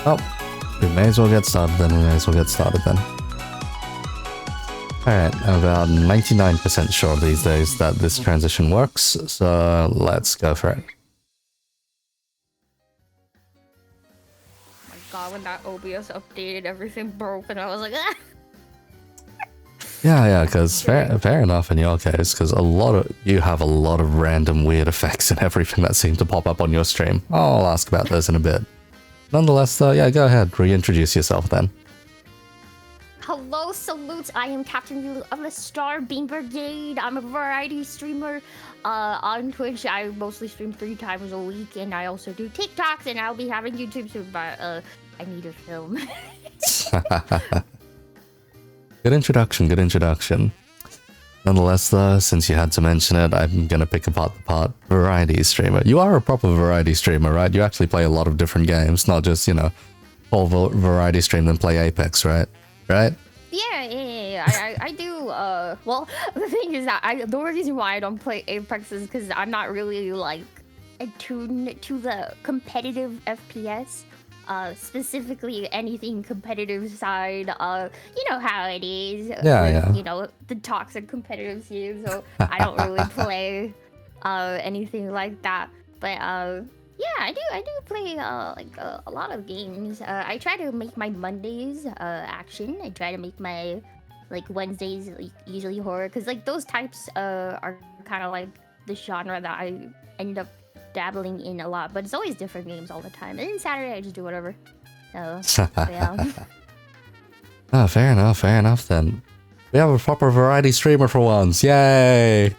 Oh, we may as well get started then. Alright, I'm about 99% sure these days that this transition works, so let's go for it. Oh my god, when that OBS updated, everything broke and I was like, ah! Yeah, because fair enough in your case, because you have a lot of random weird effects and everything that seem to pop up on your stream. I'll ask about those in a bit. Nonetheless, yeah, go ahead, reintroduce yourself then. Hello, salutes, I am Captain Rilu of the Star Beam Brigade. I'm a variety streamer on Twitch. I mostly stream 3 times a week, and I also do TikToks, and I'll be having YouTube soon, but I need a film. Good introduction. Nonetheless, though, since you had to mention it, I'm gonna pick apart the part variety streamer. You are a proper variety streamer, right? You actually play a lot of different games, not just, you know, whole variety stream and play Apex, right? Right? Yeah. I do. Well, the thing is that the reason why I don't play Apex is because I'm not really like attuned to the competitive FPS. Specifically anything competitive side, you know how it is. Yeah. You know, the toxic competitive scene, so I don't really play anything like that. But yeah, I do play like a lot of games. I try to make my Mondays action. I try to make my like Wednesdays like, usually horror, because like those types are kind of like the genre that I end up dabbling in a lot, but it's always different games all the time. And then Saturday I just do whatever. So yeah. Oh, fair enough then. We have a proper variety streamer for once. Yay!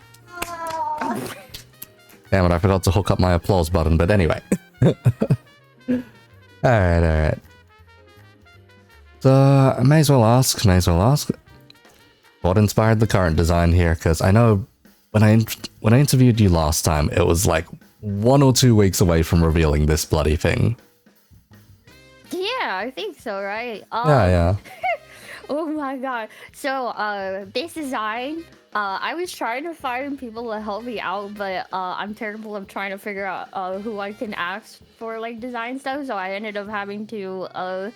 Damn it, I forgot to hook up my applause button, but anyway. Alright. So, I may as well ask, what inspired the current design here? Because I know when I interviewed you last time, it was like 1 or 2 weeks away from revealing this bloody thing. Yeah, I think so, right? Yeah. Oh my god. So, this design, I was trying to find people to help me out, but I'm terrible at trying to figure out who I can ask for like design stuff. So I ended up having to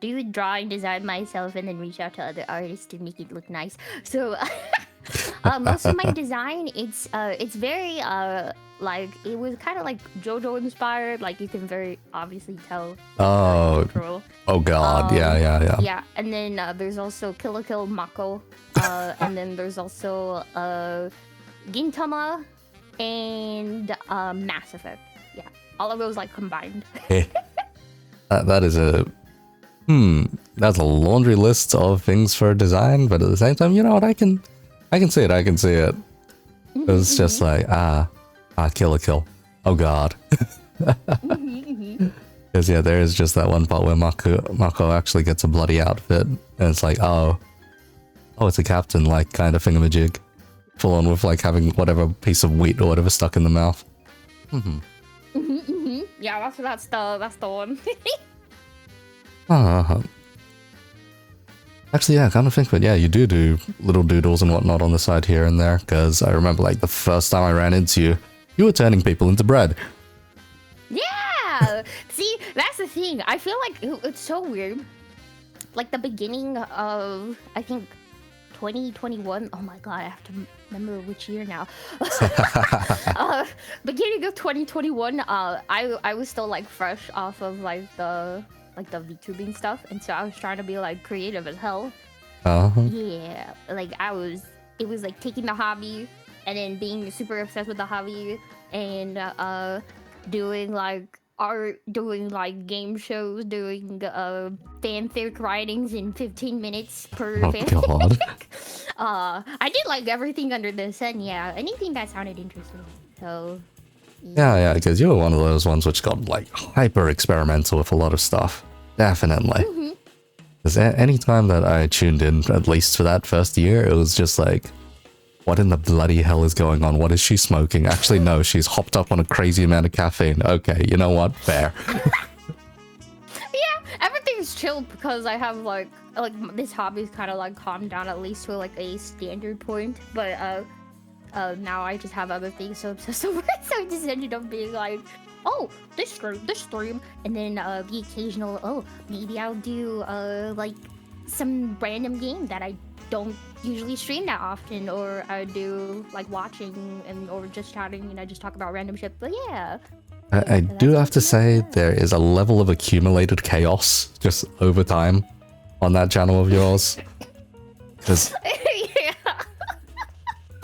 do the drawing design myself and then reach out to other artists to make it look nice. So most of my design, it's very like it was kind of like JoJo inspired. Like you can very obviously tell. Oh. Control. Oh god. Yeah. Yeah, and then there's also Kill la Kill Mako, and then there's also Gintama and Mass Effect. Yeah, all of those like combined. That is that's a laundry list of things for design, but at the same time, you know what? I can see it. I can see it. It's just like kill a kill. Oh god. Because yeah, there is just that one part where Mako actually gets a bloody outfit, and it's like, oh, it's a captain like kind of thingamajig, full on with like having whatever piece of wheat or whatever stuck in the mouth. Yeah, that's the one. Actually, yeah, I kind of think that, yeah, you do little doodles and whatnot on the side here and there, because I remember, like, the first time I ran into you, you were turning people into bread. Yeah! See, that's the thing. I feel like it's so weird. Like, the beginning of, I think, 2021. Oh my god, I have to remember which year now. Beginning of 2021, I was still, like, fresh off of, like, the VTubing stuff, and so I was trying to be like creative as hell. Yeah, like it was like taking the hobby and then being super obsessed with the hobby and doing like art, doing like game shows, doing fanfic writings in 15 minutes per fanfic. I did like everything under the sun. Yeah, anything that sounded interesting. So yeah, because you were one of those ones which got like hyper experimental with a lot of stuff. Definitely. Because any time that I tuned in, at least for that first year, it was just like, what in the bloody hell is going on? What is she smoking? Actually, no, she's hopped up on a crazy amount of caffeine. Okay, you know what? Fair. Yeah, everything's chill because I have like this hobby's kind of like calmed down at least to like a standard point. But now I just have other things so obsessed over it, so it just ended up being like, oh, this stream, and then the occasional, oh, maybe I'll do like some random game that I don't usually stream that often, or I do like watching and or just chatting, and I just talk about random shit. But yeah. I do have to say there is a level of accumulated chaos just over time on that channel of yours. Because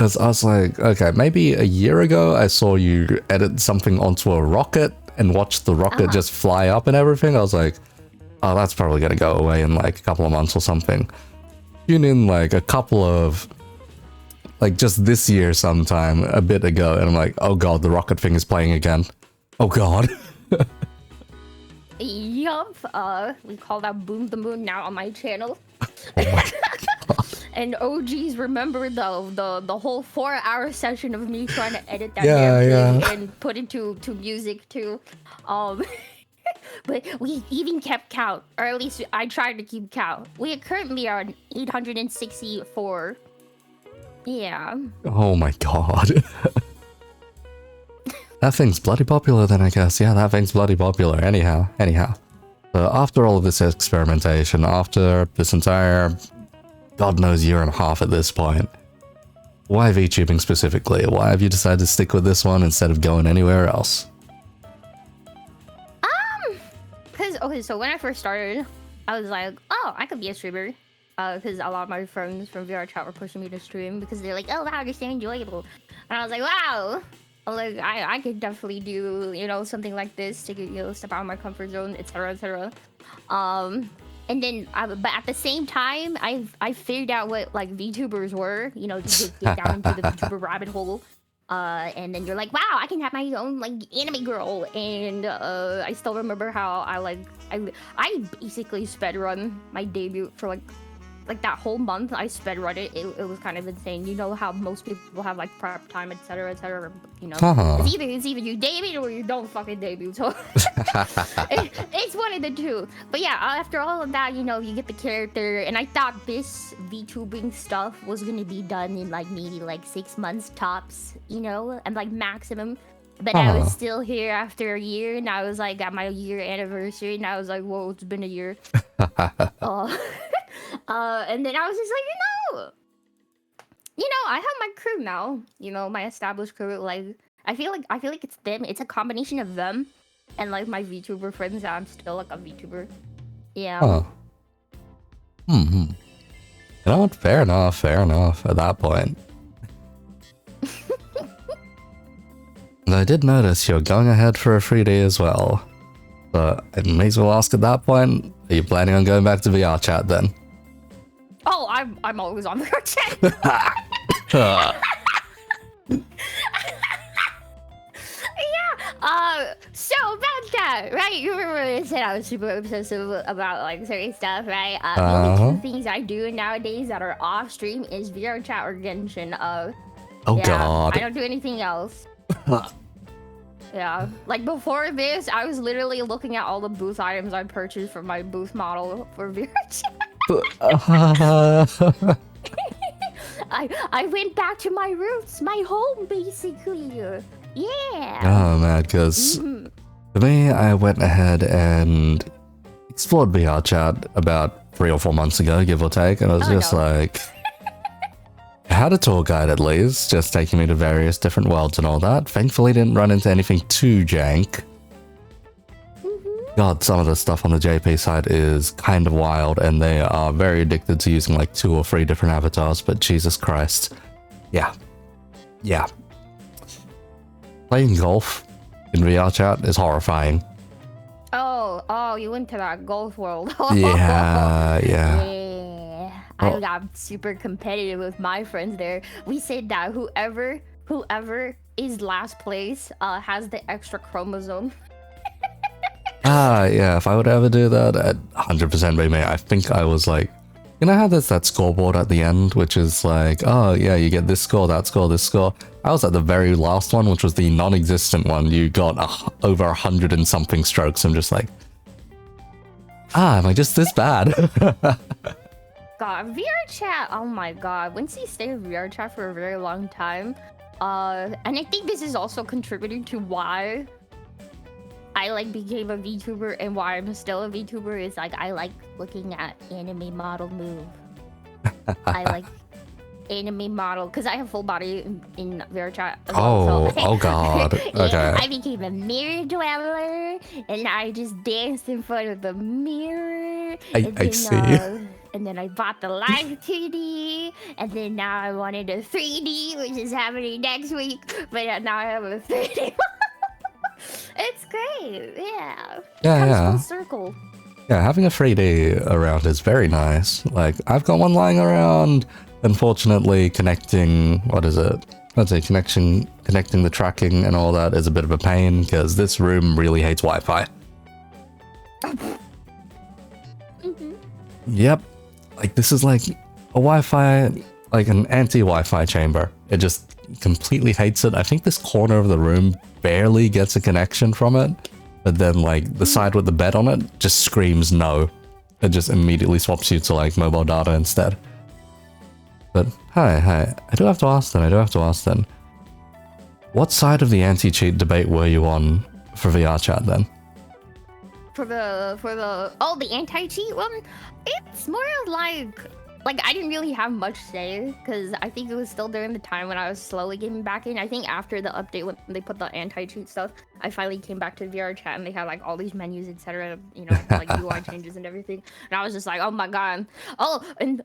Because I was like, okay, maybe a year ago I saw you edit something onto a rocket and watch the rocket just fly up and everything. I was like, oh, that's probably going to go away in like a couple of months or something. Tune in like a couple of, like just this year sometime, a bit ago, and I'm like, oh god, the rocket thing is playing again. Oh god. Yup, we call that Boom the Moon now on my channel. And OGs remember the whole 4-hour session of me trying to edit that damn thing and put it to music too. But we even kept count, or at least I tried to keep count. We currently are on 864. Yeah. Oh my god. That thing's bloody popular then, I guess. Yeah, that thing's bloody popular. Anyhow. So after all of this experimentation, after this entire god knows year and a half at this point, why VTubing specifically? Why have you decided to stick with this one instead of going anywhere else? Okay, so when I first started, I was like, oh, I could be a streamer. Because a lot of my friends from VR chat were pushing me to stream because they're like, oh wow, you're so enjoyable. And I was like, wow. Like, I could definitely do, you know, something like this to get, you know, step out of my comfort zone, etc., etc. And then, but at the same time, I figured out what like VTubers were, you know, to get down into the VTuber rabbit hole. And then you're like, wow, I can have my own like anime girl. And I still remember how I basically sped run my debut for like like that whole month I sped Reddit, it was kind of insane. You know how most people have like prep time, etc., etc. You know, it's either you debut or you don't fucking debut. So it's one of the two. But yeah, after all of that, you know, you get the character, and I thought this VTubing stuff was gonna be done in like maybe like 6 months tops, you know, and like maximum. But I was still here after a year, and I was like at my year anniversary, and I was like, whoa, it's been a year. And then I was just like, I have my crew now. You know, my established crew. Like, I feel like it's them. It's a combination of them and like my VTuber friends. That I'm still like a VTuber. Yeah. You know what? Fair enough. At that point. And I did notice you're going ahead for a 3D as well. So I may as well ask at that point, are you planning on going back to VR chat then? Oh, I'm always on VR chat. So about that, right? You remember I said I was super obsessive about like certain stuff, right? The only two things I do nowadays that are off stream is VR chat or Genshin. God. I don't do anything else. Yeah, like before this, I was literally looking at all the booth items I purchased for my booth model for VR chat. I went back to my roots, my home, basically. Yeah. Oh man, because for me, I went ahead and explored VR chat about 3 or 4 months ago, give or take, and I was like, I had a tour guide at least, just taking me to various different worlds and all that. Thankfully, didn't run into anything too jank. God, some of the stuff on the JP side is kind of wild, and they are very addicted to using like 2 or 3 different avatars, but Jesus Christ. Yeah. Playing golf in VR chat is horrifying. Oh, you went to that golf world. Yeah. I got super competitive with my friends there. We said that whoever is last place has the extra chromosome. Yeah, if I would ever do that, I'd 100% be me. I think I was like, you know how there's that scoreboard at the end, which is like, oh yeah, you get this score, that score, this score. I was at the very last one, which was the non-existent one. You got over 100 and something strokes. I'm just like, am I just this bad? God, VR chat, oh my god. Once you stay in VR chat for a very long time, and I think this is also contributing to why I like became a VTuber and why I'm still a VTuber is like I like looking at anime model move. I like anime model because I have full body in VR chat. Oh god. Okay. I became a mirror dweller and I just danced in front of the mirror. I see. And then I bought the live 2D, and then now I wanted a 3D, which is happening next week. But now I have a 3D. It's great, yeah. Yeah. Full circle. Yeah, having a 3D around is very nice. Like, I've got one lying around. Unfortunately, connecting connecting the tracking and all that is a bit of a pain because this room really hates Wi-Fi. Yep. Like, this is like a Wi-Fi, like an anti-Wi-Fi chamber. It just completely hates it. I think this corner of the room barely gets a connection from it, but then like the side with the bed on it just screams no. It just immediately swaps you to like mobile data instead. But hi, I do have to ask then. What side of the anti-cheat debate were you on for VR chat then? For the anti-cheat one, it's more like I didn't really have much say because I think it was still during the time when I was slowly getting back in. I think after the update when they put the anti-cheat stuff, I finally came back to VR chat and they had like all these menus, etc. You know, like UI changes and everything. And I was just like, oh my god. Oh, and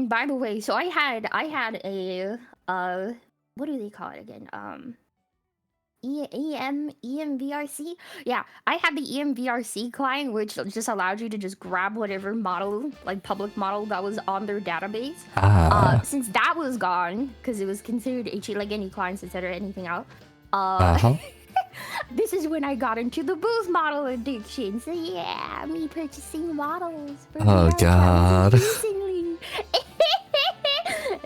by the way, so I had a what do they call it again? EMVRC? Yeah, I had the EMVRC client, which just allowed you to just grab whatever model, like public model that was on their database. Since that was gone, because it was considered HE like any clients, etc., anything else. This is when I got into the booth model addiction. So yeah, me purchasing models. For oh god. Recently.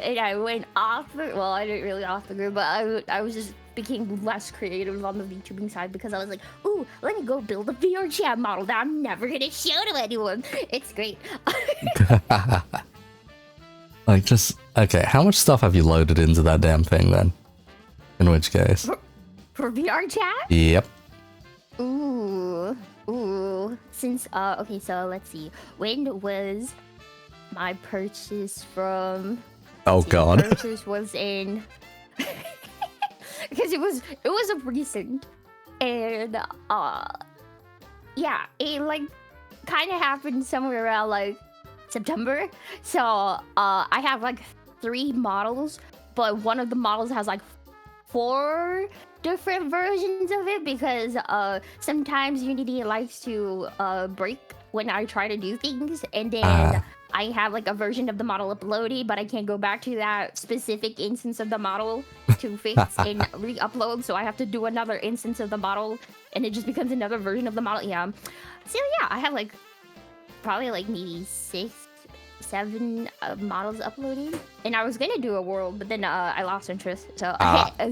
and I went off the, well, I didn't really off the grid, but I was just became less creative on the VTubing side because I was like, ooh, let me go build a VR chat model that I'm never gonna show to anyone. It's great. Like, just, okay, how much stuff have you loaded into that damn thing then? In which case? For VR chat? Yep. Ooh. Since, okay, so let's see. When was my purchase from... Oh, God. Purchase was in... Because it was a recent. And, yeah, it, like, kind of happened somewhere around, like, September. So I have like 3 models, but one of the models has like 4 different versions of it because sometimes Unity likes to break when I try to do things, and then I have like a version of the model uploaded, but I can't go back to that specific instance of the model to fix and re-upload, so I have to do another instance of the model, and it just becomes another version of the model. Yeah, so yeah, I have like probably like maybe 6, 7 models uploaded, and I was gonna do a world, but then I lost interest, so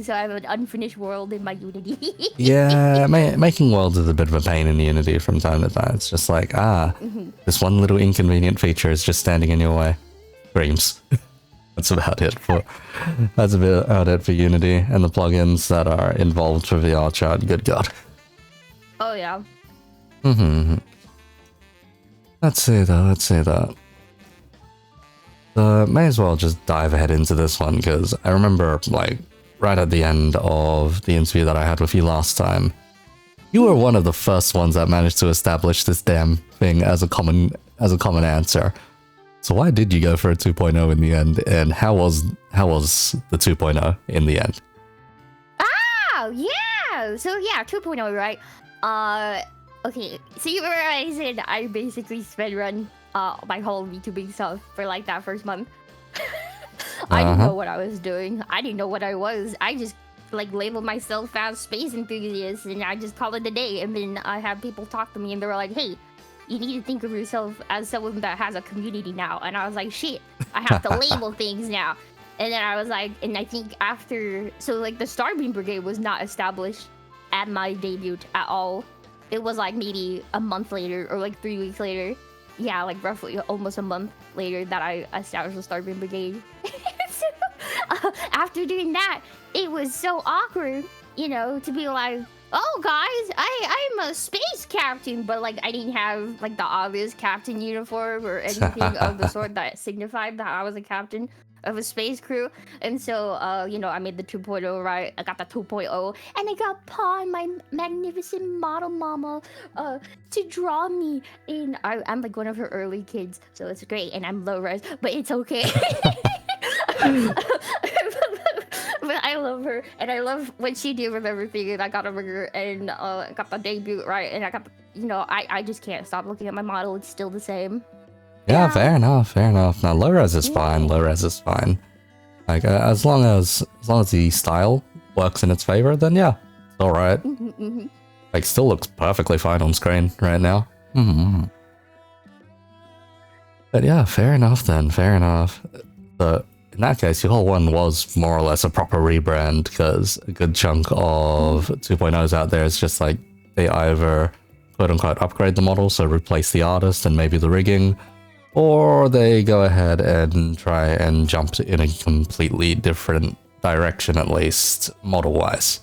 so I have an unfinished world in my Unity. Yeah, making worlds is a bit of a pain in Unity from time to time. It's just like, this one little inconvenient feature is just standing in your way. Dreams. That's about it for Unity and the plugins that are involved for VR chat. Good God. Oh yeah. Let's see that. May as well just dive ahead into this one, because I remember, like, right at the end of the interview that I had with you last time, you were one of the first ones that managed to establish this damn thing as a common answer. So why did you go for a 2.0 in the end, and how was the 2.0 in the end? Oh yeah, so yeah, 2.0, right? Okay, so you remember I said I basically speedrun my whole VTubing stuff for like that first month. I didn't know what I was doing. I didn't know what I was. I just like labeled myself as space enthusiast, and I just called it a day. And then I had people talk to me, and they were like, "Hey, you need to think of yourself as someone that has a community now." And I was like, "Shit, I have to label things now." And then I was like, and I think after, so like the Starbeam Brigade was not established at my debut at all. It was like maybe a month later or like 3 weeks later. Yeah, like roughly almost a month later that I established the Starbeam Brigade. So, after doing that, it was so awkward, you know, to be like, oh guys, I'm a space captain, but like I didn't have like the obvious captain uniform or anything of the sort that signified that I was a captain of a space crew. And so you know, I made the 2.0, right? I got the 2.0, and I got Pawn, my magnificent model mama, to draw me, and I'm like one of her early kids, so it's great, and I'm low res, but it's okay. But I love her, and I love what she did with everything, and I got over her, and got the debut, right? And I got, you know, I just can't stop looking at my model. It's still the same. Yeah, fair enough. Now, low res is fine. Low res is fine. Like, as long as the style works in its favor, then yeah, it's all right. Like, still looks perfectly fine on screen right now. But yeah, fair enough then. Fair enough. But in that case, your whole one was more or less a proper rebrand, because a good chunk of 2.0s out there is just like they either quote unquote upgrade the model, so replace the artist and maybe the rigging, or they go ahead and try and jump in a completely different direction, at least model-wise.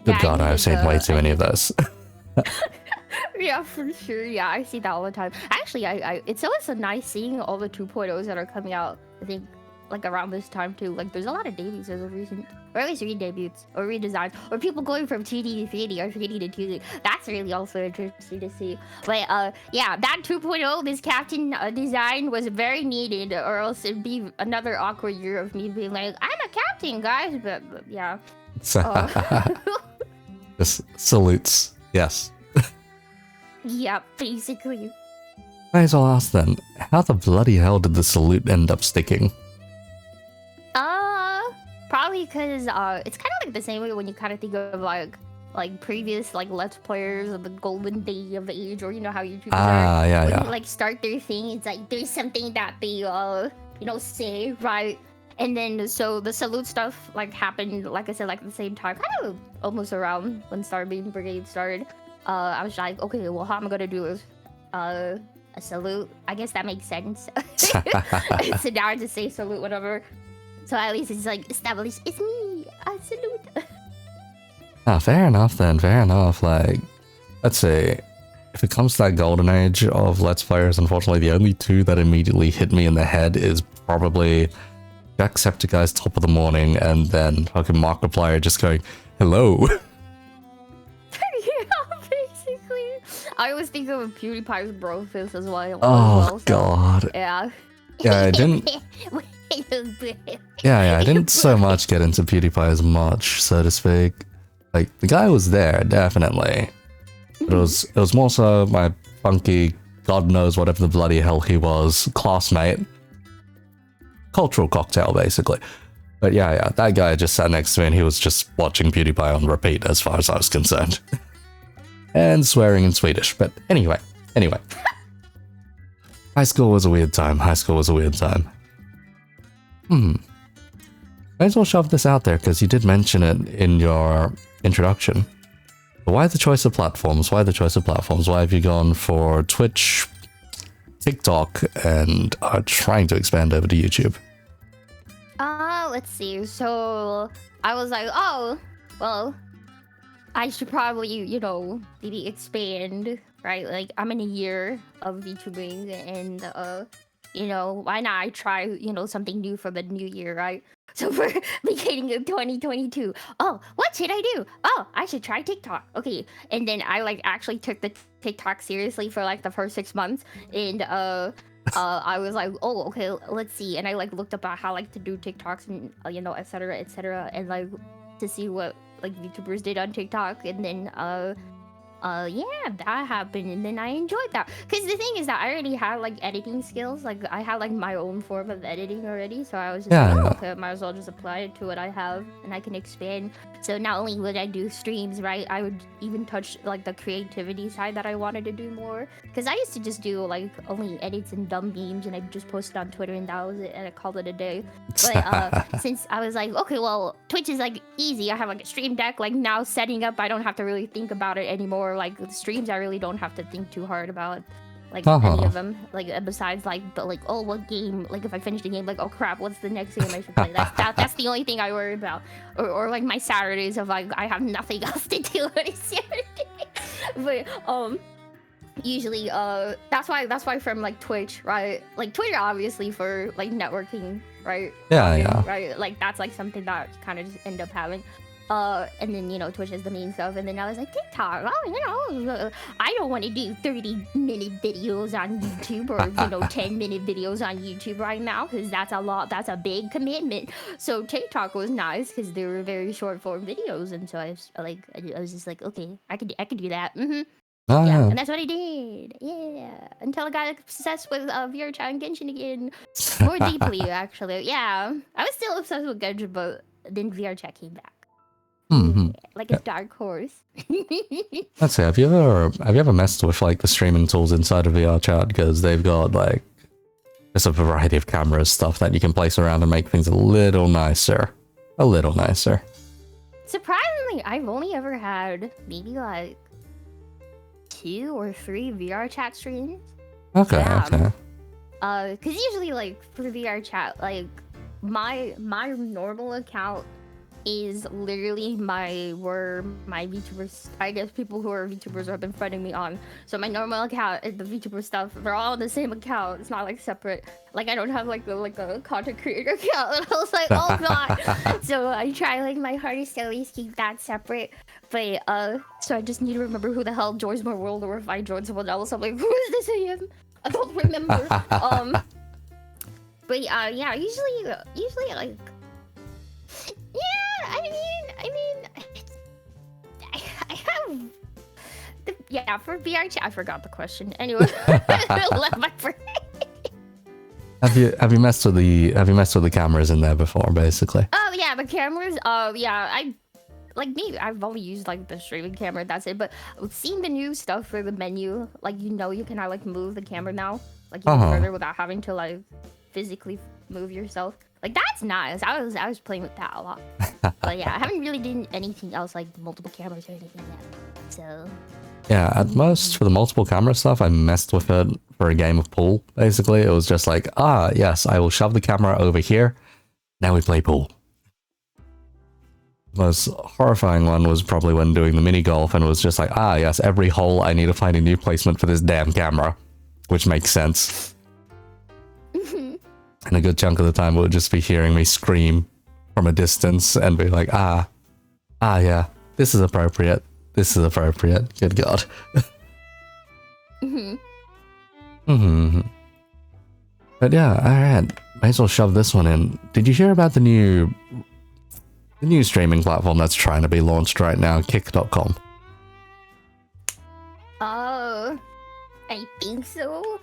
Good God, I've seen way too many of those. Yeah, for sure. Yeah, I see that all the time. Actually, it's always so nice seeing all the 2.0s that are coming out, I think, like around this time too. Like, there's a lot of debuts as of recent, or at least re-debuts, or redesigns, or people going from 2D to 3D, or 3D to 2D. That's really also interesting to see. But yeah, that 2.0, this captain design was very needed, or else it'd be another awkward year of me being like, I'm a captain, guys. But yeah. Just salutes. Yes. Yeah, basically. May as well ask then, how the bloody hell did the salute end up sticking? Probably because it's kind of like the same way when you kind of think of like previous like Let's Players of the golden day of age, or you know how YouTubers are. Yeah. When you like start their thing, it's like there's something that they say, right? And then so the salute stuff like happened, like I said, like at the same time, kind of almost around when Starbeam Brigade started. I was like, okay, well, how am I gonna do this? A salute. I guess that makes sense. So now I just say salute, whatever. So at least it's like established. It's me. I salute. Ah, fair enough then. Fair enough. Like, let's say, if it comes to that golden age of Let's Players, unfortunately, the only two that immediately hit me in the head is probably Jacksepticeye's Top of the Morning and then fucking Markiplier just going, hello. Yeah, basically. I always think of PewDiePie's Brofist as well. Oh, God. Yeah. Yeah, I didn't. Yeah, I didn't so much get into PewDiePie as much, so to speak. Like, the guy was there, definitely. But it was more so my funky, God knows whatever the bloody hell he was, classmate. Cultural cocktail, basically. But yeah, that guy just sat next to me and he was just watching PewDiePie on repeat as far as I was concerned. And swearing in Swedish, but anyway. High school was a weird time. Might as well shove this out there because you did mention it in your introduction. But why the choice of platforms? Why have you gone for Twitch, TikTok, and are trying to expand over to YouTube? Let's see. So I was like, oh, well, I should probably, maybe expand, right? Like I'm in a year of VTubing and, why not try, something new for the new year, right? So for beginning of 2022, oh, what should I do? Oh, I should try TikTok. Okay. And then I like actually took the TikTok seriously for like the first 6 months. And I was like, oh, okay, let's see. And I like looked up how like to do TikToks and, et cetera, and like to see what like YouTubers did on TikTok. And then yeah, that happened, and then I enjoyed that. Because the thing is that I already had like editing skills, like I had like my own form of editing already, so I was just okay, I might as well just apply it to what I have, and I can expand. So not only would I do streams, right, I would even touch like the creativity side that I wanted to do more. Because I used to just do like only edits and dumb memes, and I just posted on Twitter, and that was it, and I called it a day. But since I was like, okay, well, Twitch is like easy. I have like a stream deck, like now setting up, I don't have to really think about it anymore. Like the streams, I really don't have to think too hard about like any of them. Like besides like, but like, oh, what game? Like if I finish the game, like, oh crap, what's the next game I should play? That's the only thing I worry about. Or like my Saturdays of like I have nothing else to do on a Saturday. But usually that's why from like Twitch, right? Like Twitter obviously for like networking, right? Yeah. Right, like that's like something that you kind of just end up having. And then Twitch is the main stuff, and then I was like TikTok. Oh, I don't want to do 30-minute videos on YouTube or 10-minute videos on YouTube right now because that's a lot. That's a big commitment. So TikTok was nice because they were very short form videos, and so I was just like, okay, I could do that. Yeah, and that's what I did. Yeah, until I got obsessed with VR Chat and Genshin again, more deeply actually. Yeah, I was still obsessed with Genshin, but then VR Chat came back. Like a dark horse. Let's say, have you ever messed with like the streaming tools inside of VR Chat? Because they've got like just a variety of cameras, stuff that you can place around and make things a little nicer. Surprisingly, I've only ever had maybe like 2 or 3 VR Chat streams. Okay. Because usually like for VR Chat, like my normal account is literally where my VTubers, I guess people who are VTubers have been friending me on. So my normal account and the VTuber stuff, they're all on the same account. It's not like separate. Like I don't have like a content creator account. And I was like, oh god. So I try like my hardest to at least keep that separate. But so I just need to remember who the hell joins my world, or if I join someone else, I'm like, who is this again? I don't remember. But yeah, usually like. Yeah, I mean, I have. Yeah, for VR Chat, I forgot the question. Anyway, left my brain. Have you messed with the cameras in there before, basically? Oh yeah, the cameras. Yeah, I've only used like the streaming camera. That's it. But seeing the new stuff for the menu, like you can like move the camera now, like even further without having to like physically move yourself. Like that's nice. I was playing with that a lot. But yeah, I haven't really done anything else like multiple cameras or anything yet. So Yeah, at most for the multiple camera stuff, I messed with it for a game of pool. Basically, it was just like, yes, I will shove the camera over here. Now we play pool. The most horrifying one was probably when doing the mini golf, and it was just like, yes, every hole I need to find a new placement for this damn camera, which makes sense. And a good chunk of the time it would just be hearing me scream from a distance and be like, yeah, this is appropriate. This is appropriate. Good God. But yeah, alright. May as well shove this one in. Did you hear about the new streaming platform that's trying to be launched right now, kick.com? Oh, I think so.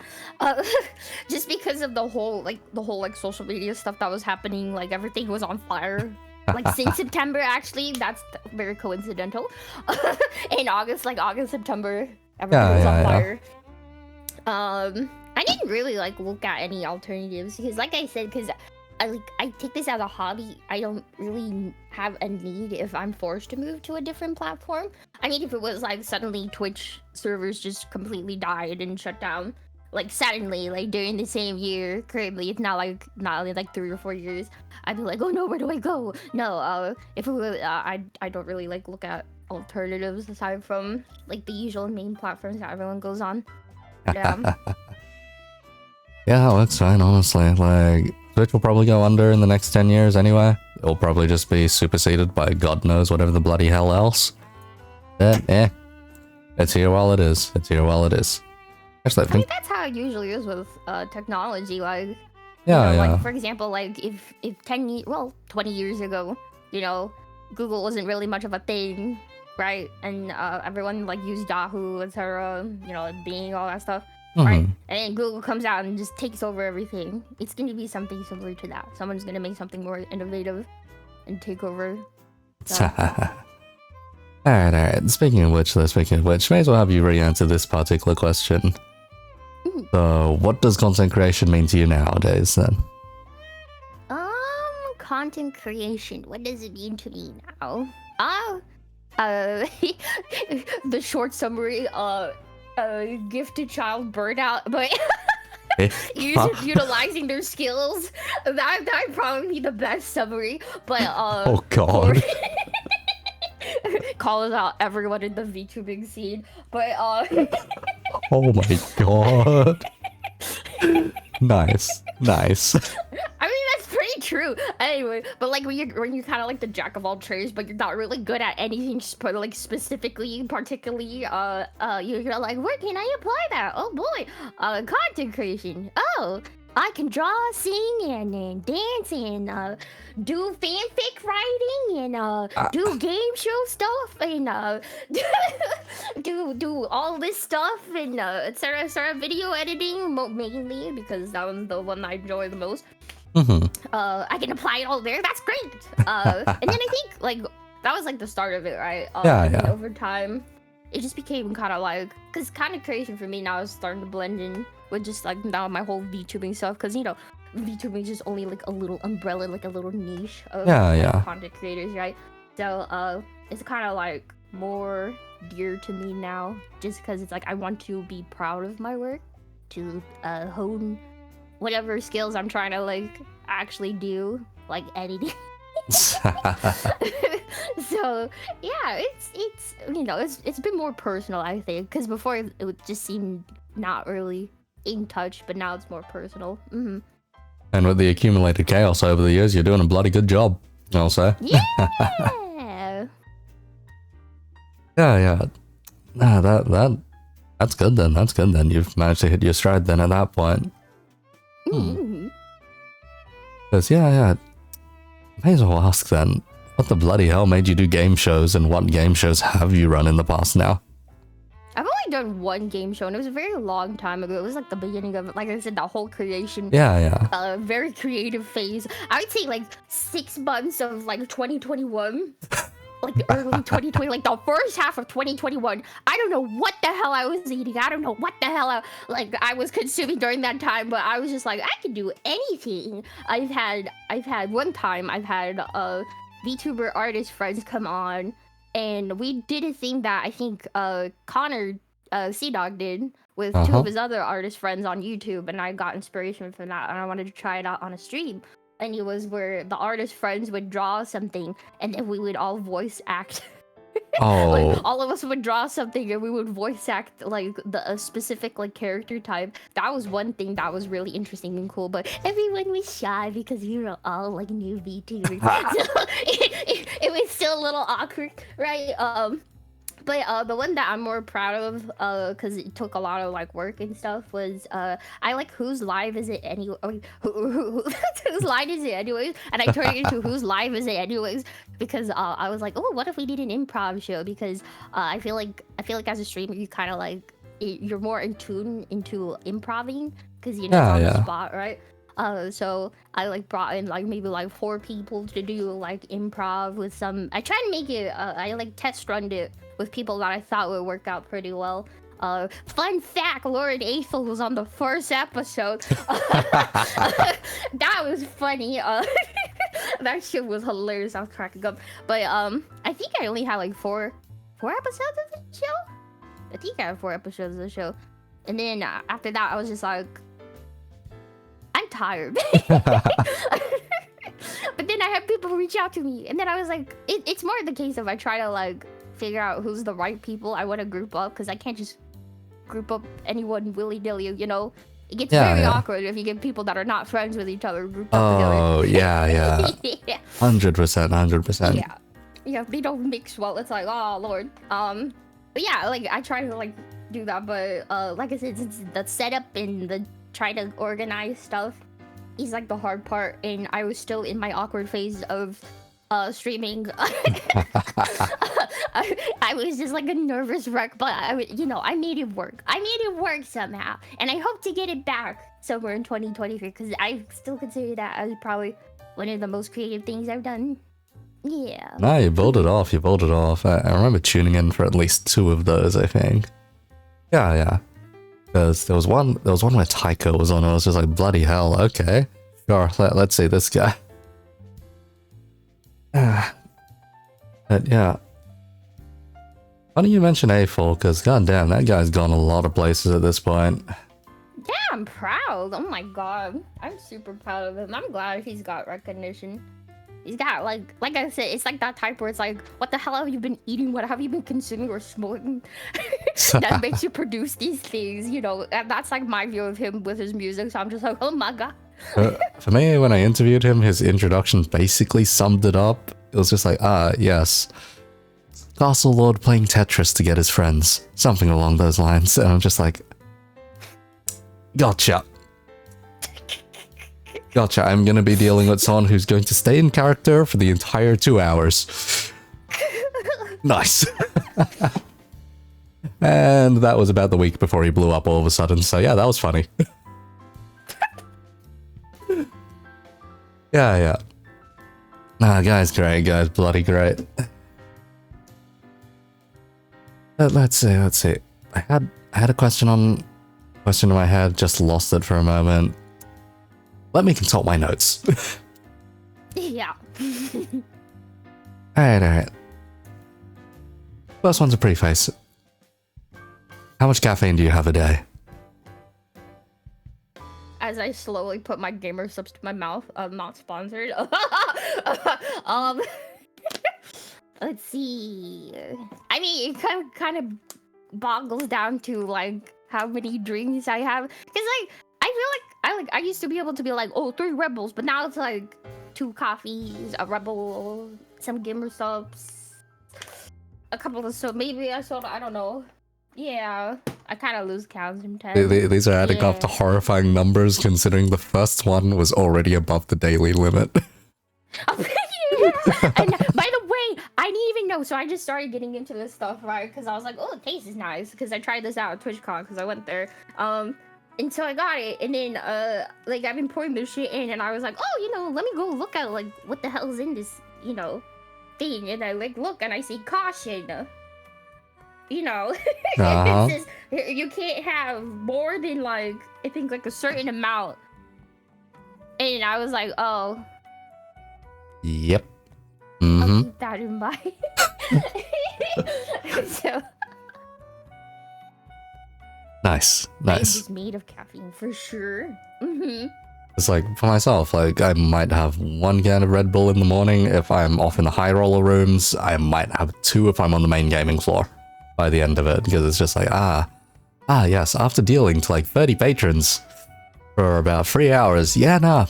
Just because of the whole social media stuff that was happening, like everything was on fire. Like since September, actually, that's very coincidental. In August, September, everything was on fire. I didn't really look at any alternatives because, like I said, because I take this as a hobby. I don't really have a need if I'm forced to move to a different platform. I mean, if it was like suddenly Twitch servers just completely died and shut down, like suddenly, during the same year, currently, it's not only 3 or 4 years, I'd be like, oh no, where do I go? No, if it was, I don't really look at alternatives aside from the usual main platforms that everyone goes on. Yeah. Yeah, that's fine, honestly. Twitch will probably go under in the next 10 years anyway. It'll probably just be superseded by God knows whatever the bloody hell else. But, it's here while it is. It's here while it is. Actually, I think that's how it usually is with technology. Yeah. For example, if 20 years ago, Google wasn't really much of a thing, right? And everyone used Yahoo, etc. Bing, all that stuff. Right, and then Google comes out and just takes over everything. It's going to be something similar to that. Someone's going to make something more innovative and take over. So. Alright. Speaking of which, may as well have you re-answer this particular question. So, what does content creation mean to you nowadays, then? Content creation. What does it mean to me now? The short summary. Gifted child burnout, but utilizing their skills. That'd probably be the best summary. But oh God. Calls out everyone in the VTubing scene. But oh my God. Nice. I mean, that's pretty true. Anyway, but when you're kind of the jack of all trades, but you're not really good at anything, specifically, particularly, you're like, where can I apply that? Oh boy, content creation. Oh, I can draw, sing, and dance, and do fanfic writing, and do game show stuff, and do all this stuff, and etc. Video editing mainly because that was the one I enjoy the most. I can apply it all there. That's great. And then I think that was the start of it, right? Yeah. Over time, it just became kind of because content creation for me now is starting to blend in with just now my whole VTubing stuff, because VTubing is just only a little umbrella, a little niche of content creators, right? So it's kind of more dear to me now, just because it's I want to be proud of my work, to hone whatever skills I'm trying to actually do, editing. So yeah, it's been more personal, I think, because before it would just seem not really in touch, but now it's more personal. And with the accumulated chaos over the years, you're doing a bloody good job, I'll say. Yeah. Yeah. Nah, that's good then. You've managed to hit your stride then at that point. Because yeah. May as well ask then, what the bloody hell made you do game shows, and what game shows have you run in the past now? I've only done one game show, and it was a very long time ago. It was the beginning of, like I said, the whole creation. Yeah. Very creative phase. I would say 6 months of 2021. like early 2020, like the first half of 2021. I don't know what the hell I was eating. I don't know what the hell I was consuming during that time, but I was just like, I can do anything. I've had one time I've had VTuber artist friends come on, and we did a thing that I think Connor Sea Dog did with two of his other artist friends on YouTube, and I got inspiration from that, and I wanted to try it out on a stream. And it was where the artist friends would draw something, and then we would all voice act. Oh, Like, all of us would draw something, and we would voice act like a specific like character type. That was one thing that was really interesting and cool. But everyone was shy because we were all like new VTubers, so it was still a little awkward, right? But the one that I'm more proud of, because it took a lot of like work and stuff, was I like Whose Live Is It Anyway? Whose line is it anyways? And I turned it into Whose Live Is It Anyways? Because I was like, oh, what if we did an improv show? Because I feel like as a streamer, you kind of like you're more in tune into improving because you know on the spot, right? So I like brought in like maybe like 4 people to do like improv with some. I tried to make it. I like test runned it with people that I thought would work out pretty well. Fun fact: Lauren Eiffel was on the first episode. That was funny. That shit was hilarious. I was cracking up. But I think I only had like four episodes of the show. I think I had 4 episodes of the show, and then after that, I was just like, I'm tired. But then I had people reach out to me, and then I was like, it's more the case of I try to like figure out who's the right people I want to group up, because I can't just group up anyone willy-nilly, you know? It gets very awkward if you get people that are not friends with each other grouped up together. Oh, yeah. 100%. Yeah, they don't mix well. It's like, oh, Lord. But yeah, like, I try to, like, do that, but, like I said, it's the setup and the try to organize stuff is, like, the hard part, and I was still in my awkward phase of streaming. I was just like a nervous wreck, but I made it work. I made it work somehow, and I hope to get it back somewhere in 2023, because I still consider that as probably one of the most creative things I've done. Yeah. Nah, you pulled it off. I remember tuning in for at least 2 of those, I think. Yeah. Because there was one where Tycho was on, and I was just like, bloody hell, okay. Sure, let's see this guy. But yeah. Funny you mention A4, because goddamn, that guy's gone a lot of places at this point. Yeah, I'm proud. Oh my god. I'm super proud of him. I'm glad he's got recognition. He's got, like I said, it's like that type where it's like, what the hell have you been eating? What have you been consuming or smoking? That makes you produce these things, you know? And that's like my view of him with his music. So I'm just like, oh my god. For me, when I interviewed him, his introduction basically summed it up. It was just like, yes. Castle Lord playing Tetris to get his friends. Something along those lines. And I'm just like, gotcha. I'm gonna be dealing with someone who's going to stay in character for the entire 2 hours. Nice. And that was about the week before he blew up all of a sudden. So yeah, that was funny. Yeah. Nah, guy's great. Guy's bloody great. Let's see. I had a question in my head, just lost it for a moment. Let me consult my notes. Yeah. Alright. First one's a pretty face. How much caffeine do you have a day? As I slowly put my gamer subs to my mouth, not sponsored. Let's see. I mean, it kind of boggles down to like how many drinks I have, because like I feel like I used to be able to be like, oh, 3 Red Bulls, but now it's like 2 coffees, a Red Bull, some gamer subs, a couple of maybe a soda. I don't know. Yeah, I kind of lose count sometimes. These are adding up to horrifying numbers, considering the first one was already above the daily limit. Yeah. And by the way, I didn't even know, so I just started getting into this stuff, right? Because I was like, oh, the taste is nice, because I tried this out at TwitchCon, because I went there. And so I got it, and then like I've been pouring this shit in, and I was like, oh, let me go look at like what the hell's in this, thing, and I like look and I see caution. You know, Uh-huh. it says you can't have more than like I think like a certain amount. And I was like, oh, Yep. I'll Mm-hmm. keep that in mind. So Nice. I'm Nice. just made of caffeine for sure. Mm-hmm. It's like, for myself, like, I might have 1 can of Red Bull in the morning if I'm off in the high roller rooms. I might have 2 if I'm on the main gaming floor by the end of it, because it's just like, yes, after dealing to like 30 patrons for about 3 hours, yeah, nah,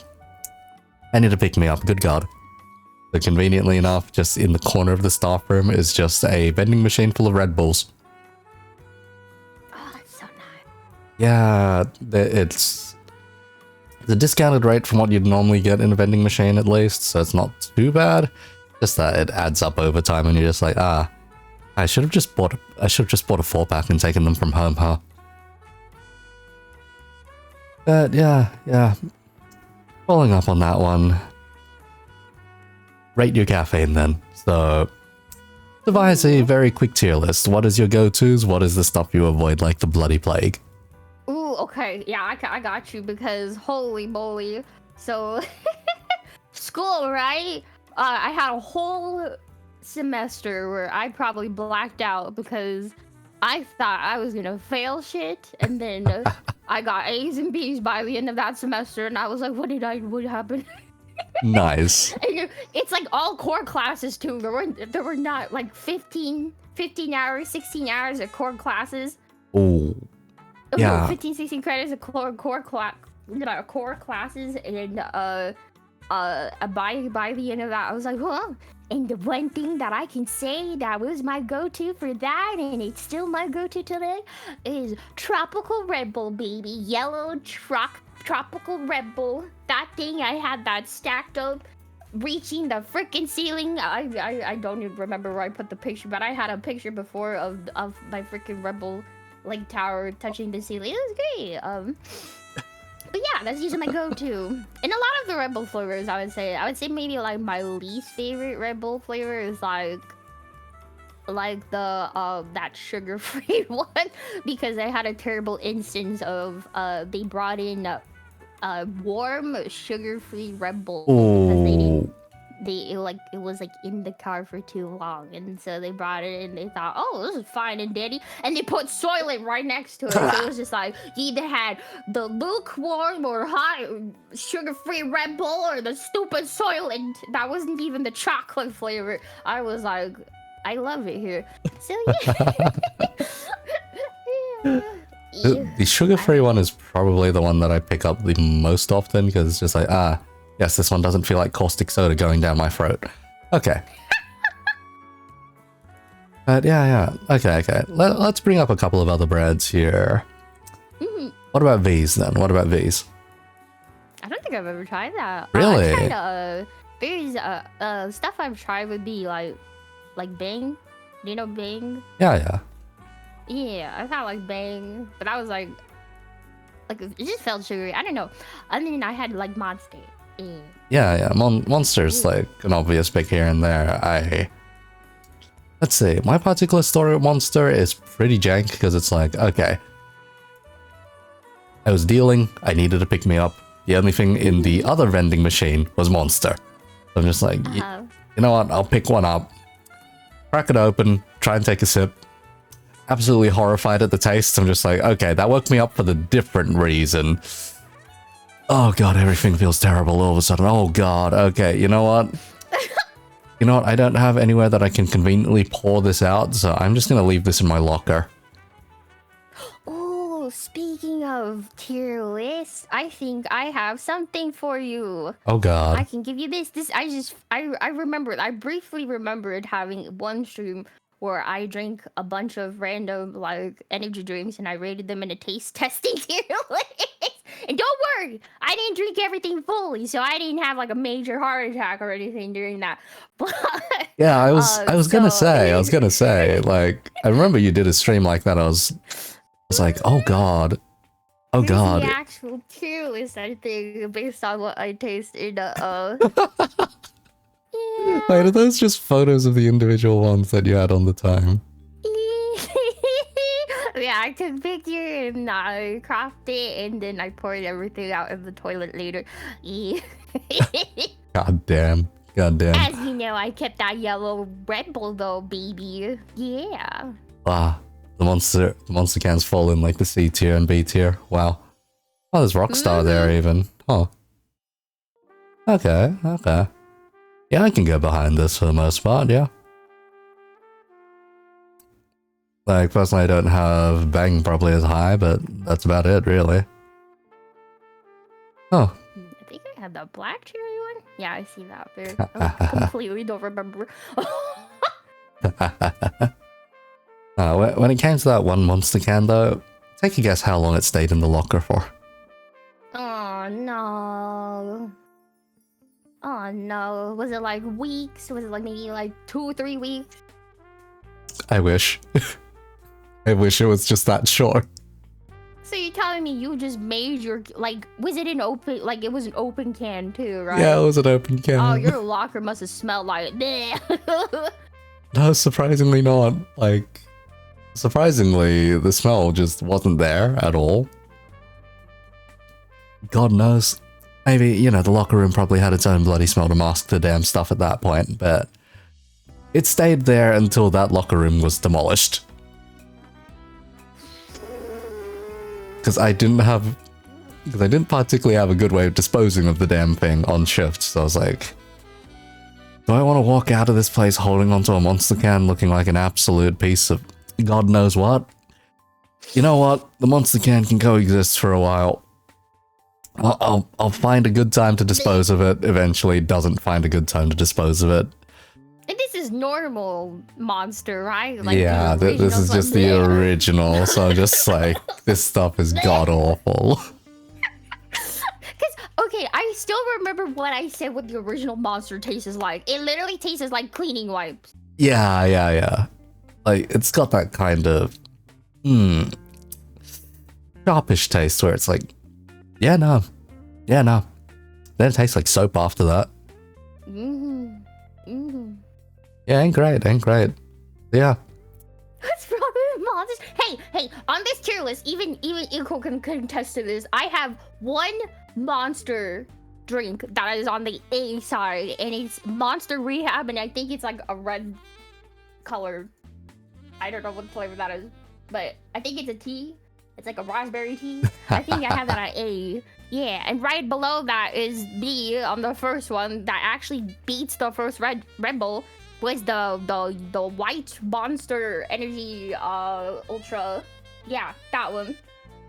I need to pick me up, good god. So conveniently enough, just in the corner of the staff room is just a vending machine full of Red Bulls. Oh, that's so nice. Yeah, it's the discounted rate from what you'd normally get in a vending machine at least, so it's not too bad. Just that it adds up over time and you're just like, I should have just bought a 4-pack and taken them from home, huh? But yeah. Following up on that one, rate your caffeine then. So devise a very quick tier list. What is your go-tos? What is the stuff you avoid like the bloody plague? Ooh, okay, yeah, I got you because holy moly. So school, right? I had a whole semester where I probably blacked out because I thought I was gonna fail shit, and then I got A's and B's by the end of that semester, and I was like, what happened? Nice. And it's like all core classes too. There were not like 15 hours, 16 hours of core classes. Oh, yeah. 15, 16 credits of core classes, and by the end of that, I was like, well, and the one thing that I can say that was my go-to for that, and it's still my go-to today, is tropical Red Bull, baby. Yellow tropical Red Bull. That thing, I had that stacked up, reaching the freaking ceiling. I don't even remember where I put the picture, but I had a picture before of my freaking Red Bull like tower touching the ceiling. It was great. But yeah, that's usually my go-to. And a lot of the Red Bull flavors, I would say maybe like my least favorite Red Bull flavor is like the that sugar-free one, because I had a terrible instance of they brought in warm sugar-free Red Bull because it was like in the car for too long, and so they brought it and they thought, oh, this is fine and dandy, and they put Soylent right next to it. So it was just like you either had the lukewarm or hot sugar-free Red Bull or the stupid Soylent that wasn't even the chocolate flavor. I was like, I love it here. So yeah. The sugar-free one is probably the one that I pick up the most often, because it's just like, yes, this one doesn't feel like caustic soda going down my throat. Okay. But yeah. Okay. Let's bring up a couple of other brands here. Mm-hmm. What about V's then? What about V's? I don't think I've ever tried that. Really? I tried, there's stuff I've tried would be like Bang. Do you know Bang? Yeah. Yeah, I thought like Bang, but I was like it just felt sugary. I don't know. I mean, I had like Monster. Yeah. Monster's like an obvious pick here and there. Let's see. My particular story with Monster is pretty jank because it's like, okay, I was dealing. I needed to pick me up. The only thing in the other vending machine was Monster. So I'm just like, you know what? I'll pick one up, crack it open, try and take a sip. Absolutely horrified at the taste. I'm just like, okay, that woke me up for the different reason. Oh god, everything feels terrible all of a sudden. Oh god, okay, you know what? I don't have anywhere that I can conveniently pour this out, so I'm just gonna leave this in my locker. Oh, speaking of tier lists, I think I have something for you. Oh god. I can give you this. I briefly remembered having one stream where I drank a bunch of random like energy drinks and I rated them in a taste testing tier list. And don't worry, I didn't drink everything fully, so I didn't have like a major heart attack or anything during that. But yeah, I was gonna say, like, I remember you did a stream like that. I was like, oh god. Oh god. The actual tier list, I think, based on what I tasted. Wait, are those just photos of the individual ones that you had on the time? Yeah, I took picture and I cropped it and then I poured everything out in the toilet later. God damn. God damn. As you know, I kept that yellow Red Bull though, baby. Yeah. Ah, the monster cans fall in like the C tier and B tier. Wow. Oh, there's Rockstar there even. Huh. Okay, okay. Yeah, I can get behind this for the most part, yeah. Like, personally, I don't have Bang probably as high, but that's about it, really. Oh. I think I had the black cherry one. Yeah, I see that there. I completely don't remember. When it came to that one monster can, though, take a guess how long it stayed in the locker for. Oh, no. Oh, no. Was it like weeks? Was it like maybe like 2 or 3 weeks? I wish. I wish it was just that short. So you're telling me you just made your, like, was it an open, like it was an open can too, right? Yeah, it was an open can. Oh, your locker must have smelled like bleh. No, surprisingly not. Like, surprisingly, the smell just wasn't there at all. God knows. Maybe, you know, the locker room probably had its own bloody smell to mask the damn stuff at that point, but it stayed there until that locker room was demolished. Because I didn't particularly have a good way of disposing of the damn thing on shift, so I was like, do I want to walk out of this place holding onto a monster can looking like an absolute piece of God knows what? You know what? The monster can coexist for a while. I'll find a good time to dispose of it. Eventually, doesn't find a good time to dispose of it. And this is normal monster, right? Like Yeah, this is just the original, so I'm just like, this stuff is god-awful. Because, okay, I still remember what I said what the original monster tastes like. It literally tastes like cleaning wipes. Yeah. Like, it's got that kind of, sharpish taste where it's like, yeah, no. Then it tastes like soap after that. Yeah, ain't great. Yeah. What's wrong with monsters? Hey, on this tier list, even Iko can contest to this. I have one monster drink that is on the A side, and it's Monster Rehab, and I think it's like a red color. I don't know what flavor that is, but I think it's a tea. It's like a raspberry tea. I think I have that at A. Yeah, and right below that is B on the first one that actually beats the first Red Bull. Was the white Monster Energy Ultra. Yeah, that one.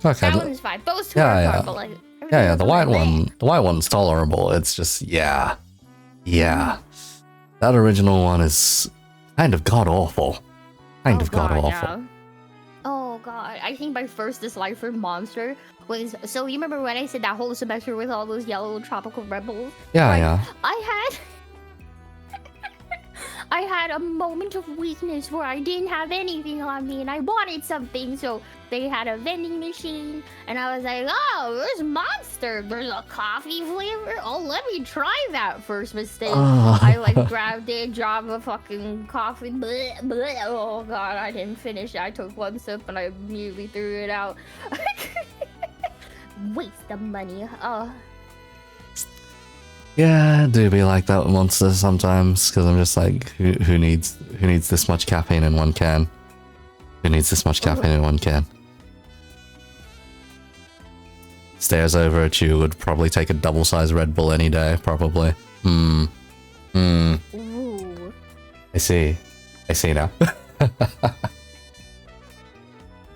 Okay. That one's fine. Those two are fine, but like yeah, the white one's tolerable. It's just yeah. That original one is kind of god-awful. Yeah. Oh god, I think my first dislike for Monster was, so you remember when I said that whole semester with all those yellow tropical Red Bulls? Yeah. I had a moment of weakness where I didn't have anything on me and I wanted something, so they had a vending machine and I was like, oh, there's Monster, there's a coffee flavor, oh, let me try that. First mistake. I like grabbed it, dropped a fucking coffee, bleh, bleh. Oh god, I didn't finish it. I took one sip and I immediately threw it out. Waste of money. Oh. Yeah, I do be like that with monsters sometimes, because I'm just like, who needs this much caffeine in one can? Who needs this much caffeine in one can? Stares over at you, would probably take a double-sized Red Bull any day, probably. Ooh. I see now.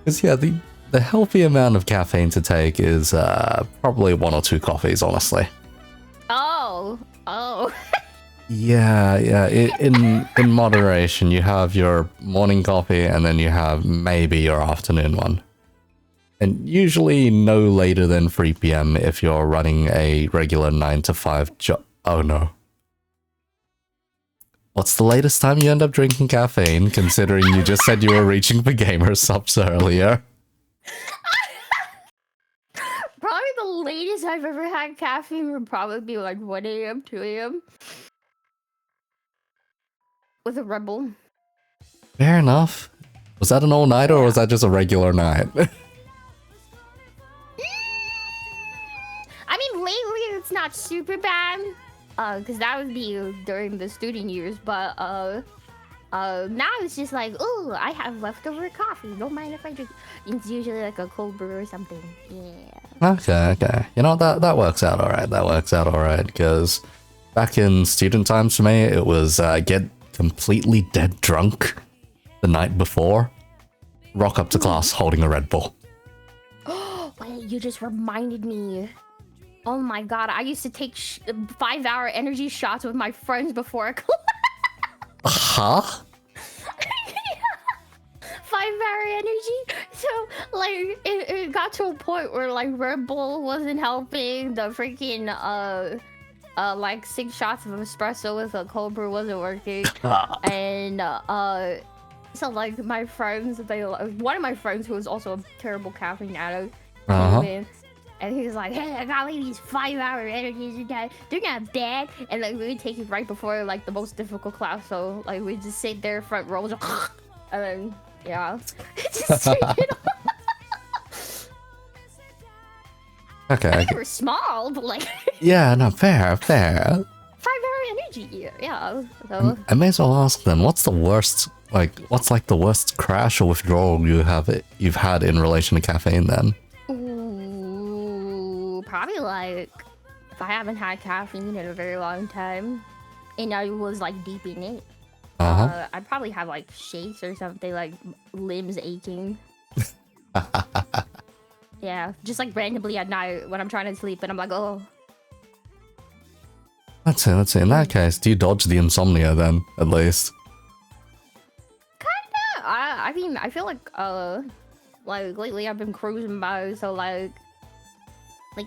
Because yeah, the healthy amount of caffeine to take is probably 1 or 2 coffees, honestly. Oh. Yeah. In moderation, you have your morning coffee and then you have maybe your afternoon one. And usually no later than 3 p.m. if you're running a regular 9 to 5 job. Oh no. What's the latest time you end up drinking caffeine, considering you just said you were reaching for gamer subs earlier? Probably the latest I've ever had caffeine would probably be like 1 a.m., 2 a.m. with a Rebel. Fair enough. Was that an all-nighter or was that just a regular night? I mean, lately it's not super bad, because that would be during the student years. But now it's just like, oh, I have leftover coffee. Don't mind if I drink. It's usually like a cold brew or something. Yeah. Okay. You know, that works out alright. That works out alright, because back in student times for me, it was get completely dead drunk the night before, rock up to class holding a Red Bull. Wait, you just reminded me. Oh my god, I used to take 5-hour energy shots with my friends before class. Huh? 5-hour energy. So like it got to a point where like Red Bull wasn't helping. The freaking like 6 shots of espresso with a cold brew wasn't working. And so like my friends, one of my friends who was also a terrible caffeine addict came in, and he was like, hey, I got like these 5-hour energies, they're not bad. And like we would take it right before like the most difficult class, so like we just sit there front row and then yeah, just take it off. Okay. They were small, but like yeah, no, fair. 5-hour energy, yeah. So I may as well ask then, what's the worst crash or withdrawal you've had in relation to caffeine then? ooh, probably like if I haven't had caffeine in a very long time and I was like deep in it, I'd probably have like shakes or something, like limbs aching. Yeah, just like randomly at night when I'm trying to sleep and I'm like, oh. Let's see. In that case, do you dodge the insomnia then, at least? Kinda. I mean, I feel like lately I've been cruising by, so like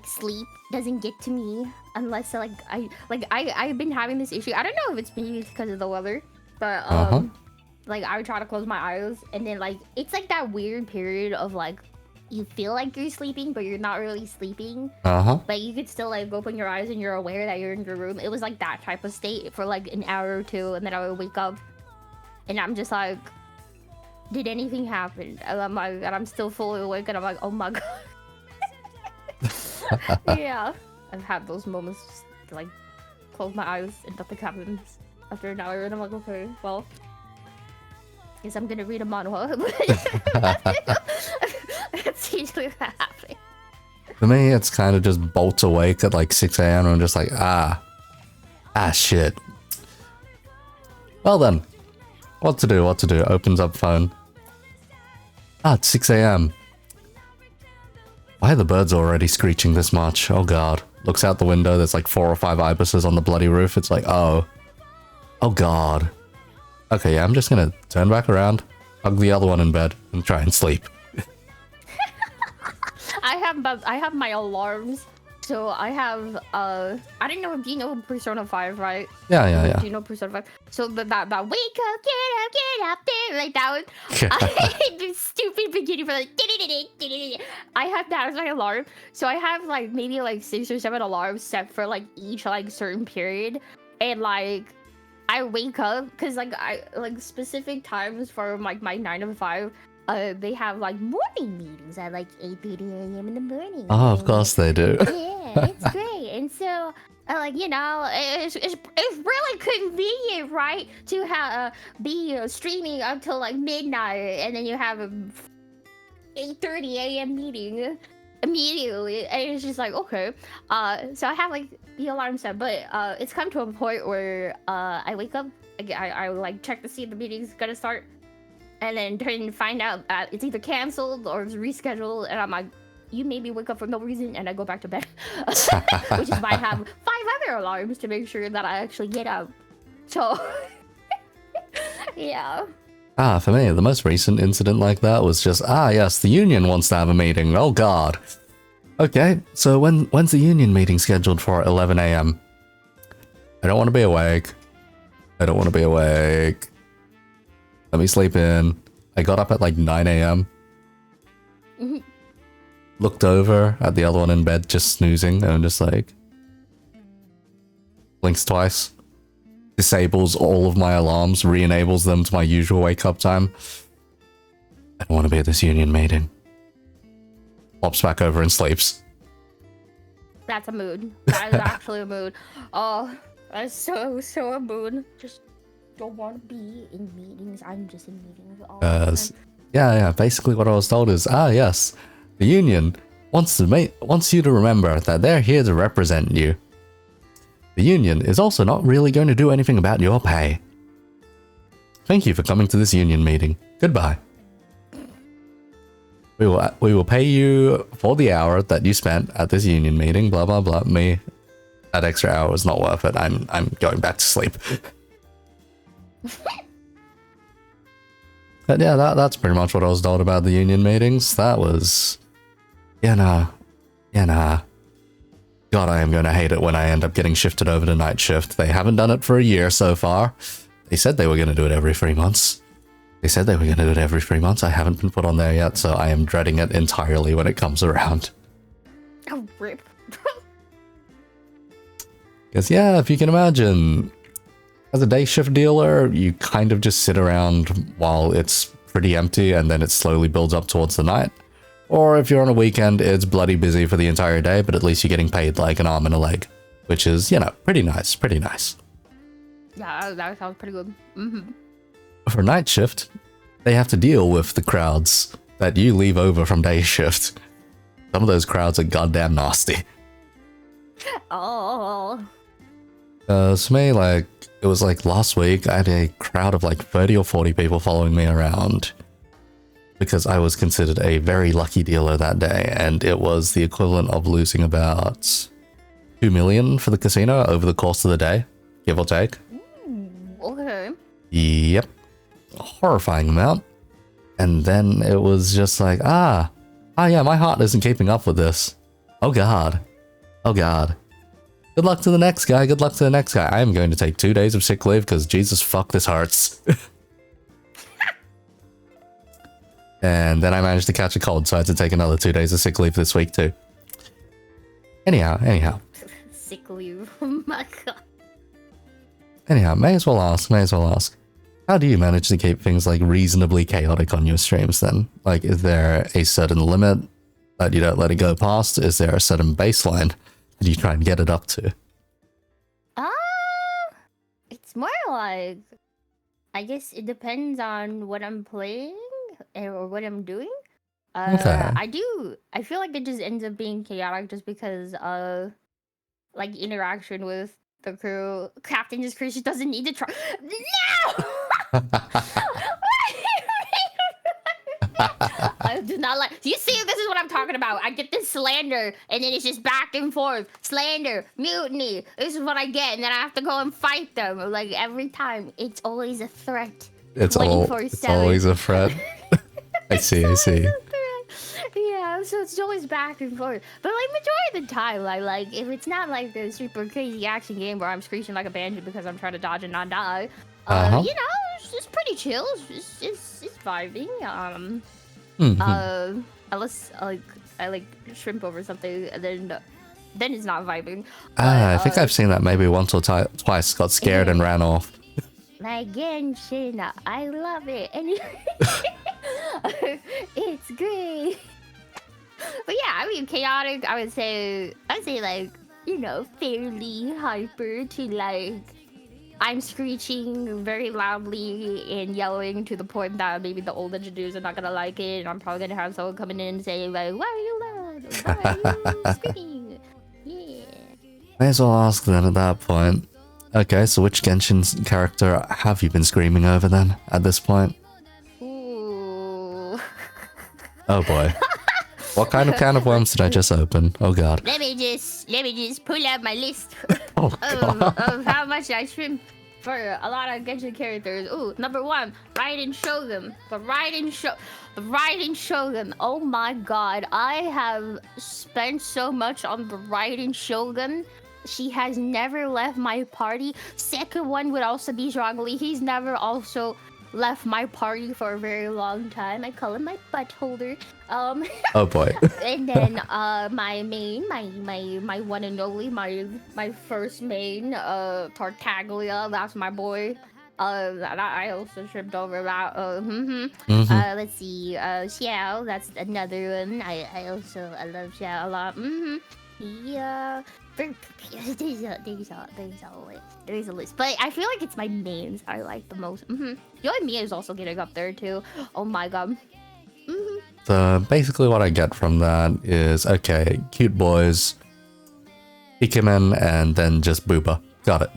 sleep doesn't get to me unless I've been having this issue. I don't know if it's maybe because of the weather, but like I would try to close my eyes and then like it's like that weird period of like you feel like you're sleeping but you're not really sleeping, but you could still like open your eyes and you're aware that you're in your room. It was like that type of state for like an hour or two, and then I would wake up and I'm just like, did anything happen? And I'm like, and I'm still fully awake and I'm like, oh my god. Yeah, I've had those moments just to, like close my eyes and nothing happens after an hour and I'm like, okay, well, guess I'm gonna read a manhwa. That's usually what happens. For me, it's kind of just bolt awake at like 6 a.m. and I'm just like, shit. Well then, what to do? Opens up phone. It's 6 a.m. Why are the birds already screeching this much? Oh god. Looks out the window, there's like 4 or 5 ibises on the bloody roof. It's like, oh god. Okay, yeah, I'm just gonna turn back around, hug the other one in bed, and try and sleep. I have my alarms. So I have I don't know, do you know Persona 5, right? Yeah. Do you know Persona 5? So that wake up, get up there, like that one. The stupid beginning for like I have that as my alarm. So I have like maybe like 6 or 7 alarms set for like each like certain period, and like I wake up because like I like specific times for like my 9 to 5. They have like morning meetings at like 8:30 a.m. in the morning. Oh, of course they do. Yeah, it's great. And so, like, you know, it's really convenient, right? To be streaming until like midnight, and then you have a 8:30 a.m. meeting immediately, and it's just like, okay. So I have like the alarm set, but it's come to a point where I wake up, I like check to see if the meeting's gonna start. And then turn and find out it's either canceled or it's rescheduled, and I'm like, you made me wake up for no reason, and I go back to bed. Which is why I have 5 other alarms to make sure that I actually get up. So, yeah. For me, the most recent incident like that was just, yes, the union wants to have a meeting. Oh god. Okay, so when's the union meeting scheduled for? 11 a.m. I don't want to be awake. Let me sleep in. I got up at like 9 a.m. Looked over at the other one in bed, just snoozing, and I'm just like... Blinks twice. disables all of my alarms, re-enables them to my usual wake-up time. I don't want to be at this union meeting. Pops back over and sleeps. That's a mood. That is actually a mood. Oh, that's so a mood. Just don't want to be in meetings. I'm just in meetings all the time. Yeah. Basically, what I was told is, yes, the union wants you to remember that they're here to represent you. The union is also not really going to do anything about your pay. Thank you for coming to this union meeting. Goodbye. We will pay you for the hour that you spent at this union meeting. Blah blah blah. Me, that extra hour was not worth it. I'm going back to sleep. But yeah, that's pretty much what I was told about the union meetings. That was, nah. God, I am going to hate it when I end up getting shifted over to night shift. They haven't done it for a year so far. They said they were going to do it every 3 months. I haven't been put on there yet, so I am dreading it entirely when it comes around. Oh, rip. Because yeah, if you can imagine, as a day shift dealer, you kind of just sit around while it's pretty empty and then it slowly builds up towards the night. Or if you're on a weekend, it's bloody busy for the entire day, but at least you're getting paid like an arm and a leg, which is, pretty nice. Yeah, that sounds pretty good. For night shift, they have to deal with the crowds that you leave over from day shift. Some of those crowds are goddamn nasty. Oh. To me, it was last week, I had a crowd of 30 or 40 people following me around because I was considered a very lucky dealer that day, and it was the equivalent of losing about 2 million for the casino over the course of the day, give or take. Okay. Yep. A horrifying amount. And then it was just yeah, my heart isn't keeping up with this. Oh god. Good luck to the next guy. I am going to take 2 days of sick leave because Jesus fuck, this hurts. And then I managed to catch a cold, so I had to take another 2 days of sick leave this week too. Anyhow. Sick leave. Oh my god. Anyhow, may as well ask. How do you manage to keep things reasonably chaotic on your streams then? Is there a certain limit that you don't let it go past? Is there a certain baseline that you try and get it up to? It's more I guess it depends on what I'm playing or what I'm doing. Okay. I feel like it just ends up being chaotic just because interaction with the crew. Captain just Christian doesn't need to try. No! I do not like. Do you see? This is what I'm talking about. I get this slander, and then it's just back and forth. Slander, mutiny. This is what I get, and then I have to go and fight them. Every time, it's always a threat. It's always a threat. I see. Yeah, so it's always back and forth. But majority of the time, if it's not the super crazy action game where I'm screeching like a banshee because I'm trying to dodge and not die, it's just pretty chill. It's vibing. Unless I shrimp over something, and then it's not vibing. I think I've seen that maybe once or twice. Got scared and ran off. My Genshin, I love it. And it's great. But yeah, chaotic. I would say fairly hyper to I'm screeching very loudly and yelling to the point that maybe the old engineers are not gonna like it, and I'm probably gonna have someone coming in and saying why are you loud? Why are you screaming? Yeah. May as well ask then at that point. Okay, so which Genshin character have you been screaming over then at this point? Ooh. Oh boy. What kind of can of worms did I just open? Oh god. Let me just pull out my list of how much I shrimp for a lot of Genshin characters. Ooh, number 1, Raiden Shogun. The Raiden Shogun. Oh my god, I have spent so much on the Raiden Shogun. She has never left my party. Second one would also be Zhongli. He's never also left my party for a very long time. I call him my butt holder. Oh boy. And then my main, my one and only, my first main, Tartaglia. That's my boy. That I also tripped over that. Let's see. Xiao, that's another one. I also I love Xiao a lot. Yeah. There's a list, but I feel like it's my mains I like the most. Yo and Mia is also getting up there too. Oh my god. So basically what I get from that is, okay, cute boys, Ikemen, and then just Booba. Got it.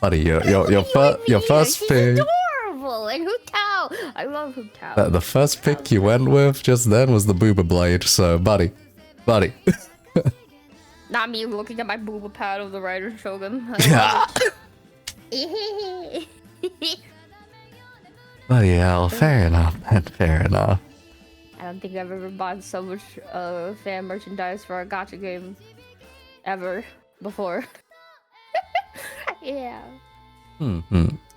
Buddy, your first She's pick. adorable, and Hu Tao. I love Hu Tao. The first pick you went with just then was the Booba Blade. So, buddy. Not me looking at my booba pad of the Rider Shogun. Yeah. Bloody hell, fair enough, man, fair enough. I don't think I've ever bought so much fan merchandise for a gacha game ever before. Yeah.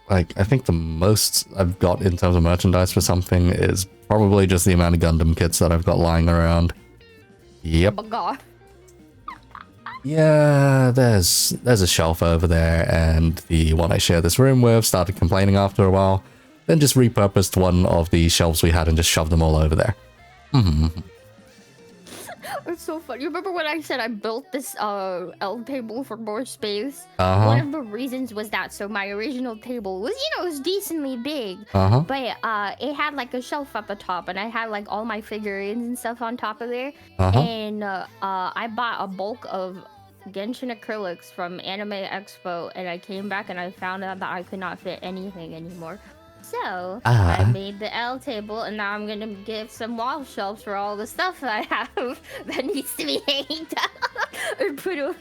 Like, I think the most I've got in terms of merchandise for something is probably just the amount of Gundam kits that I've got lying around. Yep. Oh my god. Yeah, there's a shelf over there, and the one I share this room with started complaining after a while, then just repurposed one of the shelves we had and just shoved them all over there. It's so funny. You remember when I said I built this L table for more space? Uh-huh. One of the reasons was that so my original table was, it was decently big. Uh-huh. But it had like a shelf at the top, and I had like all my figurines and stuff on top of there. Uh-huh. And I bought a bulk of Genshin acrylics from Anime Expo, and I came back and I found out that I could not fit anything anymore. So I made the L table, and now I'm gonna give some wall shelves for all the stuff I have that needs to be hanged out or put over.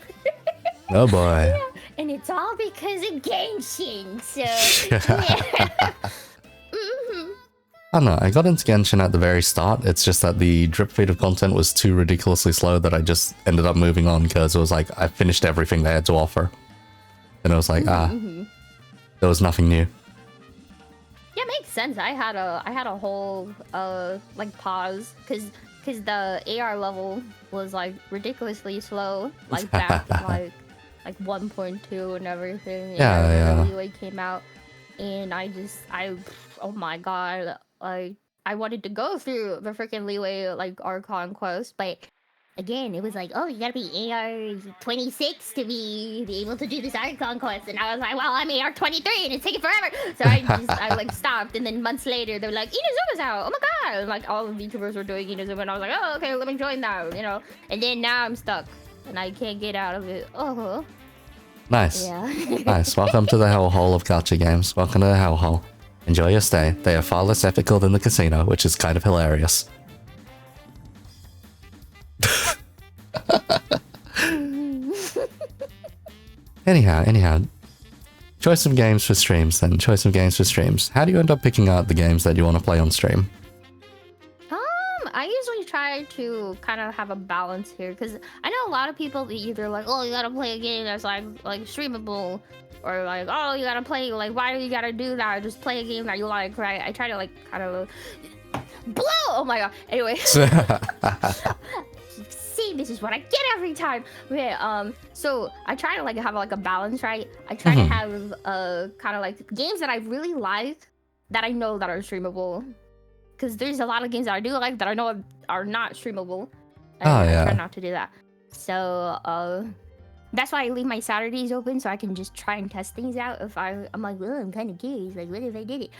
Oh boy. Yeah. And it's all because of Genshin. So yeah. I don't know, I got into Genshin at the very start. It's just that the drip feed of content was too ridiculously slow that I just ended up moving on because it was like I finished everything they had to offer. And it was like, there was nothing new. Yeah, makes sense. I had a whole like pause because the AR level was like ridiculously slow, like back in, like 1.2 and everything. Yeah. Leeway came out, and oh my god, like I wanted to go through the freaking Leeway like Archon quest, but again, it was like, oh, you gotta be AR 26 to be able to do this Archon quest, and I was like, well, I'm AR 23 and it's taking forever. So I like stopped, and then months later they were like, Inazuma's out. Oh my god! And, like all the VTubers were doing Inazuma, and I was like, oh, okay, let me join now, And then now I'm stuck, and I can't get out of it. Oh. Nice. Yeah. Nice. Welcome to the hellhole of gacha games. Welcome to the hellhole. Enjoy your stay. They are far less ethical than the casino, which is kind of hilarious. Anyhow. Choice of games for streams then. How do you end up picking out the games that you want to play on stream? I usually try to kind of have a balance here, because I know a lot of people that either like, oh, you gotta play a game that's like streamable, or like, oh, you gotta play, like, why do you gotta do that? Just play a game that you like, right? I try to like kind of blow. Oh my god. Anyway. See, this is what I get every time. Okay, so I try to like have like a balance, right? I try to have kind of like games that I really like that I know that are streamable. Because there's a lot of games that I do like that I know are not streamable. And I try not to do that. So that's why I leave my Saturdays open, so I can just try and test things out. If I'm like, well, I'm kind of curious, like, what if I did it?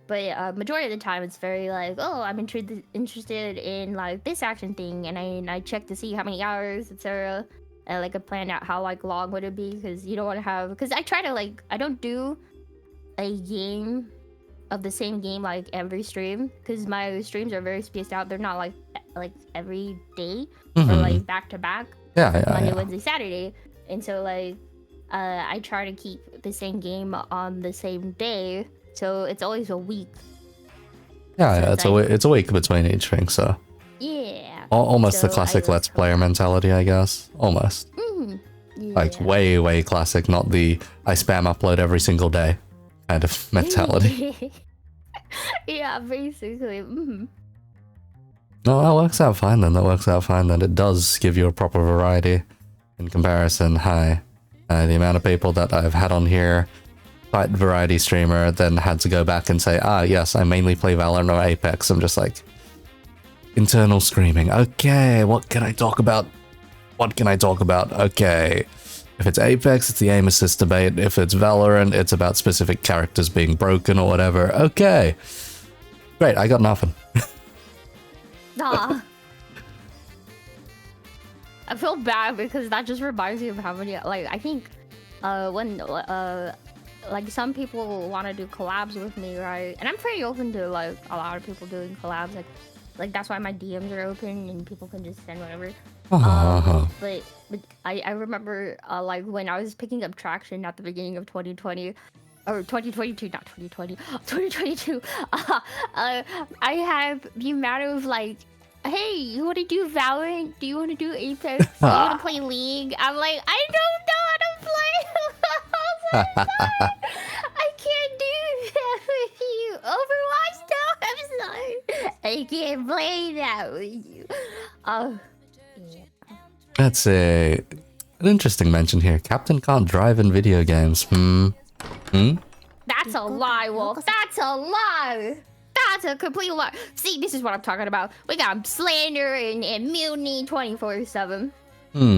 But majority of the time, it's very like, oh, I'm interested in like this action thing, and I check to see how many hours, etc. And like I plan out how like long would it be, because you don't want to have, because I try to like, I don't do a game of the same game like every stream, because my streams are very spaced out. They're not like every day or like back to back. Monday, Wednesday, Saturday, and so like I try to keep the same game on the same day, so it's always a week. Yeah, so it's a week between each thing, so yeah, almost so the classic Let's Player mentality, I guess. Almost. Yeah. Like way classic, not the I spam upload every single day kind of mentality. Yeah, basically. No, that works out fine then. That works out fine then. It does give you a proper variety in comparison. Hi. The amount of people that I've had on here, quite variety streamer, then had to go back and say, yes, I mainly play Valorant or Apex. I'm just like, internal screaming. Okay, what can I talk about? What can I talk about? Okay. If it's Apex, it's the aim assist debate. If it's Valorant, it's about specific characters being broken or whatever. Okay. Great, I got nothing. Nah. I feel bad because that just reminds me of how many, like, I think when like some people want to do collabs with me, right? And I'm pretty open to like a lot of people doing collabs, like that's why my DMs are open and people can just send whatever. But I remember like when I was picking up traction at the beginning of 2020 or 2022, not 2020, 2022. I had the amount of like, hey, you want to do Valorant? Do you want to do Apex? Do you want to play League? I'm like, I don't know how to play. I can't do that with you. Overwatch, no, I'm sorry. I can't play that with you. That's an interesting mention here. Captain can't drive in video games. That's a lie, Wolf. That's a lie. That's a complete lie. See, this is what I'm talking about. We got slander and mutiny 24/7.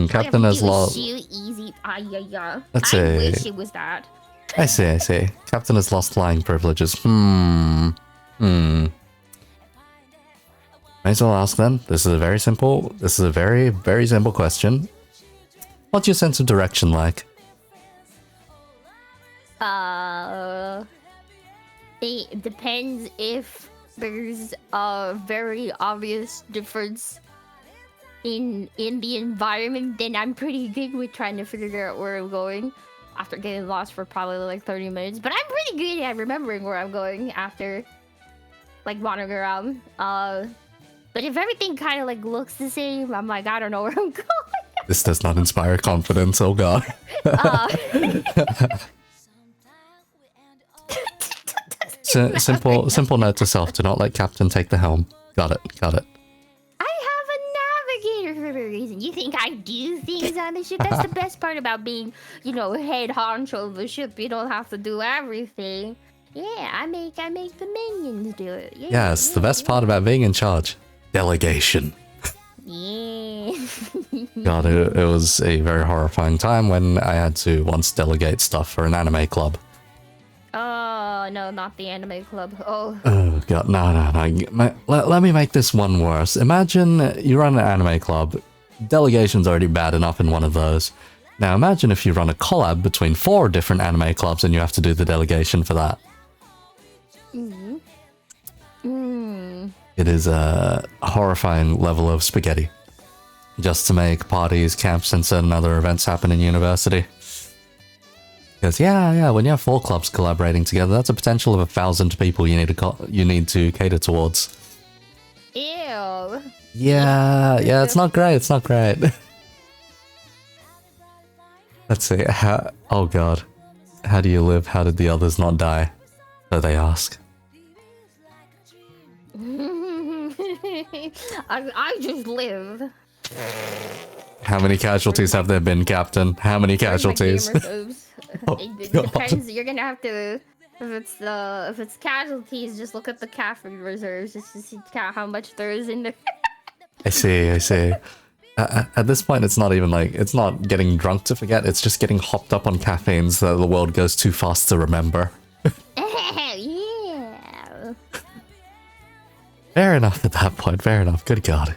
Captain has lost. Shoot easy. Yeah. Let's I see. wish it was that. I see. Captain has lost flying privileges. May as well ask then. This is a very very simple question. What's your sense of direction like? It depends if there's a very obvious difference in the environment, then I'm pretty good with trying to figure out where I'm going after getting lost for probably like 30 minutes. But I'm pretty good at remembering where I'm going after like wandering around. But if everything kind of like looks the same, I'm like, I don't know where I'm going. This does not inspire confidence, oh god. Simple note to self, do not let Captain take the helm. Got it. I have a navigator for a reason. You think I do things on the ship? That's the best part about being, head honcho of the ship. You don't have to do everything. Yeah, I make the minions do it. Yeah, yes, the best part about being in charge. Delegation. Yeah. God, it was a very horrifying time when I had to once delegate stuff for an anime club. Oh, no, not the anime club. Oh god, no. Let me make this one worse. Imagine you run an anime club. Delegation's already bad enough in one of those. Now imagine if you run a collab between 4 different anime clubs and you have to do the delegation for that. It is a horrifying level of spaghetti. Just to make parties, camps, and certain other events happen in university. Because yeah, when you have 4 clubs collaborating together, that's a potential of 1,000 people you need to cater towards. Ew. Yeah, it's not great. Let's see. Oh god. How do you live? How did the others not die? So they ask. I just live. How many casualties have there been, Captain? How many casualties? It depends. You're gonna have to. If it's casualties, just look at the cafe reserves just to see how much there is in there. I see. At this point, it's not even like, it's not getting drunk to forget, it's just getting hopped up on caffeine so that the world goes too fast to remember. Yeah. Fair enough at that point, fair enough. Good God.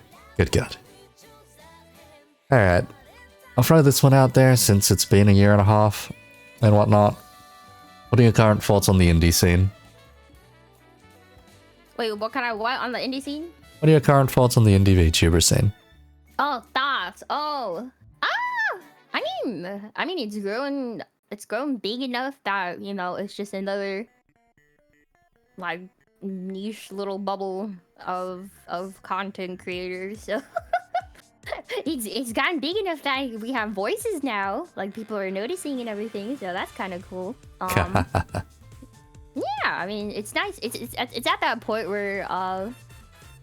Alright. I'll throw this one out there since it's been a year and a half and whatnot. What are your current thoughts on the indie scene? Wait, what on the indie scene? What are your current thoughts on the indie VTuber scene? Oh, thoughts. Oh. I mean, it's grown big enough that, it's just another, like, niche little bubble of content creators, so. it's gotten big enough that we have voices now. Like people are noticing and everything, so that's kind of cool. Yeah, I mean it's nice. It's at that point where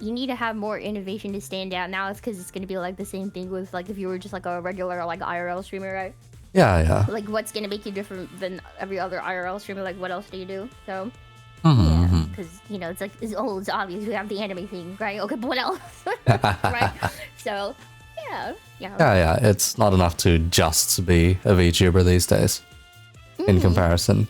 you need to have more innovation to stand out. Now it's because it's gonna be like the same thing with like if you were just like a regular like IRL streamer, right? Yeah. Like what's gonna make you different than every other IRL streamer? Like what else do you do? So Mm-hmm. yeah, because you know it's like it's obvious we have the anime thing, right? Okay, but what else? Right? So yeah. Yeah. It's not enough to just be a VTuber these days, in comparison.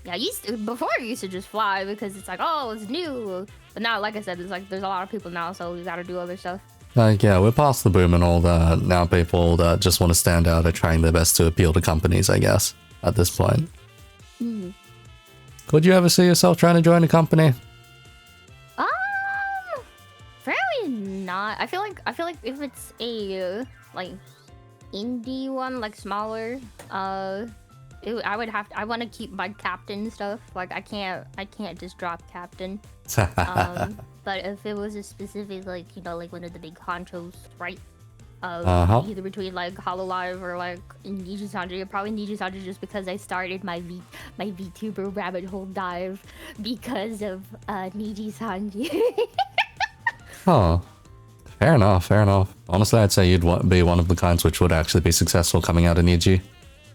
Yeah, before I used to just fly because it's like, oh, it's new. But now, like I said, it's like there's a lot of people now, so you gotta do other stuff. Like, yeah, we're past the boom and all that. Now people that just want to stand out are trying their best to appeal to companies, I guess, at this point. Would you ever see yourself trying to join a company? Probably not. I feel like if it's a like indie one, like smaller, I want to keep my captain stuff. Like I can't just drop captain. But if it was a specific like like one of the big honchos, right? Either between like Hololive or like Niji Sanji, probably Niji Sanji just because I started my VTuber rabbit hole dive because of Niji Sanji. Huh. Fair enough. Honestly, I'd say you'd be one of the kinds which would actually be successful coming out of Niji,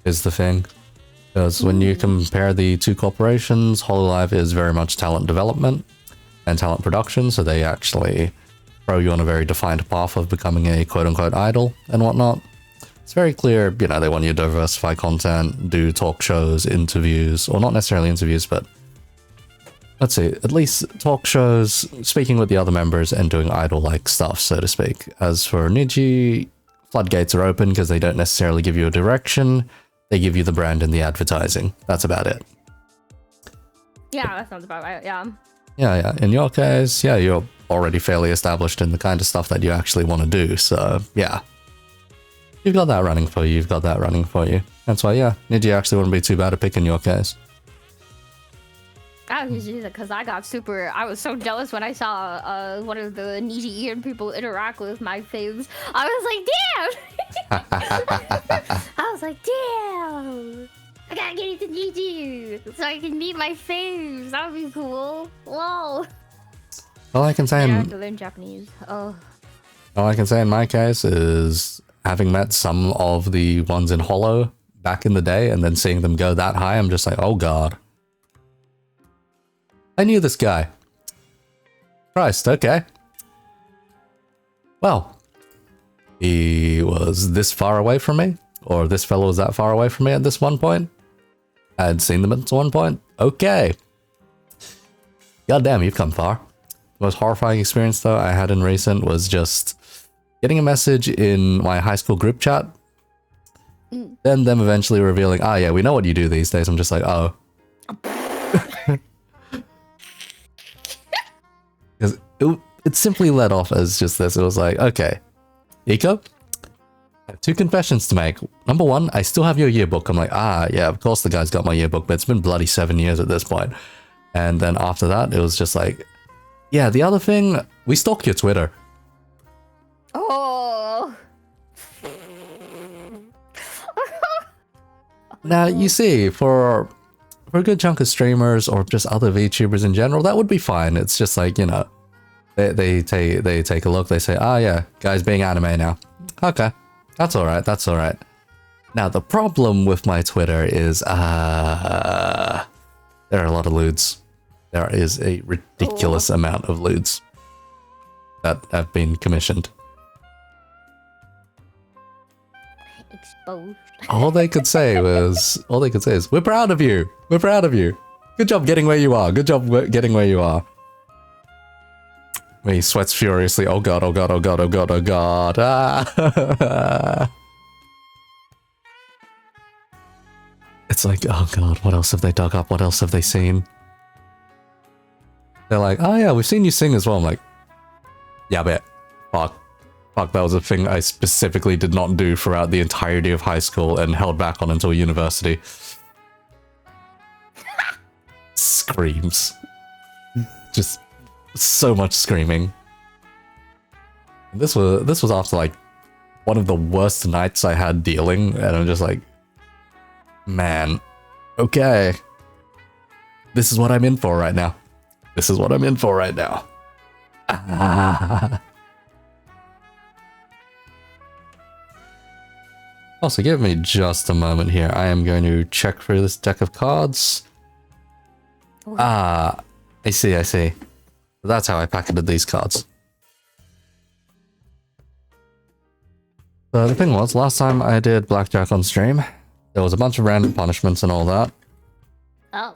is the thing. Because when you compare the two corporations, Hololive is very much talent development and talent production, so they actually throw you on a very defined path of becoming a quote-unquote idol and whatnot. It's very clear, they want you to diversify content, do talk shows, interviews, or not necessarily interviews, but let's see, at least talk shows, speaking with the other members and doing idol-like stuff, so to speak. As for Niji, floodgates are open because they don't necessarily give you a direction. They give you the brand and the advertising. That's about it. Yeah, that sounds about right, yeah. Yeah. In your case, yeah, you're already fairly established in the kind of stuff that you actually want to do, so yeah. You've got that running for you, That's why, yeah, Niji actually wouldn't be too bad a pick in your case. Because I was so jealous when I saw one of the Niji Ian people interact with my faves. I was like, damn! I was like, damn! I gotta get into Niji so I can meet my faves. That would be cool. Whoa. All I can say I have to learn Japanese. Oh. All I can say in my case is having met some of the ones in Hollow back in the day and then seeing them go that high, I'm just like, oh god. I knew this guy. Christ, okay. Well, he was this far away from me, or this fellow was that far away from me at this one point. I had seen them at one point. Okay. God damn, you've come far. The most horrifying experience, though, I had in recent was just getting a message in my high school group chat, then them eventually revealing, yeah, we know what you do these days. I'm just like, oh. Because it simply led off as just this. It was like, okay, Eco, I have two confessions to make. Number one, I still have your yearbook. I'm like, yeah, of course the guy's got my yearbook, but it's been bloody 7 years at this point. And then after that, it was just like, yeah, the other thing, we stalk your Twitter. Oh. Now, you see, for a good chunk of streamers or just other VTubers in general, that would be fine. It's just like, they take a look, they say, yeah, guy's being anime now. Okay, that's all right. Now, the problem with my Twitter is, there are a lot of lewds. There is a ridiculous amount of lewds that have been commissioned. Exposed. All they could say is, we're proud of you. Good job getting where you are. He sweats furiously. Oh god. It's like, oh god, what else have they dug up? What else have they seen? They're like, oh yeah, we've seen you sing as well. I'm like, yeah, but fuck, that was a thing I specifically did not do throughout the entirety of high school and held back on until university. Screams. Just so much screaming. This was after like one of the worst nights I had dealing, and I'm just like, man, okay. This is what I'm in for right now. This is what I'm in for right now. Also, give me just a moment here. I am going to check through this deck of cards. I see, I see. That's how I packeted these cards. So the thing was, last time I did Blackjack on stream, there was a bunch of random punishments and all that. Oh.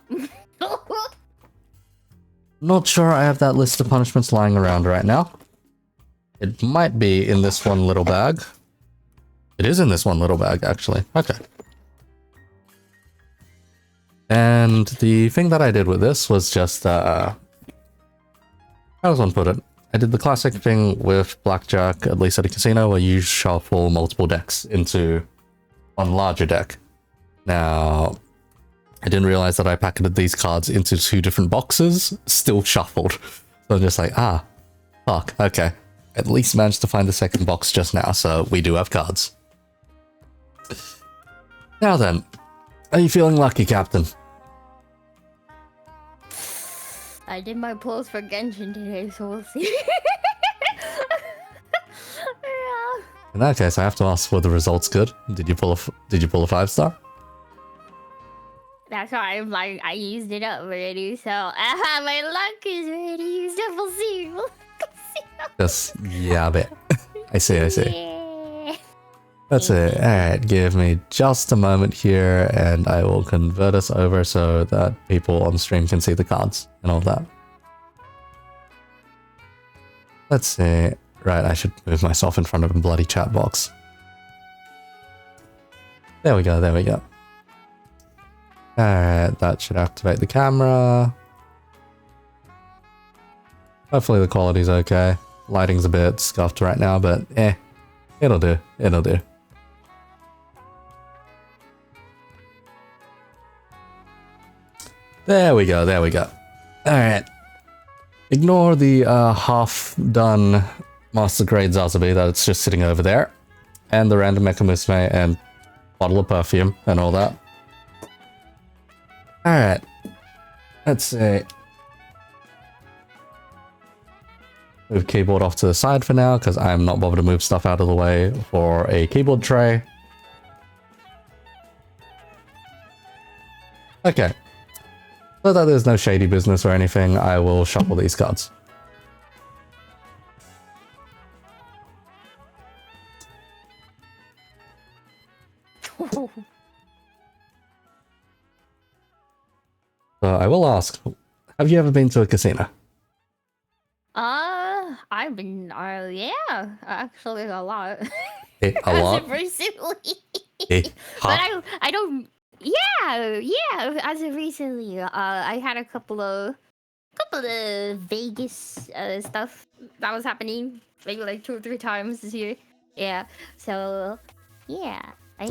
Not sure I have that list of punishments lying around right now. It might be in this one little bag. It is in this one little bag, actually. Okay. And the thing that I did with this was just, how does one put it? I did the classic thing with Blackjack, at least at a casino, where you shuffle multiple decks into one larger deck. Now, I didn't realize that I packeted these cards into 2 different boxes, still shuffled. So I'm just like, fuck, okay. At least managed to find the second box just now, so we do have cards. Now then, are you feeling lucky, Captain? I did my pulls for Genshin today, so we'll see. Yeah. In that case, I have to ask, were the results good? Did you pull a 5-star? That's why I'm like, I used it up already, so my luck is already used up. We'll see. Just, yeah, a bit. I see. Yeah. That's it. Alright, give me just a moment here, and I will convert us over so that people on stream can see the cards and all that. Let's see. Right, I should move myself in front of a bloody chat box. There we go. Alright, that should activate the camera. Hopefully the quality's okay. Lighting's a bit scuffed right now, but it'll do. There we go. Alright. Ignore the half-done Master Grade Zazabi that it's just sitting over there. And the random Mekamusume and bottle of perfume and all that. Alright. Let's see. Move keyboard off to the side for now, because I'm not bothered to move stuff out of the way for a keyboard tray. Okay. So that there's no shady business or anything, I will shuffle these cards. So I will ask, have you ever been to a casino? I've been, yeah, actually a lot. A lot? As of recently. But I don't, yeah, as of recently, I had a couple of Vegas stuff that was happening, maybe like 2 or 3 times this year. Yeah, so, yeah.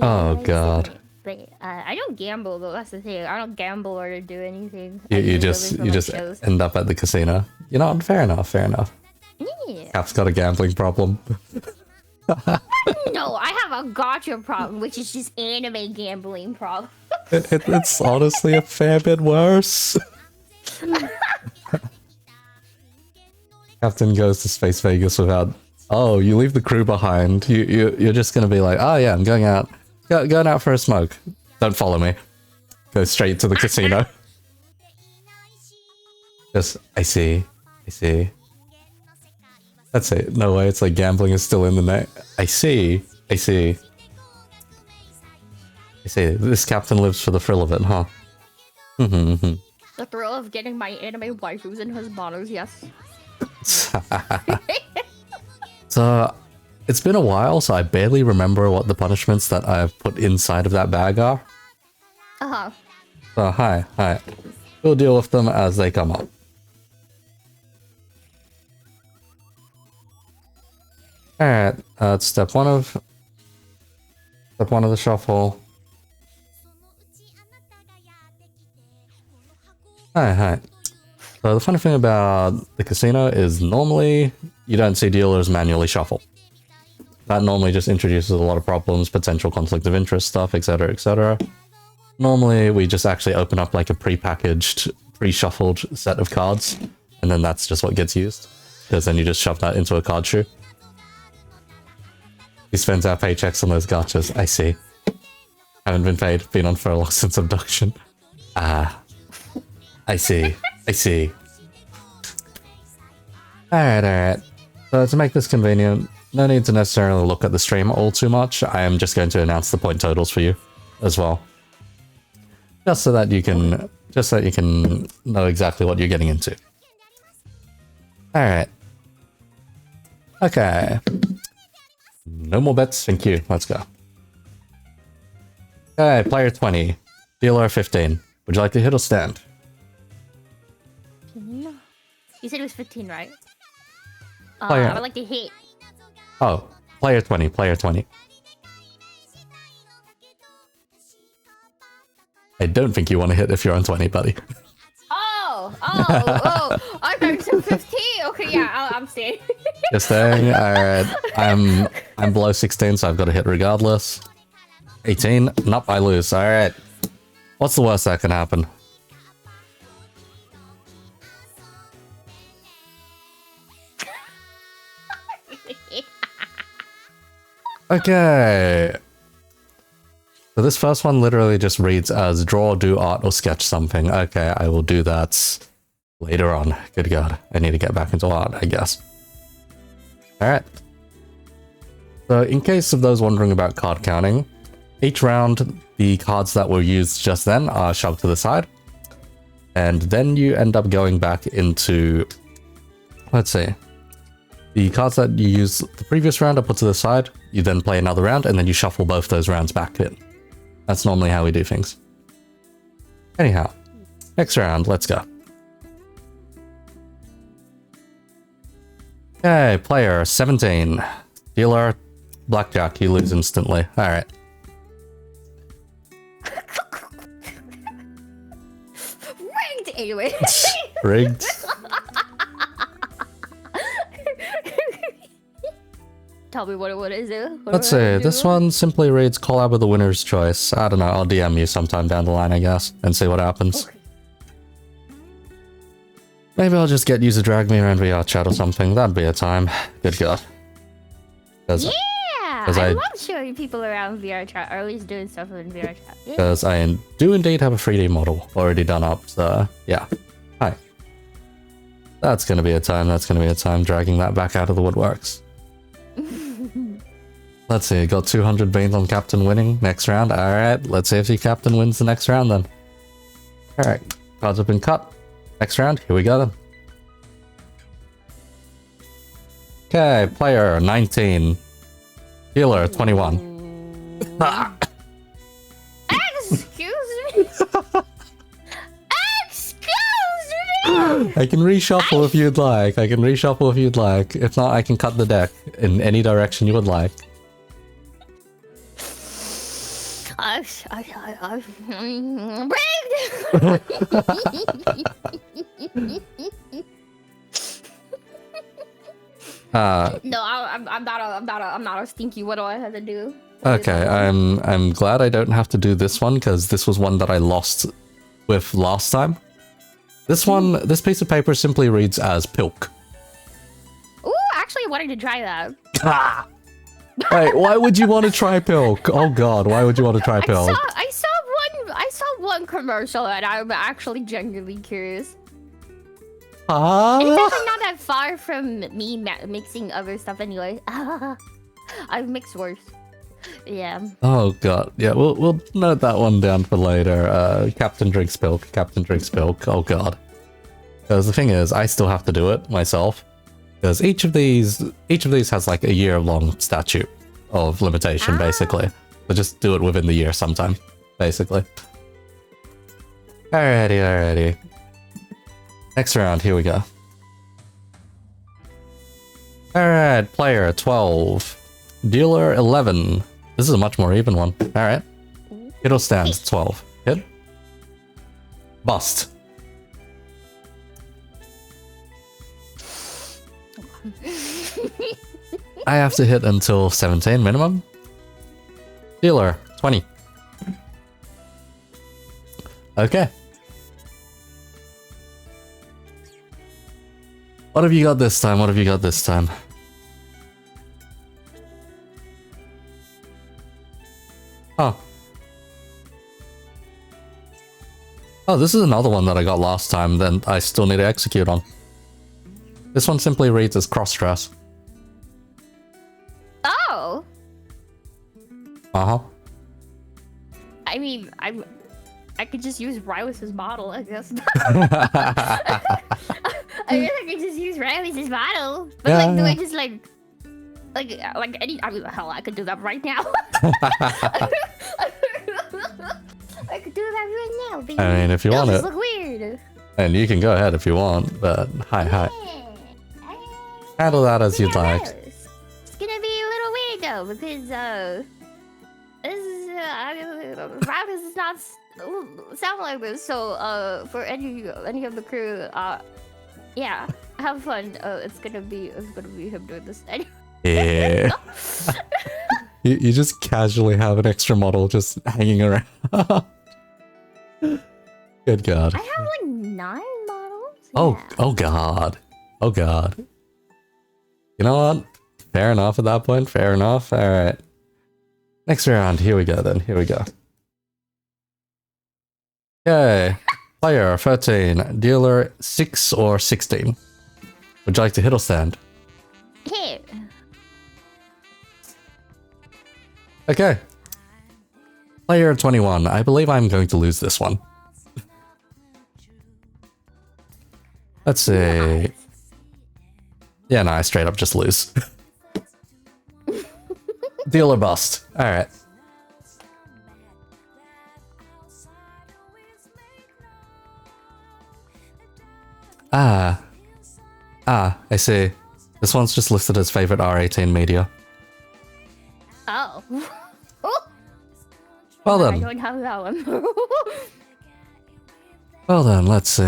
Oh, God. But I don't gamble though. That's the thing. I don't gamble or do anything. You just end up at the casino. You know, fair enough. Yeah. Cap's got a gambling problem. No, I have a gotcha problem, which is just anime gambling problem. It's honestly a fair bit worse. Captain goes to Space Vegas without. Oh, you leave the crew behind. You're just gonna be like, oh yeah, I'm going out. Going out for a smoke. Don't follow me. Go straight to the casino. Just, I see. That's it. No way, it's like gambling is still in the name. I see. This captain lives for the thrill of it, huh? The thrill of getting my anime waifus and husbandos, yes. So, it's been a while, so I barely remember what the punishments that I've put inside of that bag are. Uh-huh. So, hi. We'll deal with them as they come up. Alright, step one of the shuffle. Hi. So the funny thing about the casino is normally you don't see dealers manually shuffle. That normally just introduces a lot of problems, potential conflict of interest stuff, etc, etc. Normally we just actually open up like a pre-packaged, pre-shuffled set of cards, and then that's just what gets used. Because then you just shove that into a card shoe. He spends our paychecks on those gachas. I see. Haven't been paid. Been on furlough since abduction. Ah. I see. I see. Alright. So to make this convenient, no need to necessarily look at the stream all too much. I am just going to announce the point totals for you as well. Just so that you can know exactly what you're getting into. Alright. Okay. No more bets, thank you. Let's go. Okay, player 20. Dealer 15. Would you like to hit or stand? No. You said it was 15, right? Player. I would like to hit. Oh, player 20, player 20. I don't think you want to hit if you're on 20, buddy. Oh! I thought you said 15. Okay, yeah, I'm staying. You're staying? Alright. I'm below 16, so I've got to hit regardless. 18? Nope, I lose. Alright. What's the worst that can happen? Okay. So this first one literally just reads as draw, do art, or sketch something. Okay, I will do that later on. Good God. I need to get back into art, I guess. Alright. So in case of those wondering about card counting, each round the cards that were used just then are shoved to the side. And then you end up going back into, let's see, the cards that you used the previous round are put to the side. You then play another round and then you shuffle both those rounds back in. That's normally how we do things. Anyhow, next round, let's go. Okay, player 17. Dealer, blackjack, you lose instantly. Alright. Rigged anyway. Rigged. Tell me what is it? Let's see, this one simply reads collab with the winner's choice. I don't know, I'll DM you sometime down the line, I guess, and see what happens. Okay. Maybe I'll just get you to drag me around VR chat or something. That'd be a time. Good God. Yeah! I love showing people around VR chat, or at least doing stuff in VR chat. Because I do indeed have a 3D model already done up, so yeah. Hi. That's gonna be a time, dragging that back out of the woodworks. Let's see, got 200 beans on Captain winning next round. Alright, let's see if your Captain wins the next round then. Alright, cards have been cut. Next round, here we go then. Okay, player 19. Healer 21. Excuse me? Excuse me? I can reshuffle if you'd like. If not, I can cut the deck in any direction you would like. No, I'm not a stinky. What do I have to do? Okay, I'm glad I don't have to do this one because this was one that I lost with last time. This one, this piece of paper simply reads as pilk. Ooh, actually, I wanted to try that. Wait, why would you want to try pilk? Oh God, why would you want to try pilk? I saw one commercial and I'm actually genuinely curious. And it's actually not that far from me mixing other stuff anyway. I've mixed worse. Yeah. Oh God, yeah, we'll note that one down for later. Captain drinks pilk. Oh God. Because the thing is, I still have to do it myself. Because each of these has like a year-long statute of limitation, basically. So just do it within the year sometime, basically. Alrighty. Next round, here we go. Alright, player 12. Dealer 11. This is a much more even one. Alright. Hit or stand, 12. Hit. Bust. I have to hit until 17 minimum. Dealer, 20. Okay. What have you got this time? What have you got this time? Oh. Oh, this is another one that I got last time that I still need to execute on. This one simply reads as cross-dress. Oh! Uh-huh. I mean, I could just use Rylis' model, I guess. I guess I could just use Rylis' model. But Yeah, like, do yeah. I just like any? I mean, hell, I could do that right now. I could do that right now. Baby. I mean, if you It'll want just it. look weird. And you can go ahead if you want, but hi. Handle that as you'd like. It's gonna be a little weird though, because this is Rylis does not sound like this. So for any of the crew, yeah, have fun. It's gonna be him doing this. Yeah. you just casually have an extra model just hanging around. Good God. I have like 9 models. Oh, Yeah. oh God. Oh God. You know what? Fair enough at that point. Fair enough. All right. Next round. Here we go then. Here we go. Okay. Player 13. Dealer 6 or 16. Would you like to hit or stand? Here. Okay. Player 21. I believe I'm going to lose this one. Let's see. Yeah, no, I straight up just lose. Deal or bust. Alright. I see. This one's just listed as favorite R18 media. Oh. Well I then. don't have that one. Well then, let's see.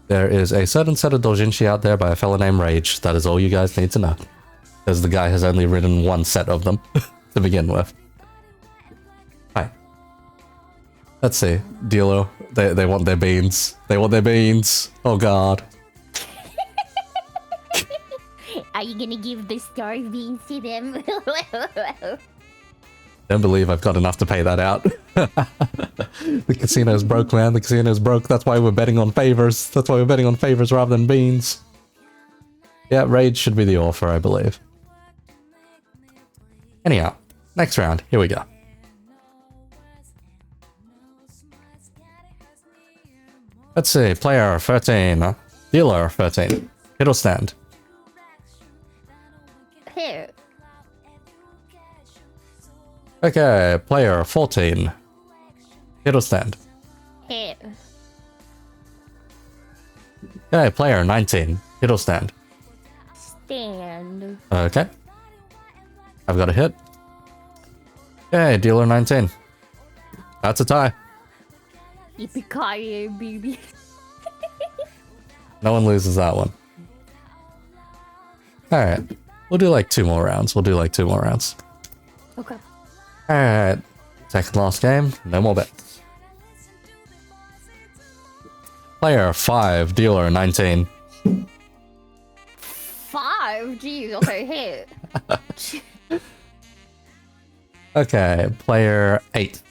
There is a certain set of doujinshi out there by a fella named Rage. That is all you guys need to know. Because the guy has only written one set of them to begin with. Hi. Let's see. Dealer. They want their beans. They want their beans. Oh God. Are you gonna give the star beans to them? Don't believe I've got enough to pay that out. The casino's broke, man. The casino's broke. That's why we're betting on favors. That's why we're betting on favors rather than beans. Yeah, Rage should be the offer, I believe. Anyhow, next round. Here we go. Let's see. Player 13. Dealer 13. Hit or stand. Here. Okay, player 14. Hit or stand. Here. Okay, player 19. Hit or stand. Stand. Okay. I've got a hit. Okay, dealer 19. That's a tie. Yippee-ki-yay, baby. No one loses that one. Alright. We'll do like 2 more rounds. Okay. Alright. Second last game. No more bets. Player 5. Dealer 19. 5? Jeez, okay, hit. Okay. Player 8.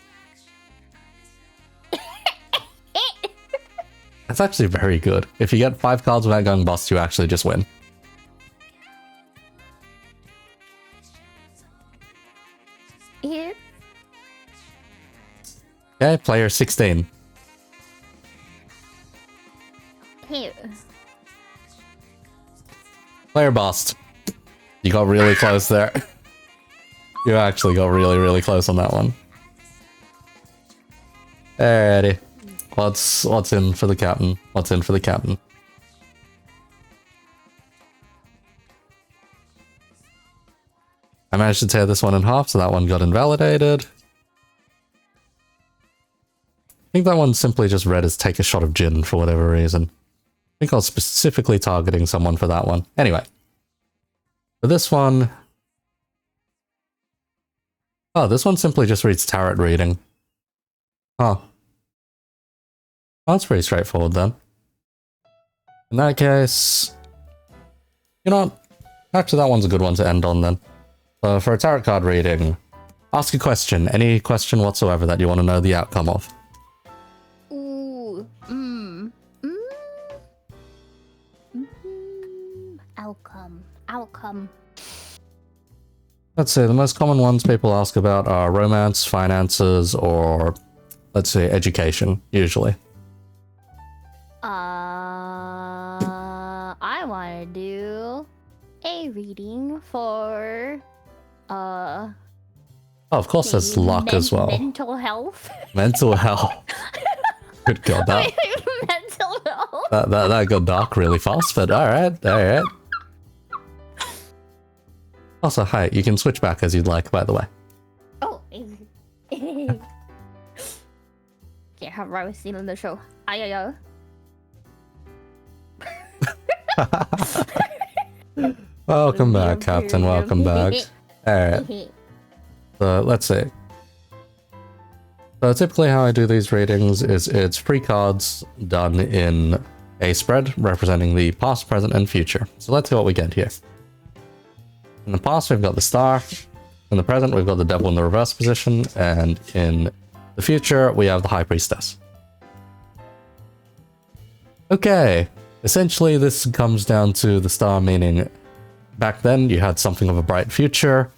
That's actually very good. If you get 5 cards without going bust, you actually just win. Here. Okay, player 16. Here. Player bust. You got really close there. You actually got really, really close on that one. Alrighty. What's in for the captain? What's in for the captain? I managed to tear this one in half, so that one got invalidated. I think that one simply just read as take a shot of gin for whatever reason. think I was specifically targeting someone for that one. Anyway. For this one... Oh, this one simply just reads tarot reading. Huh. Oh, that's pretty straightforward then. In that case... You know what? Actually, that one's a good one to end on then. For a tarot card reading, ask a question. Any question whatsoever that you want to know the outcome of. Ooh. Outcome. Let's say the most common ones people ask about are romance, finances, or let's say education, usually. I want to do a reading for Oh, of course there's luck as well. Mental health. Mental health. Good God, that mental health. that got dark really fast, but alright. Also, hi, you can switch back as you'd like, by the way. Oh, can't have Rose stealing the show. Ayo. Welcome back, Captain. Welcome back. Alright. So, let's see. So, typically how I do these readings is it's 3 cards done in a spread representing the past, present, and future. So, let's see what we get here. In the past, we've got the Star. In the present, we've got the Devil in the reverse position. And in the future, we have the High Priestess. Okay. Essentially, this comes down to the Star, meaning back then you had something of a bright future.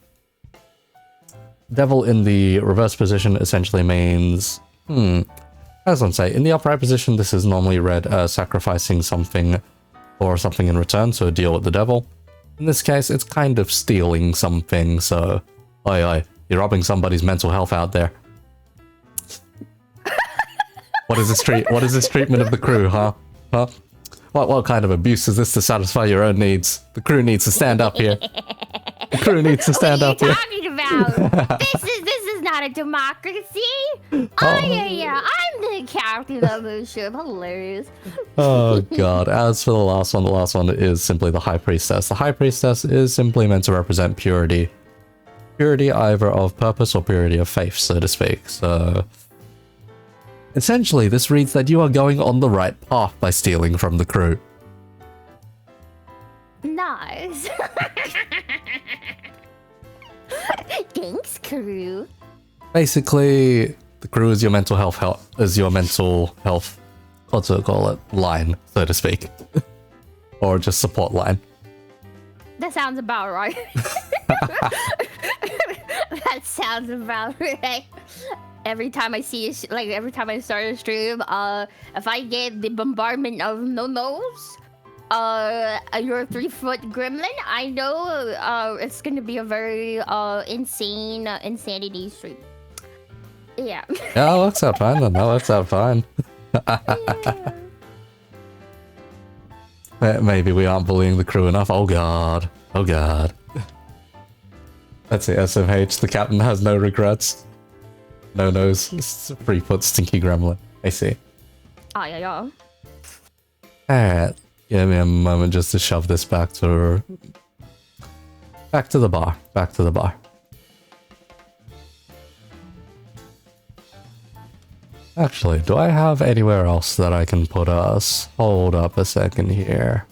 Devil in the reverse position essentially means... As I say, in the upright position, this is normally read as sacrificing something or something in return, so a deal with the devil. In this case, it's kind of stealing something, so... Oi, you're robbing somebody's mental health out there. What is this treatment of the crew, huh? What kind of abuse is this to satisfy your own needs? The crew needs to stand up here. The crew needs to stand up here. What are you talking about? This is not a democracy. Oh yeah, I'm the captain of the ship. Hilarious. Oh god. As for the last one is simply the High Priestess. The High Priestess is simply meant to represent purity. Purity either of purpose or purity of faith, so to speak. So essentially, this reads that you are going on the right path by stealing from the crew. Nice. Thanks, crew. Basically, the crew is your mental health, what's it call it, line, so to speak. Or just support line. That sounds about right. That sounds about right. Every time I see every time I start a stream, if I get the bombardment of no-nos, your 3-foot gremlin, I know it's gonna be a very insane insanity stream. Yeah. Yeah, that works out fine then. That works out fine. Yeah. Maybe we aren't bullying the crew enough. Oh god. Oh god. That's it, SMH. The captain has no regrets. No nose. 3-foot stinky gremlin. I see. Oh yeah. Alright. Give me a moment just to shove this back to the bar. Back to the bar. Actually, do I have anywhere else that I can put us? Hold up a second here.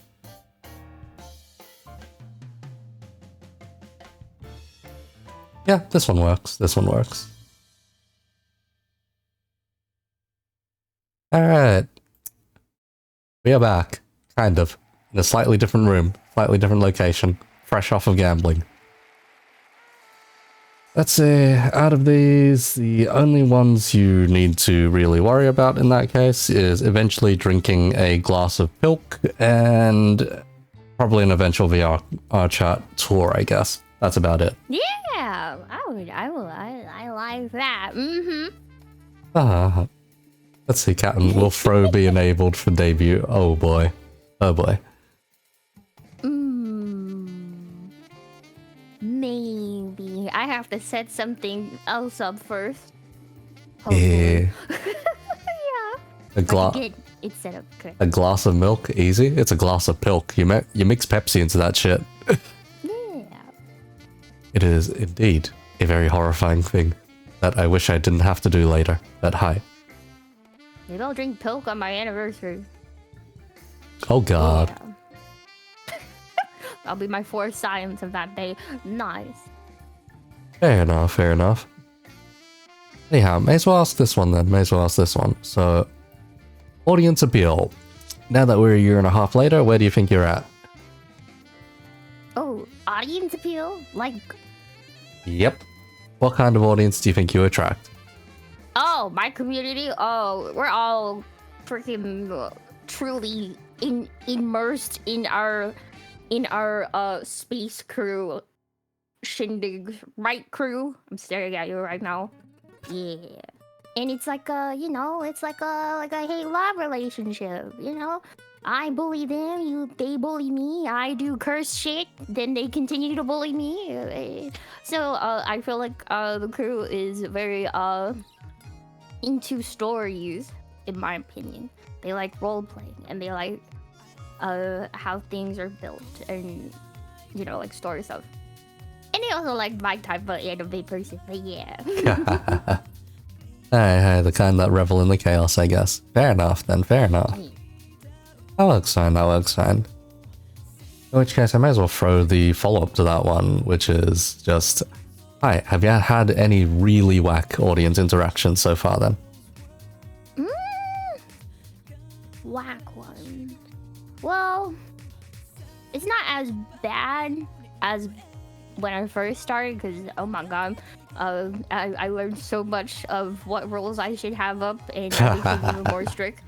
Yeah, this one works. This one works. Alright. We are back. Kind of. In a slightly different room. Slightly different location. Fresh off of gambling. Let's say, out of these, the only ones you need to really worry about in that case is eventually drinking a glass of milk and probably an eventual VR chat tour, I guess. That's about it. Yeah, I like that. Let's see, Captain. Will throw be enabled for debut? Oh boy. Oh boy. Maybe. I have to set something else up first. Yeah. Yeah. A glass. instead of correct. A glass of milk, easy. It's a glass of pilk. You mix Pepsi into that shit. Yeah. It is indeed a very horrifying thing that I wish I didn't have to do later. But hi. Maybe I'll drink pilk on my anniversary. Oh god. Yeah. That'll be my 4th science of that day. Nice. Fair enough, fair enough. Anyhow, may as well ask this one then. May as well ask this one. So, audience appeal. Now that we're a year and a half later, where do you think you're at? Oh, audience appeal? Like... Yep. What kind of audience do you think you attract? Oh, my community? Oh, we're all freaking truly immersed in our space crew shindig, right, crew? I'm staring at you right now. Yeah. And it's like it's like a hate-love relationship, you know? I bully them, they bully me, I do curse shit, then they continue to bully me. So I feel like the crew is very into stories, in my opinion. They like role-playing, and they like how things are built, and like story stuff. And they also like my type of anime person, but yeah. Hey, the kind that revel in the chaos, I guess. Fair enough then, fair enough. That works fine, that works fine. In which case, I may as well throw the follow-up to that one, which is just... Hi, have you had any really whack audience interactions so far then? Whack one. Well, it's not as bad as when I first started, because, oh my god, I learned so much of what rules I should have up, and I became even more strict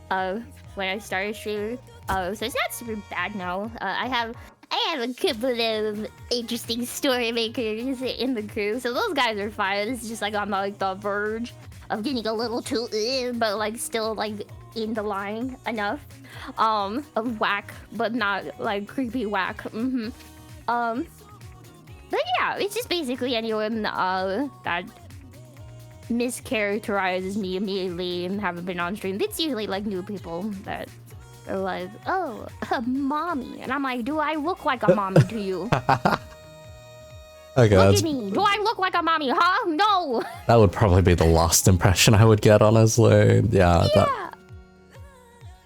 when I started streaming. So it's not super bad now. I have a couple of interesting story makers in the crew, so those guys are fine. It's just like I'm like the verge of getting a little too, but like still like in the line enough of whack, but not like creepy whack. But yeah, it's just basically anyone that mischaracterizes me immediately and haven't been on stream. It's usually like new people that are like, oh, a mommy. And I'm like, do I look like a mommy to you? Okay, look at me. Do I look like a mommy, huh? No. That would probably be the last impression I would get, honestly. Yeah.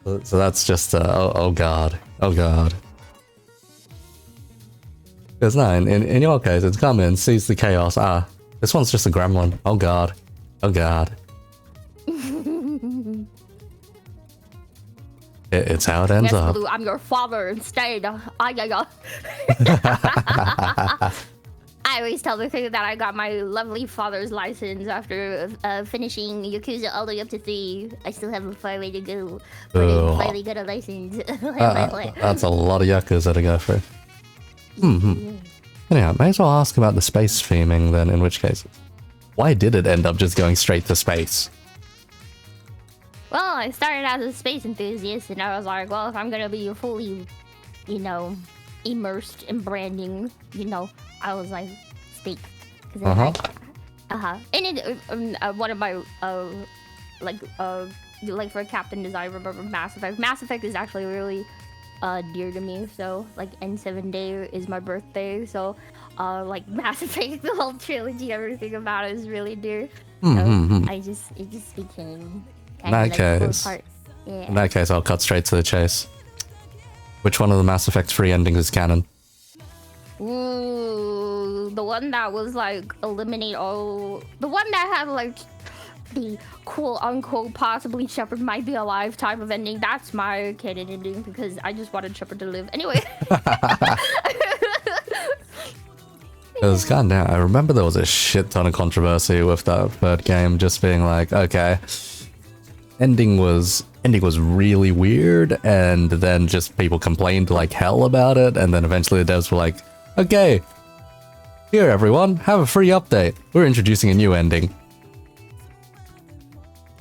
So that's just, oh god. Oh god. Because no, in your case, it's come in, sees the chaos. Ah, this one's just a gremlin. Oh god. Oh god. It's how it ends up. Blue, I'm your father instead. I always tell the crew that I got my lovely father's license after finishing Yakuza all the way up to 3. I still have a far way to go, but I finally got a license. That's a lot of Yakuza to go through. Anyhow, may as well ask about the space theming then, in which case. Why did it end up just going straight to space? Well, I started as a space enthusiast, and I was like, well, if I'm gonna be fully, immersed in branding, I was like, space. And it, one of my, like for a captain design, I remember Mass Effect. Mass Effect is actually really dear to me, so like N7 Day is my birthday, so like Mass Effect, the whole trilogy, everything about it is really dear. So it just became kind of like a cool part. Yeah. In that case, I'll cut straight to the chase. Which one of the Mass Effect 3 endings is canon? Ooh, the one that was like eliminate all, the one that had like the quote unquote possibly Shepard might be alive type of ending. That's my canon ending because I just wanted Shepard to live. Anyway. Because goddamn, I remember there was a shit ton of controversy with that third game, just being like, okay, ending was really weird, and then just people complained like hell about it, and then eventually the devs were like, okay, here everyone, have a free update. We're introducing a new ending.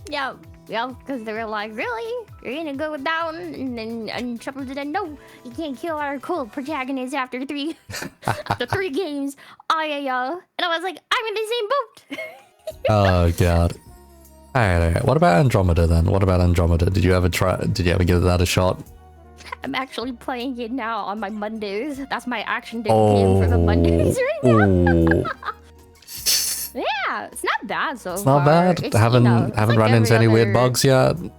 Yeah, because they were like, really? You're gonna go down? And Shepard said, no, you can't kill our cool protagonist after 3 games. And I was like, I'm in the same boat. Oh god. Alright. What about Andromeda then? What about Andromeda? Did you ever give that a shot? I'm actually playing it now on my Mondays. That's my action game for the Mondays right now. Yeah, it's not bad so far. It's not bad. Haven't like run into any weird bugs yet. No,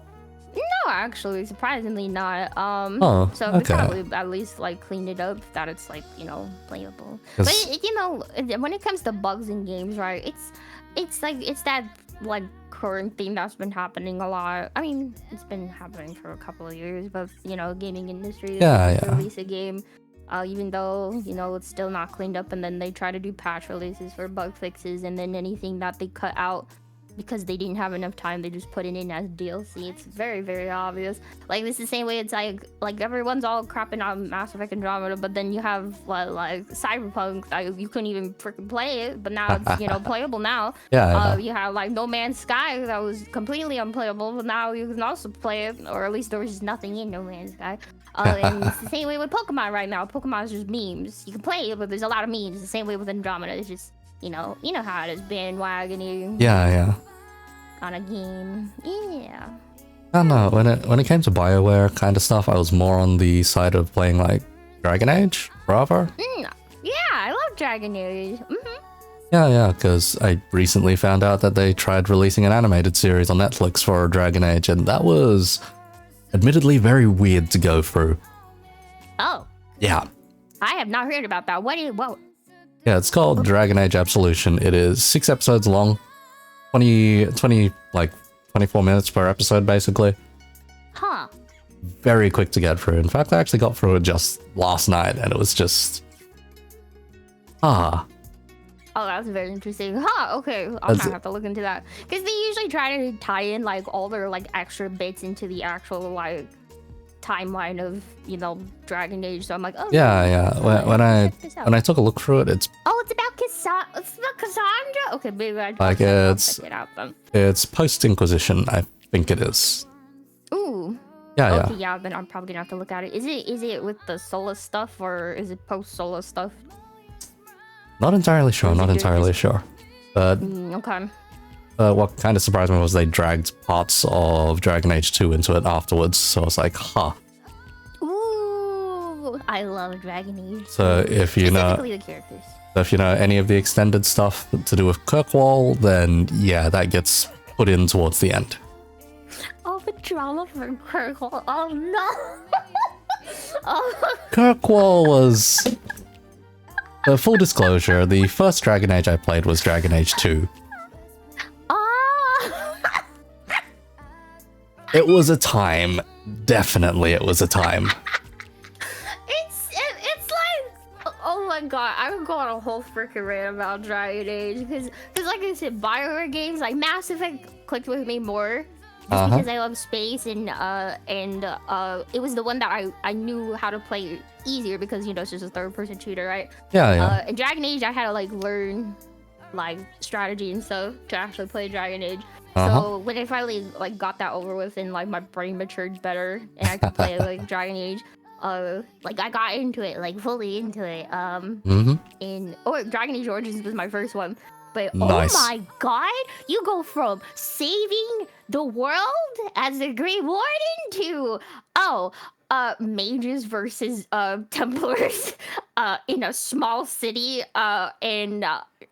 actually, surprisingly not. So okay. probably at least like cleaned it up that it's like playable. But when it comes to bugs in games, right? It's that like current thing that's been happening a lot. I mean, it's been happening for a couple of years, but gaming industry release a game. Even though it's still not cleaned up, and then they try to do patch releases for bug fixes, and then anything that they cut out because they didn't have enough time, they just put it in as DLC. It's very, very obvious. Like, it's the same way it's like everyone's all crapping on Mass Effect Andromeda, but then you have like Cyberpunk, you couldn't even freaking play it, but now it's playable now. You have like No Man's Sky that was completely unplayable, but now you can also play it, or at least there was just nothing in No Man's Sky. And it's the same way with Pokemon right now. Pokemon is just memes. You can play it, but there's a lot of memes. The same way with Andromeda. It's just you know how it is, bandwagoning. Yeah. On a game. Yeah. I don't know. When it came to BioWare kind of stuff, I was more on the side of playing like Dragon Age, rather. Yeah, I love Dragon Age. Yeah, because I recently found out that they tried releasing an animated series on Netflix for Dragon Age, and that was admittedly very weird to go through. Oh. Yeah. I have not heard about that. What? Yeah, it's called Dragon Age Absolution. It is 6 episodes long. 24 minutes per episode, basically. Huh. Very quick to get through. In fact, I actually got through it just last night, and it was just... Oh, that's very interesting. Huh, okay. I'll have to look into that. Because they usually try to tie in, like, all their, like, extra bits into the actual, like, timeline of, Dragon Age. So I'm like, oh... Yeah. When I took a look through it, it's... Oh, it's about Cassandra? Okay, maybe I'll check it out then. It's post-Inquisition, I think it is. Ooh. Yeah. Okay, yeah, then I'm probably gonna have to look at it. Is it with the Solus stuff, or is it post-Solus stuff? Not entirely sure, But... okay. What kind of surprised me was they dragged parts of Dragon Age 2 into it afterwards, so I was like, Ooh, I love Dragon Age. So if you know... Specifically the characters. So if you know any of the extended stuff to do with Kirkwall, then yeah, that gets put in towards the end. Oh, the drama for Kirkwall. Oh no. Kirkwall was... full disclosure, the first Dragon Age I played was Dragon Age 2. It was a time. Definitely it was a time. It's like, oh my god, I would go on a whole freaking rant about Dragon Age because like I said, BioWare games like Mass Effect clicked with me more just because I love space and it was the one that I knew how to play easier because it's just a third-person shooter, right? Yeah. In Dragon Age, I had to like learn like strategy and stuff to actually play Dragon Age. So when I finally like got that over with and like my brain matured better and I could play like Dragon Age, like I got into it, like fully into it. Dragon Age Origins was my first one. But nice. Oh my god, you go from saving the world as a Grey Warden to mages versus Templars in a small city and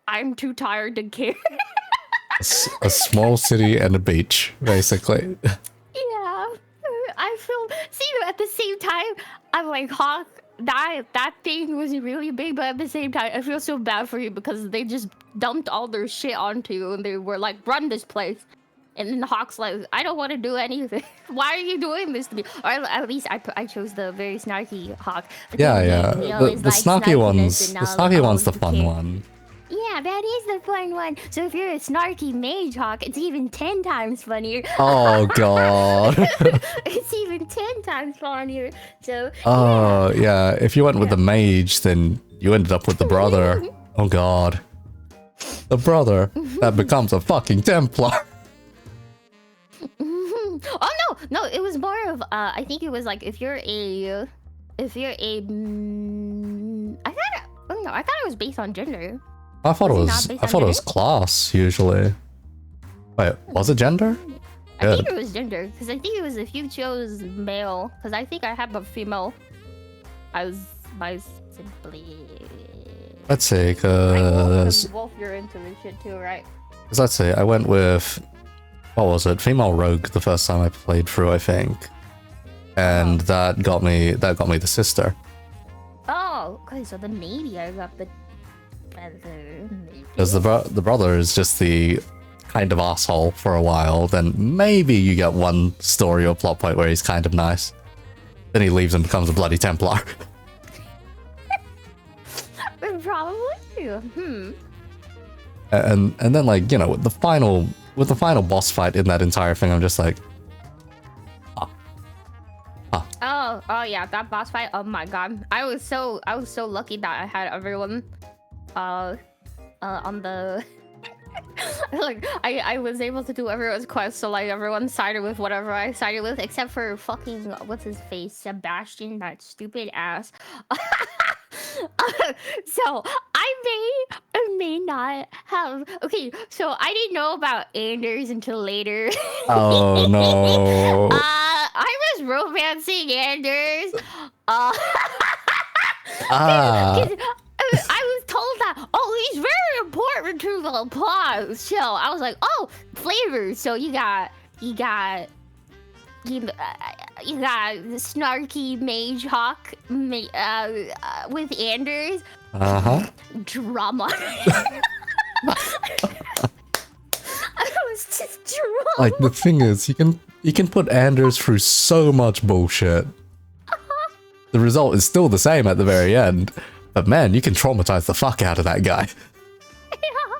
I'm too tired to care. A small city and a beach, basically. Yeah, I feel. See, at the same time, I'm like, Hawk. That thing was really big, but at the same time, I feel so bad for you because they just dumped all their shit onto you, and they were like, "Run this place." And then Hawk's like, "I don't want to do anything. Why are you doing this to me?" Or at least I chose the very snarky Hawk. Yeah. The snarky one's the fun one. Yeah, that is the fun one. So if you're a snarky mage Hawk, it's even 10 times funnier. Oh god. It's even 10 times funnier. So yeah. If you went with the mage, then you ended up with the brother. Oh god. The brother that becomes a fucking Templar. Oh no, it was more of I think it was like if you're a I thought it was based on gender. I thought it was class usually. Wait, was it gender? I think it was gender, because I think it was if you chose male, because I think I have a female as my sibling. Let's see, cause Wolf, you're into this shit too, right? Cause let's see, I went with, what was it? Female rogue the first time I played through, I think, and that got me the sister. Oh, okay, so then maybe I got the brother. Because the brother is just the kind of asshole for a while, then maybe you get one story or plot point where he's kind of nice. Then he leaves and becomes a bloody Templar. Probably. And then, like, you know, with the final boss fight in that entire thing, I'm just like, Oh yeah, that boss fight. Oh my god, I was so lucky that I had everyone, on the. Like I was able to do everyone's quest, so like everyone sided with whatever I sided with, except for fucking what's his face, Sebastian, that stupid ass. So I may or may not have. Okay, so I didn't know about Anders until later. oh no. I was romancing Anders. I was told that, oh, he's very important to the plot. So I was like, oh, flavors. So you got the snarky mage hawk with Anders. Drama. I was just drama. Like, the thing is, you can put Anders through so much bullshit. The result is still the same at the very end. But man, you can traumatize the fuck out of that guy. Yeah.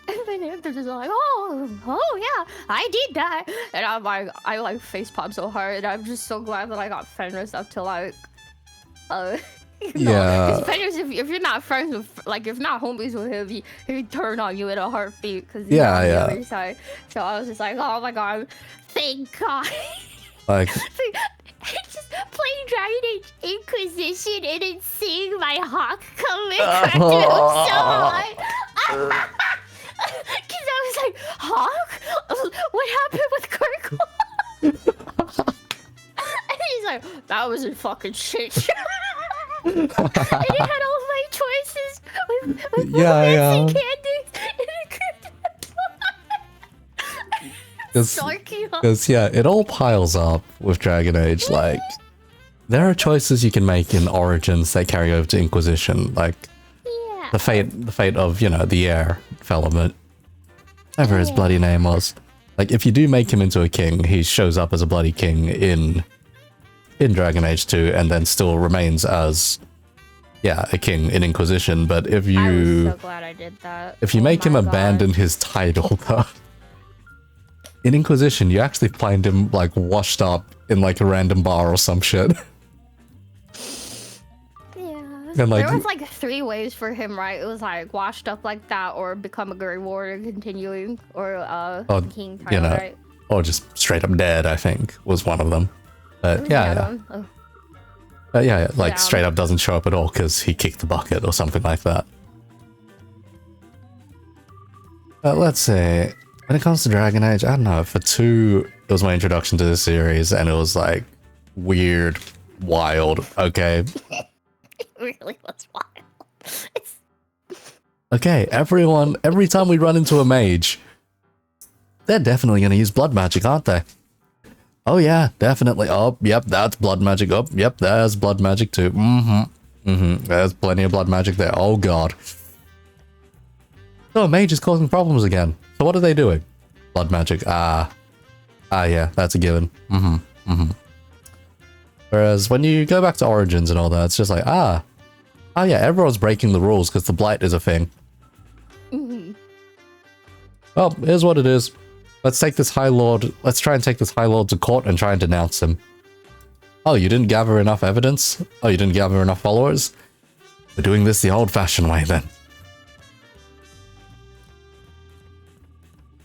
And then Anders is like, oh yeah, I did that. And I'm like, I like facepalm so hard. And I'm just so glad that I got Fenris up to like, yeah. Fenris, if you're not friends with, like, if not homies with him, he'd turn on you in a heartbeat. Cause he's on the other side. So I was just like, oh my god, thank God. Like, just playing Dragon Age Inquisition and then seeing my hawk come and crack me up so hard. Because I was like, Hawk? What happened with Kirk? And he's like, that was a fucking shit show. And it had all my choices with romancing candies. Because yeah, it all piles up with Dragon Age. Like, there are choices you can make in Origins that carry over to Inquisition, like the fate of, you know, the heir fellow, whatever his bloody name was. Like, if you do make him into a king, he shows up as a bloody king in Dragon Age 2, and then still remains as, yeah, a king in Inquisition. But if you, I was so glad I did that. If you make him abandon his title, though. In Inquisition, you actually find him, like, washed up in, like, a random bar or some shit. Yeah. And, like, there was, like, 3 ways for him, right? It was, like, washed up like that, or become a Grey Warrior continuing, or, King title, you know, right? Or just straight up dead, I think, was one of them. But, yeah. Like, straight up doesn't show up at all because he kicked the bucket or something like that. Let's see. When it comes to Dragon Age, I don't know, for 2, it was my introduction to the series, and it was, like, weird, wild, okay? It really was wild. Okay, every time we run into a mage, they're definitely gonna use blood magic, aren't they? Oh yeah, definitely. Oh, yep, that's blood magic. Oh, yep, there's blood magic too. There's plenty of blood magic there. Oh god. Oh, a mage is causing problems again. So what are they doing? Blood magic. Yeah, that's a given. Whereas when you go back to Origins and all that, it's just like, yeah, everyone's breaking the rules because the blight is a thing. Well, here's what it is. Let's try and take this High Lord to court and try and denounce him. Oh, you didn't gather enough evidence? Oh, you didn't gather enough followers? We're doing this the old-fashioned way then.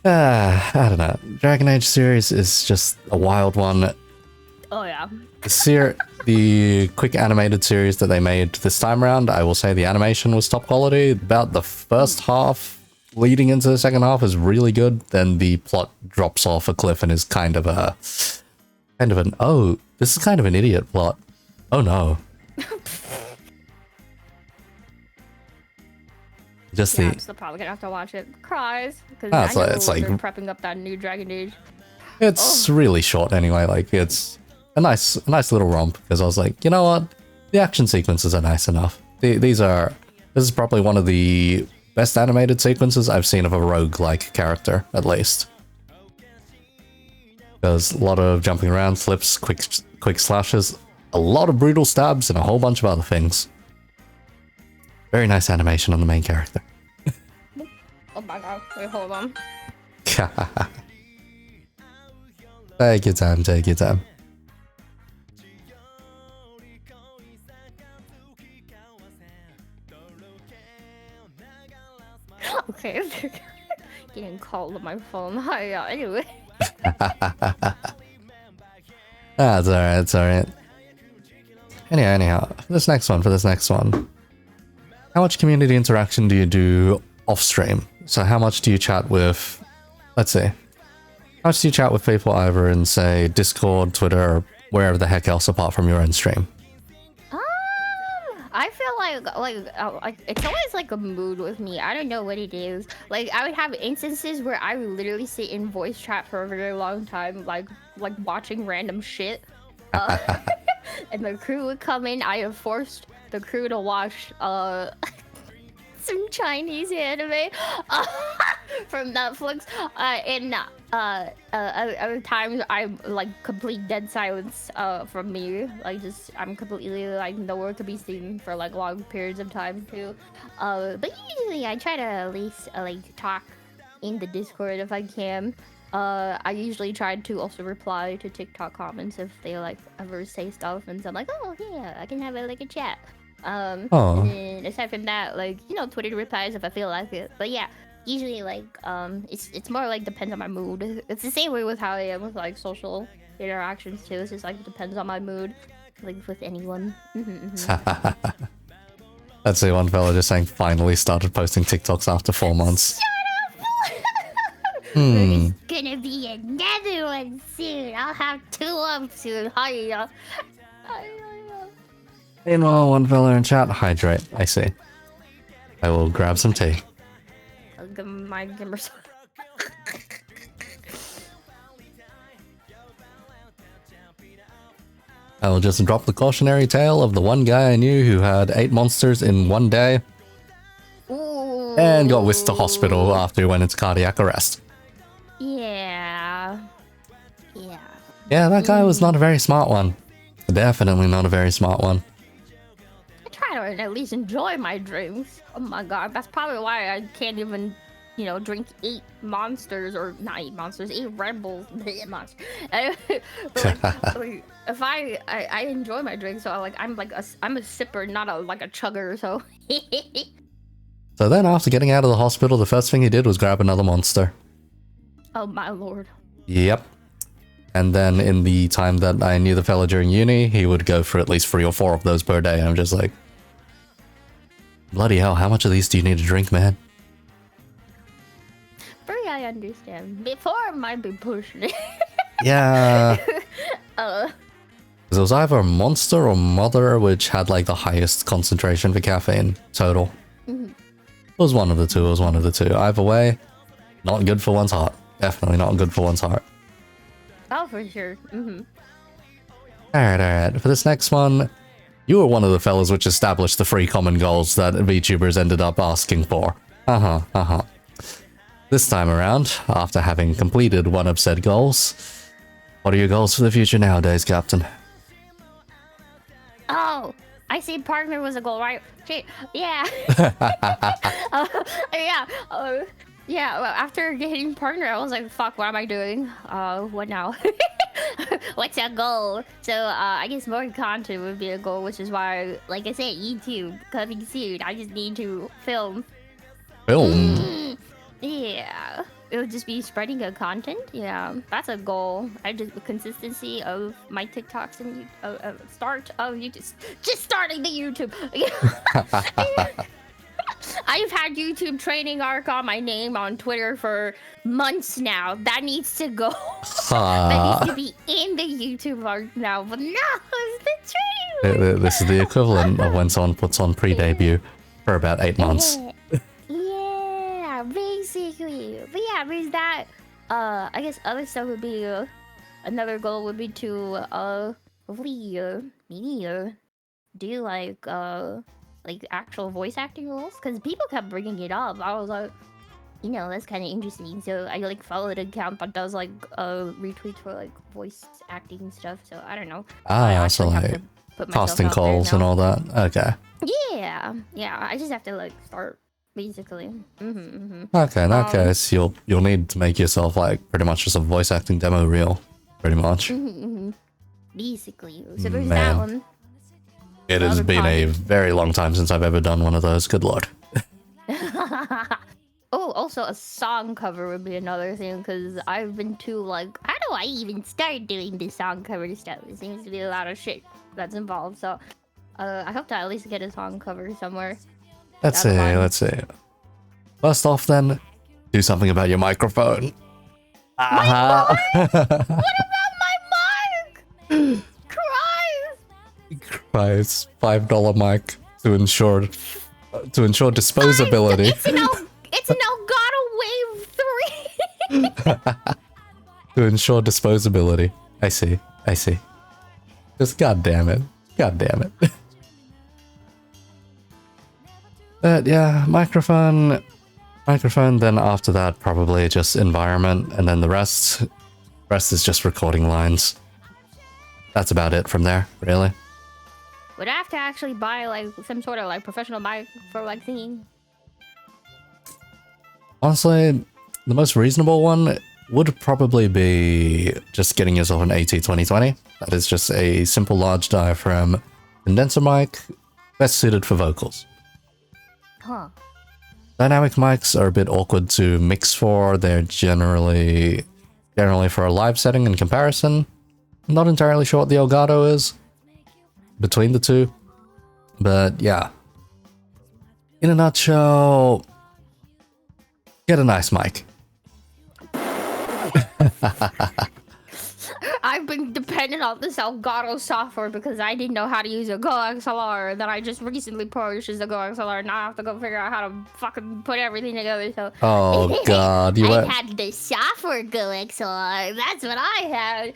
I don't know. Dragon Age series is just a wild one. Oh yeah. The quick animated series that they made this time around, I will say the animation was top quality. About the first half leading into the second half is really good, then the plot drops off a cliff and is kind of an, oh, this is kind of an idiot plot. Oh no. Just I'm still probably gonna have to watch it. Cries because it's like they're prepping up that new Dragon Age. It's really short anyway. Like it's a nice little romp because I was like, you know what, the action sequences are nice enough. This is probably one of the best animated sequences I've seen of a rogue-like character, at least. There's a lot of jumping around, flips, quick slashes, a lot of brutal stabs, and a whole bunch of other things. Very nice animation on the main character. Oh my god, wait, hold on. Take your time, take your time. Okay, getting called on my phone. Hi, anyway. It's alright, it's alright. Anyhow, for this next one. How much community interaction do you do off stream? So how much do you chat with, let's see, how much do you chat with people either in, say, Discord, Twitter, or wherever the heck else apart from your own stream? I feel like it's always like a mood with me. I don't know what it is. Like I would have instances where I would literally sit in voice chat for a very long time, like watching random shit. And the crew would come in. I have forced the crew to watch some Chinese anime from Netflix. And other times I'm like complete dead silence from me. Like I'm completely like nowhere to be seen for like long periods of time too. But usually I try to at least like talk in the Discord if I can. I usually try to also reply to TikTok comments if they like ever say stuff, and so I'm like, oh yeah, I can have like a chat. And then aside from that, like, you know, Twitter replies if I feel like it. But yeah, usually like it's more like depends on my mood. It's the same way with how I am with like social interactions too. It's just like it depends on my mood, like with anyone. Let's see, one fella just saying finally started posting TikToks after 4 months. There's gonna be another one soon. I'll have 2 up soon. Hiya. Meanwhile, one fella in chat, hydrate. I see. I will grab some tea. I'll give my gamer. I will just drop the cautionary tale of the one guy I knew who had 8 monsters in one day. Ooh. And got whisked to hospital after he went into cardiac arrest. Yeah. Yeah, that guy was not a very smart one. Definitely not a very smart one. I try to at least enjoy my drinks. Oh my god, that's probably why I can't even, you know, drink 8 monsters, or not 8 monsters, 8 Red Bulls. Monsters. But like, if I enjoy my drink, so like I'm a sipper, not a chugger. So. So then, after getting out of the hospital, the first thing he did was grab another monster. Oh my lord. Yep. And then in the time that I knew the fella during uni, he would go for at least 3 or 4 of those per day. And I'm just like, bloody hell, how much of these do you need to drink, man? Free, I understand. Before I might be pushing it. Yeah. It was either Monster or Mother, which had like the highest concentration for caffeine total. It was one of the two. Either way, not good for one's heart. Definitely not good for one's heart. Oh, for sure. Alright. For this next one, you were one of the fellas which established the 3 common goals that VTubers ended up asking for. This time around, after having completed one of said goals, what are your goals for the future nowadays, Captain? Oh, I see partner was a goal, right? Yeah. Yeah, well, after getting partner, I was like, fuck, what am I doing? What now? What's that goal? So, I guess more content would be a goal, which is why, like I said, YouTube coming soon. I just need to film. Yeah. It would just be spreading good content. Yeah, that's a goal. I just, the consistency of my TikToks and start of YouTube. Just starting the YouTube. I've had YouTube training arc on my name on Twitter for months now. That needs to go. That needs to be in the YouTube arc now. But no, it's the training. This is the equivalent of when someone puts on pre-debut for about 8 months. Yeah, basically. But yeah, there's that. I guess other stuff would be another goal would be to hopefully maybe do like actual voice acting roles, because people kept bringing it up. I was like, you know, that's kind of interesting. So I like followed an account that does like retweets for like voice acting stuff. So I don't know. So like casting calls and all that. Okay. Yeah. I just have to like start basically. Okay, in that case, you'll need to make yourself like pretty much just a voice acting demo reel, pretty much. Basically. So there's that one. It has been a very long time since I've ever done one of those. Good lord. Oh, also a song cover would be another thing, because I've been too like, how do I even start doing the song cover stuff? It seems to be a lot of shit that's involved. So I hope to at least get a song cover somewhere. Let's see. First off, then, do something about your microphone. My mic? What about my mic? Christ, $5 mic to ensure disposability. It's an Elgato Wave 3. To ensure disposability. I see. Just god damn it. But yeah, microphone, then after that probably just environment, and then the rest is just recording lines. That's about it from there, really. Would I have to actually buy like some sort of like professional mic for like singing? Honestly, the most reasonable one would probably be just getting yourself an AT2020. That is just a simple large diaphragm condenser mic, best suited for vocals. Huh. Dynamic mics are a bit awkward to mix for. They're generally for a live setting in comparison. Not entirely sure what the Elgato is between the two, but yeah. In a nutshell, get a nice mic. I've been dependent on this Elgato software because I didn't know how to use a Go XLR. Then I just recently purchased a Go XLR. Now I have to go figure out how to fucking put everything together. So oh god, I had the software Go XLR. That's what I had.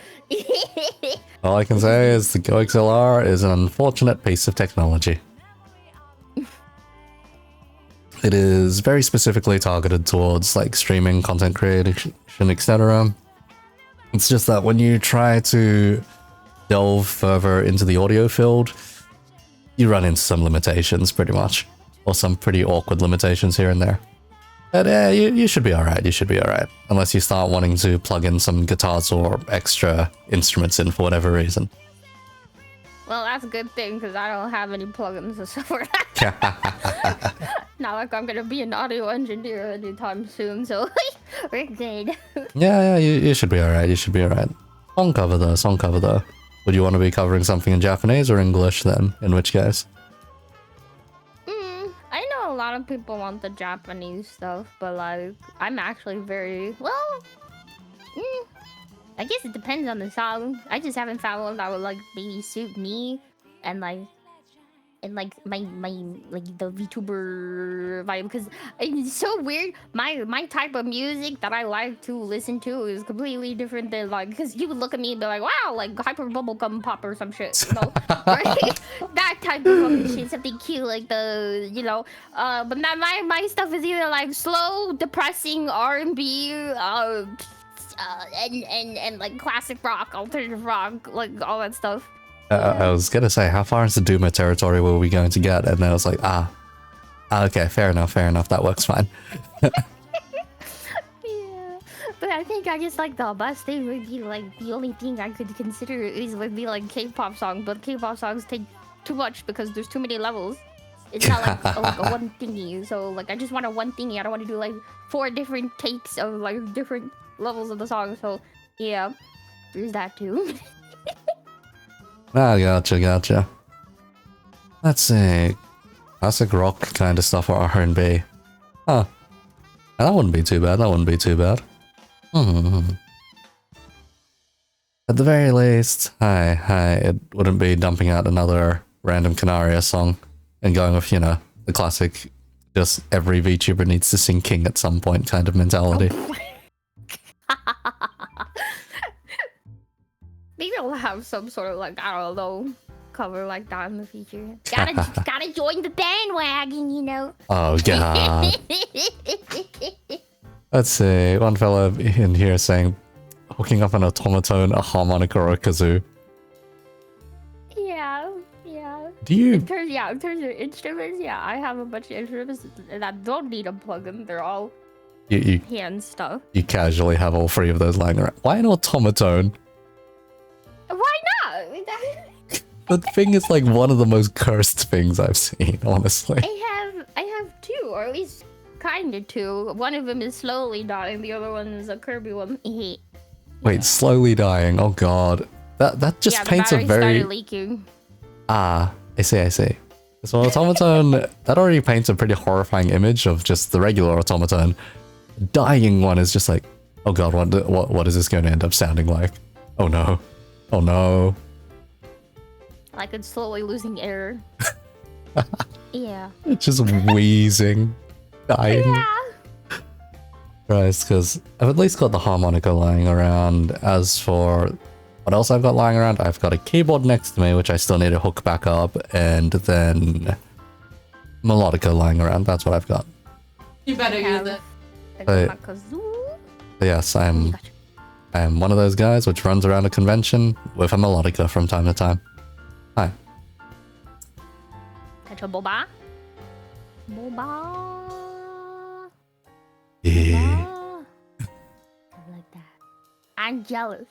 All I can say is the Go XLR is an unfortunate piece of technology. It is very specifically targeted towards like streaming, content creation, etc. It's just that when you try to delve further into the audio field, you run into some limitations pretty much, or some pretty awkward limitations here and there. But you should be alright, unless you start wanting to plug in some guitars or extra instruments in for whatever reason. Well, that's a good thing, because I don't have any plugins or stuff like that. Not like I'm going to be an audio engineer anytime soon, so we're good. Yeah, you should be alright, Song cover though. Would you want to be covering something in Japanese or English then, in which case? I know a lot of people want the Japanese stuff, but like, I'm actually very, well, I guess it depends on the song. I just haven't found one that would like maybe suit me and like my like the VTuber vibe, because it's so weird. My type of music that I like to listen to is completely different than like, because you would look at me and be like, wow, like hyper bubblegum pop or some shit, you know? Right? That type of fucking shit, something cute like the, you know, but now my stuff is either like slow, depressing R&B, and like classic rock, alternative rock, like all that stuff. I was gonna say, how far into Duma territory were we going to get? And then I was like, okay, fair enough, that works fine. Yeah, but I think I just like the best thing would be like, the only thing I could consider would be like K-pop songs, but K-pop songs take too much because there's too many levels. It's not like a one thingy, so like I just want a one thingy. I don't want to do like 4 different takes of like different levels of the song, so yeah, there's that too. Gotcha. Let's see. Classic rock kind of stuff or R&B. Huh. That wouldn't be too bad. That wouldn't be too bad. At the very least, it wouldn't be dumping out another random Canaria song and going with, you know, the classic, just every VTuber needs to sing King at some point kind of mentality. Maybe I'll have some sort of like, I don't know, cover like that in the future. Gotta join the bandwagon, you know. Oh god. Let's see, one fella in here saying hooking up an automaton, a harmonica, or a kazoo. Yeah. Do you? In terms of instruments, yeah, I have a bunch of instruments that don't need a plug-in. They're all You hand stuff. You casually have all 3 of those lying around. Why an automaton? Why not? The thing is like one of the most cursed things I've seen, honestly. I have 2, or at least kind of 2. One of them is slowly dying. The other one is a Kirby one. Wait, slowly dying. Oh god, that just paints a very. Started leaking. Ah, I see. So automaton, that already paints a pretty horrifying image of just the regular automaton. Dying one is just like, oh god, what is this going to end up sounding like? Oh no. Like it's slowly losing air. Yeah. It's just wheezing, dying. Yeah. Right, because I've at least got the harmonica lying around. As for what else I've got lying around, I've got a keyboard next to me, which I still need to hook back up, and then melodica lying around. That's what I've got. You better use it. Yes, I am one of those guys which runs around a convention with a melodica from time to time. Hi. Catch a boba. Yeah. I like that. I'm jealous.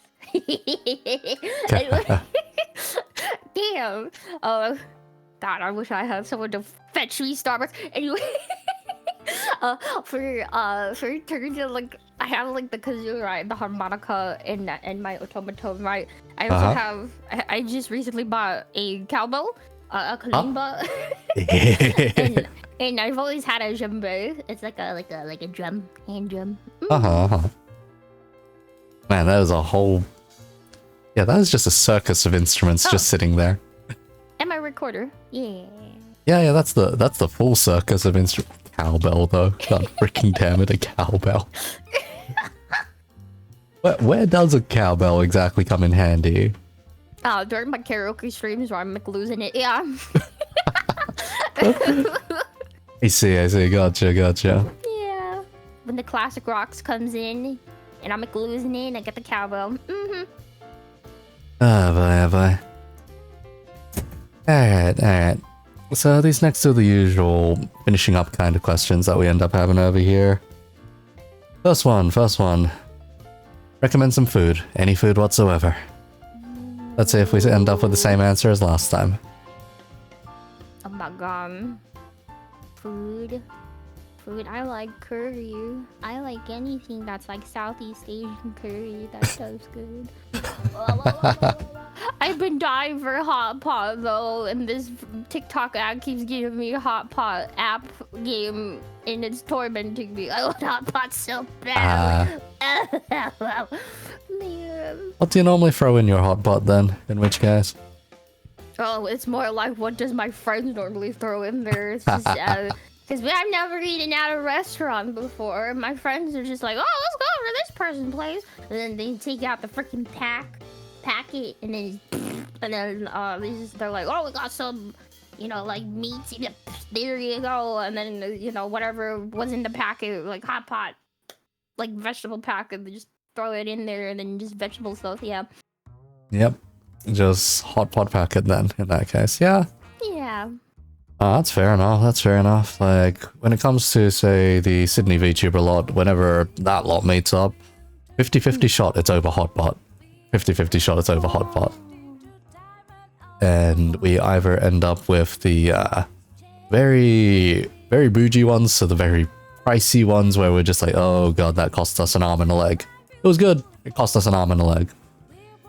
Damn. Oh, God, I wish I had someone to fetch me Starbucks. Anyway, for turns of like, I have like the kazoo, right, the harmonica, and my automaton, right. I also have. I just recently bought a cowbell, a kalimba, and I've always had a djembe. It's like a drum, hand drum. Man, that is a whole. Yeah, that is just a circus of instruments just sitting there. And my recorder. Yeah. Yeah, that's the full circus of instruments. Cowbell though. God freaking damn it, a cowbell. Where does a cowbell exactly come in handy? During my karaoke streams where I'm like losing it. Yeah. I see. Gotcha. Yeah. When the classic rocks comes in and I'm like losing it and I get the cowbell. Oh boy. Alright. So these next are the usual finishing up kind of questions that we end up having over here. First one. Recommend some food. Any food whatsoever. Let's see if we end up with the same answer as last time. Oh my god. Food. I like curry. I like anything that's like Southeast Asian curry. That tastes good. I've been dying for hot pot though, and this TikTok ad keeps giving me a hot pot app game, and it's tormenting me. I want hot pot so bad. Man. What do you normally throw in your hot pot then? In which case? Oh, it's more like what does my friends normally throw in there? It's just because I've never eaten at a restaurant before. My friends are just like, oh, let's go over to this person's place, and then they take out the freaking packet, and then they're like, oh, we got some, like meats. There you go, and then whatever was in the packet, like hot pot, like vegetable packet, they just throw it in there, and then just vegetable stuff. Yeah. Yep. Just hot pot packet then. In that case, yeah. Yeah. That's fair enough. Like, when it comes to, say, the Sydney VTuber lot, whenever that lot meets up, 50-50 shot, it's over hot pot. 50-50 shot, it's over hot pot. And we either end up with the very, very bougie ones, so the very pricey ones where we're just like, oh god, that cost us an arm and a leg. It was good, it cost us an arm and a leg.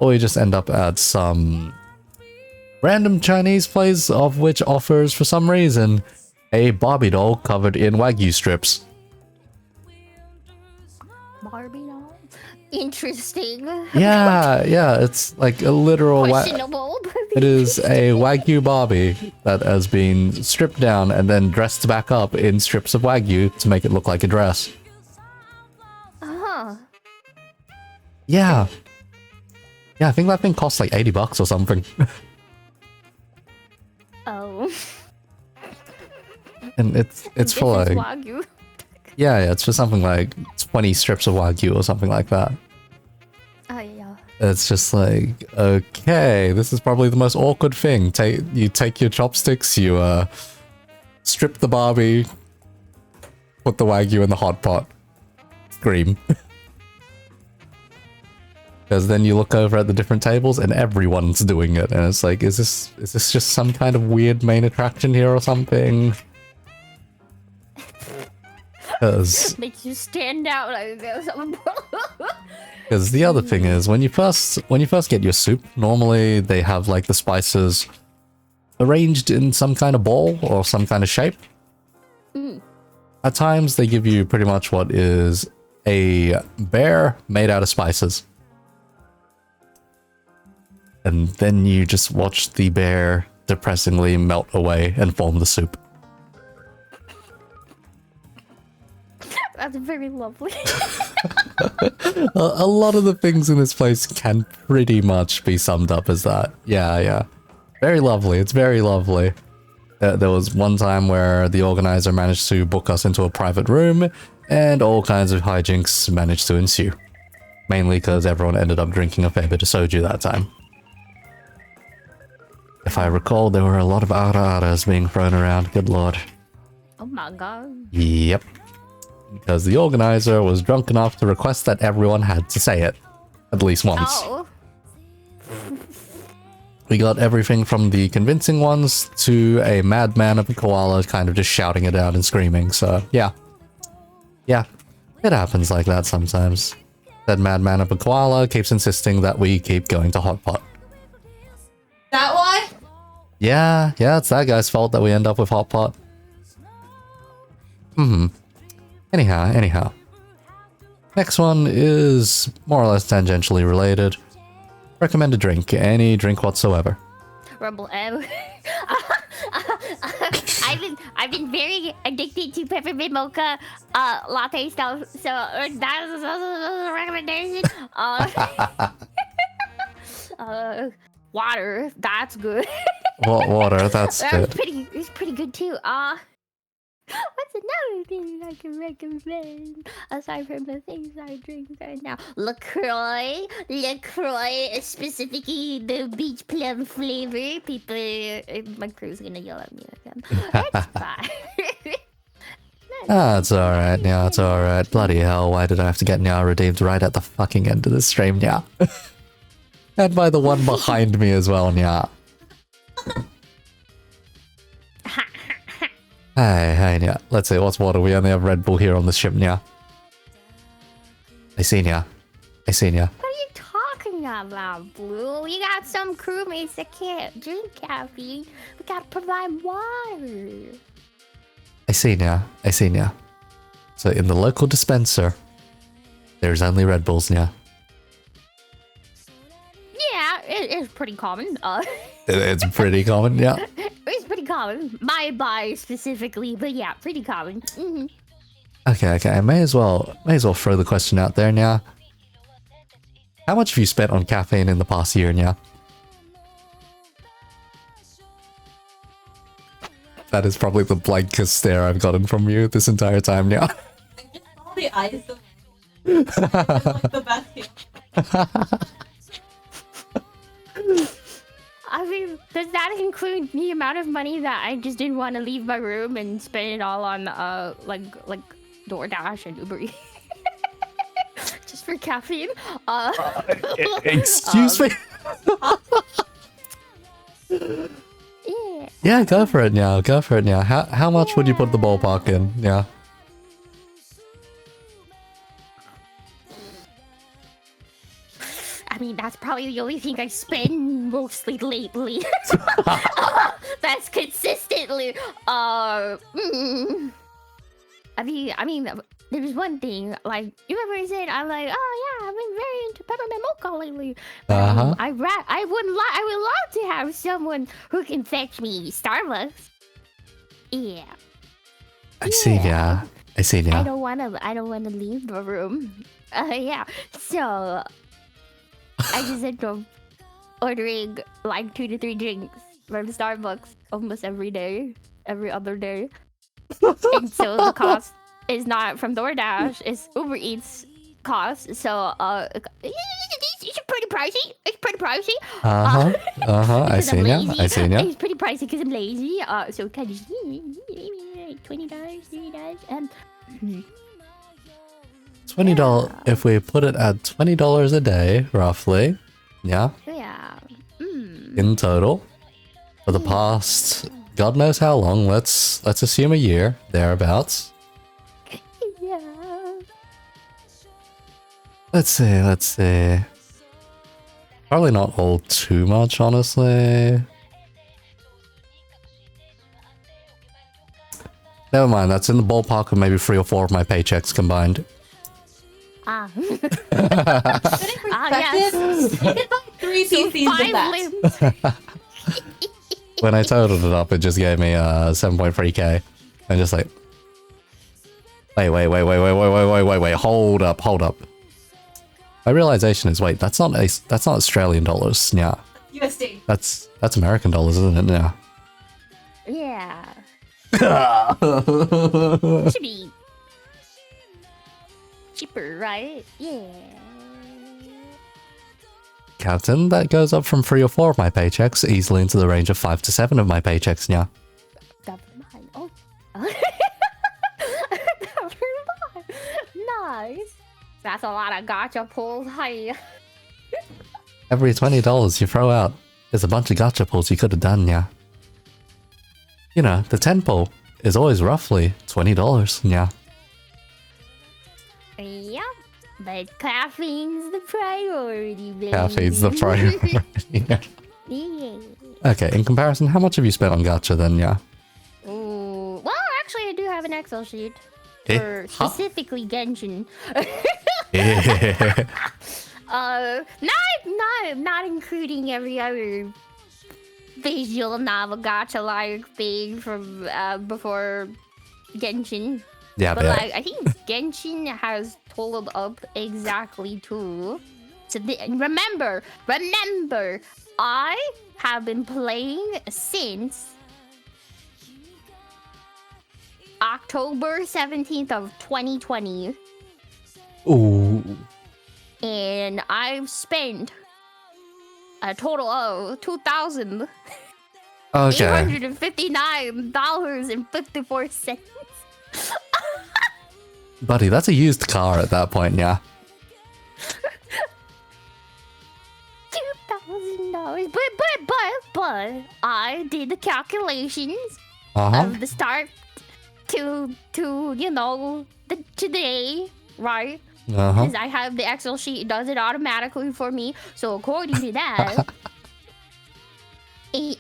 Or we just end up at some random Chinese place of which offers, for some reason, A Barbie doll covered in Wagyu strips. Barbie doll. Interesting. Yeah, yeah, it's like a literal Questionable. It is a Wagyu Barbie that has been stripped down and then dressed back up in strips of Wagyu to make it look like a dress. Huh. Yeah. Yeah, I think that thing costs like $80 or something. Oh. And it's for like... Wagyu. Yeah, it's for something like 20 strips of Wagyu or something like that. Oh yeah. It's just like, okay, this is probably the most awkward thing. You take your chopsticks, you strip the Barbie, put the Wagyu in the hot pot, scream. Because then you look over at the different tables and everyone's doing it, and it's like, is this just some kind of weird main attraction here or something? Because makes you stand out like this. Because the other thing is, when you first get your soup, normally they have like the spices arranged in some kind of ball or some kind of shape. At times, they give you pretty much what is a bear made out of spices. And then you just watch the bear depressingly melt away and form the soup. That's very lovely. A lot of the things in this place can pretty much be summed up as that. Yeah, yeah. Very lovely. It's very lovely. There was one time where the organizer managed to book us into a private room, and all kinds of hijinks managed to ensue. Mainly because everyone ended up drinking a fair bit of soju that time. If I recall, there were a lot of ara-aras being thrown around. Good lord. Oh my god. Yep. Because the organizer was drunk enough to request that everyone had to say it. At least once. Oh. We got everything from the convincing ones to a madman of a koala kind of just shouting it out and screaming, so yeah. Yeah. It happens like that sometimes. That madman of a koala keeps insisting that we keep going to Hot Pot. That why? Yeah, it's that guy's fault that we end up with Hot Pot. Anyhow. Next one is more or less tangentially related. Recommend a drink, any drink whatsoever. Rumble M. I've been very addicted to peppermint mocha latte stuff, so that's a recommendation. Water, that's good. Water, that's good. It's pretty good too. What's another thing I can recommend aside from the things I drink right now? LaCroix, specifically the beach plum flavor. People, my crew's gonna yell at me again. That's fine. It's alright, yeah, it's alright. Bloody hell, why did I have to get Nya redeemed right at the fucking end of the stream, Nya? And by the one behind me as well, Nya. Hey, Nya. Let's see, what's water? We only have Red Bull here on the ship, Nya. I see Nya. What are you talking about, Blue? You got some crewmates that can't drink caffeine. We gotta provide water. I see Nya. So in the local dispenser, there's only Red Bulls, Nya. Yeah, it's pretty common. It's pretty common, yeah. It's pretty common. My buy specifically, but yeah, pretty common. Okay. I may as well throw the question out there now. How much have you spent on caffeine in the past year, Nya? That is probably the blankest stare I've gotten from you this entire time, Nya. Just all the eyes. Like the best here. I mean, does that include the amount of money that I just didn't want to leave my room and spend it all on like DoorDash and Uber Eats? Just for caffeine? Excuse me? Yeah. Yeah, go for it now. How much would you put the ballpark in? Yeah. I mean, that's probably the only thing I spend mostly lately. That's consistently. I mean, there's one thing. Like, you remember I said I'm like, oh yeah, I've been very into peppermint mocha lately. I would love to have someone who can fetch me Starbucks. Yeah. I see, yeah. I see, yeah. I don't wanna leave the room. Yeah. So I just end up ordering like 2 to 3 drinks from Starbucks almost every day, every other day. And so the cost is not from DoorDash, it's Uber Eats cost. So it's pretty pricey. It's pretty pricey. I see ya. I see ya. It's pretty pricey because I'm lazy. So kind of $20, $30, and $20. If we put it at $20 a day, roughly, yeah. Yeah. In total, for the past, God knows how long. Let's assume a year thereabouts. Yeah. Let's see. Probably not all too much, honestly. Never mind, that's in the ballpark of maybe 3 or 4 of my paychecks combined. Put in perspective, you could buy 3 PCs of that. When I totaled it up, it just gave me 7.3k. I'm just like, wait, hold up. My realization is, wait, that's not Australian dollars, yeah. USD. That's American dollars, isn't it? Yeah. Yeah. Should be cheaper, right? Yeah. Captain, that goes up from 3 or 4 of my paychecks, easily into the range of 5 to 7 of my paychecks, yeah. Never mind. Oh. Never mind. Nice. That's a lot of gacha pulls. Hi. Every $20 you throw out is a bunch of gacha pulls you could have done, yeah. You know, the 10 pull is always roughly $20, yeah. Yep. But caffeine's the priority, baby. Caffeine's the priority. Yeah. Okay, in comparison, how much have you spent on gacha then, yeah? Ooh. Well, actually, I do have an Excel sheet for specifically Genshin. Not including every other visual novel gacha like thing from before Genshin. Yeah, but like, I think Genshin has totaled up exactly to. So remember, I have been playing since October 17th of 2020. Ooh. And I've spent a total of $2,859.54. Buddy, that's a used car at that point, yeah. $2,000. But I did the calculations of the start to you know today, right? Because I have the Excel sheet, it does it automatically for me. So according to that,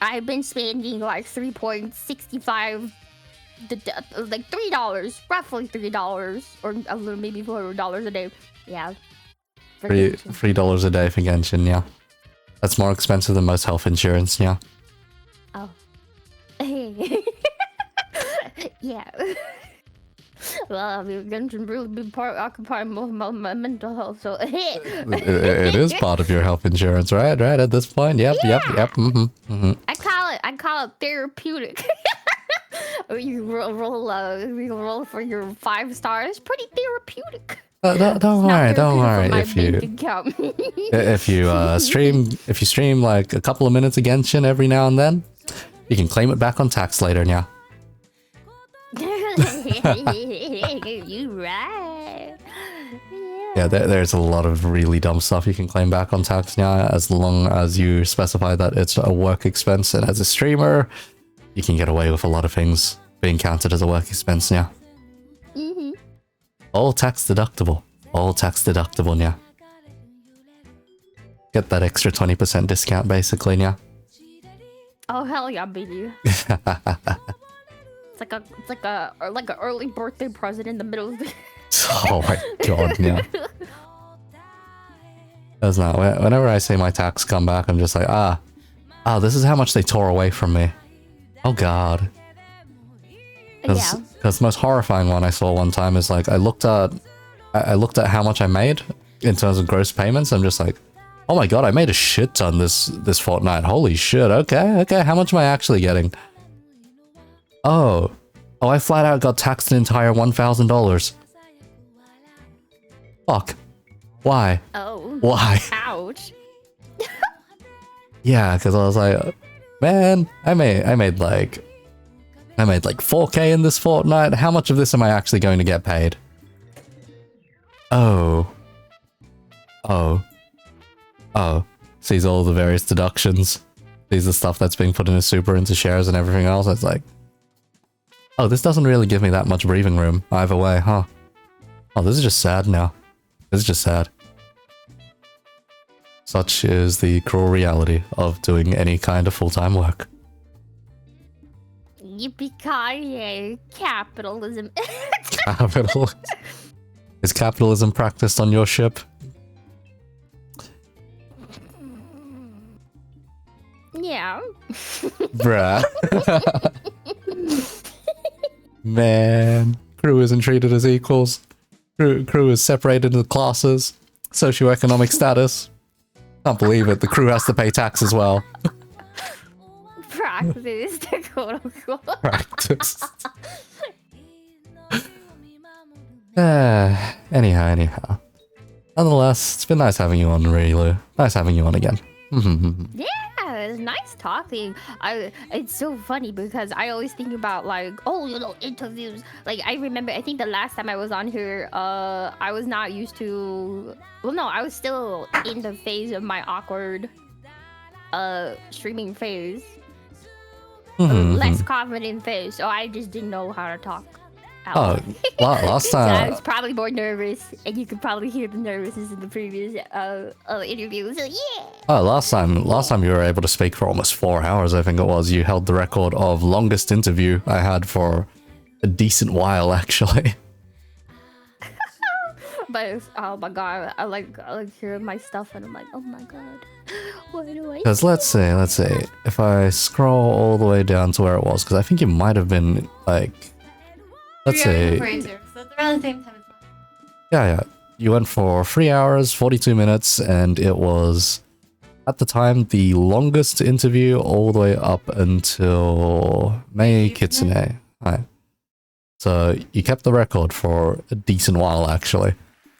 I've been spending like 3.65, like $3, roughly $3, or a little maybe $4 a day. Yeah. $3 a day for Genshin, yeah. That's more expensive than most health insurance, yeah. Oh. Yeah. Well, I mean, Genshin really big part occupying most of my mental health, so it is part of your health insurance, right? Right at this point, yep. I call it therapeutic. You roll for your 5 stars. Pretty therapeutic. Don't worry. If you stream like a couple of minutes of Genshin every now and then, you can claim it back on tax later, yeah. You right. Yeah, there's a lot of really dumb stuff you can claim back on tax now, as long as you specify that it's a work expense. And as a streamer, you can get away with a lot of things being counted as a work expense, yeah. All tax deductible, yeah. Get that extra 20% discount, basically, yeah. Oh hell yeah, baby! It's like an early birthday present in the middle of the. Oh my god, yeah. That's not. Whenever I see my tax come back, I'm just like, this is how much they tore away from me. Oh god. Yeah. Because the most horrifying one I saw one time is like I looked at how much I made in terms of gross payments. I'm just like, oh my god, I made a shit ton this fortnight. Holy shit. Okay. How much am I actually getting? Oh, I flat out got taxed an entire $1,000. Fuck. Why? Oh. Why? Ouch. Yeah, because I was like, man, I made like 4K in this fortnight. How much of this am I actually going to get paid? Oh. Sees all the various deductions. Sees the stuff that's being put in a super into shares and everything else. It's like, oh, this doesn't really give me that much breathing room either way, huh? Oh, this is just sad now. This is just sad. Such is the cruel reality of doing any kind of full-time work. Yippee-ki-yay, capitalism. Capital. Is capitalism practiced on your ship? Yeah. Bruh. Man. Crew isn't treated as equals. Crew is separated into classes. Socioeconomic status. Can't believe it. The crew has to pay tax as well. Practice, quote unquote. Practice. Anyhow. Nonetheless, it's been nice having you on, Rilu. Nice having you on again. Yeah, it's nice talking. It's so funny because I always think about like, interviews. Like I remember, I think the last time I was on here, I was not used to. Well, no, I was still in the phase of my awkward, streaming phase. Less confident phase, so I just didn't know how to talk. Last So I time. was probably more nervous, and you could probably hear the nervousness in the previous interview. So yeah. Last time you were able to speak for almost 4 hours, I think it was. You held the record of longest interview I had for a decent while, actually. But oh my god, I like hearing my stuff, and I'm like, oh my god, what do I? Because let's see, if I scroll all the way down to where it was, because I think you might have been like, let's see. So it's around the same time as mine. Yeah. You went for 3 hours, 42 minutes, and it was, at the time, the longest interview all the way up until Mei Kitsune. Right. So you kept the record for a decent while, actually.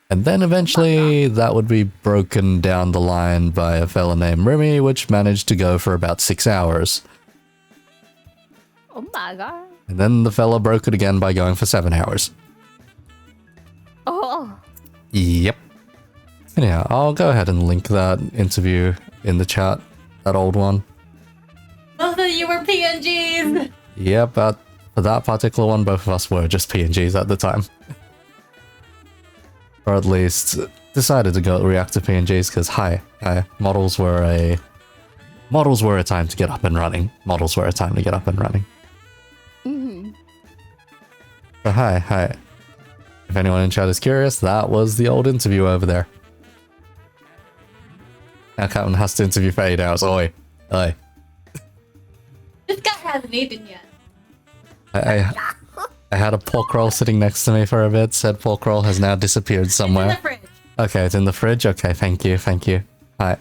And then eventually that would be broken down the line by a fella named Remy, which managed to go for about 6 hours. Oh my god. And then the fella broke it again by going for 7 hours. Oh. Yep. Anyhow, I'll go ahead and link that interview in the chat, that old one. Both of you were PNGs! Yep, for that particular one, both of us were just PNGs at the time. Or at least decided to go react to PNGs because models were a time to get up and running. Models were a time to get up and running. So hi. If anyone in chat is curious, that was the old interview over there. Now Captain has to interview for 8 hours. Oi. This guy hasn't eaten yet. I had a pork roll sitting next to me for a bit. Said pork roll has now disappeared somewhere. It's in the fridge. Okay, it's in the fridge. Okay, thank you. Hi.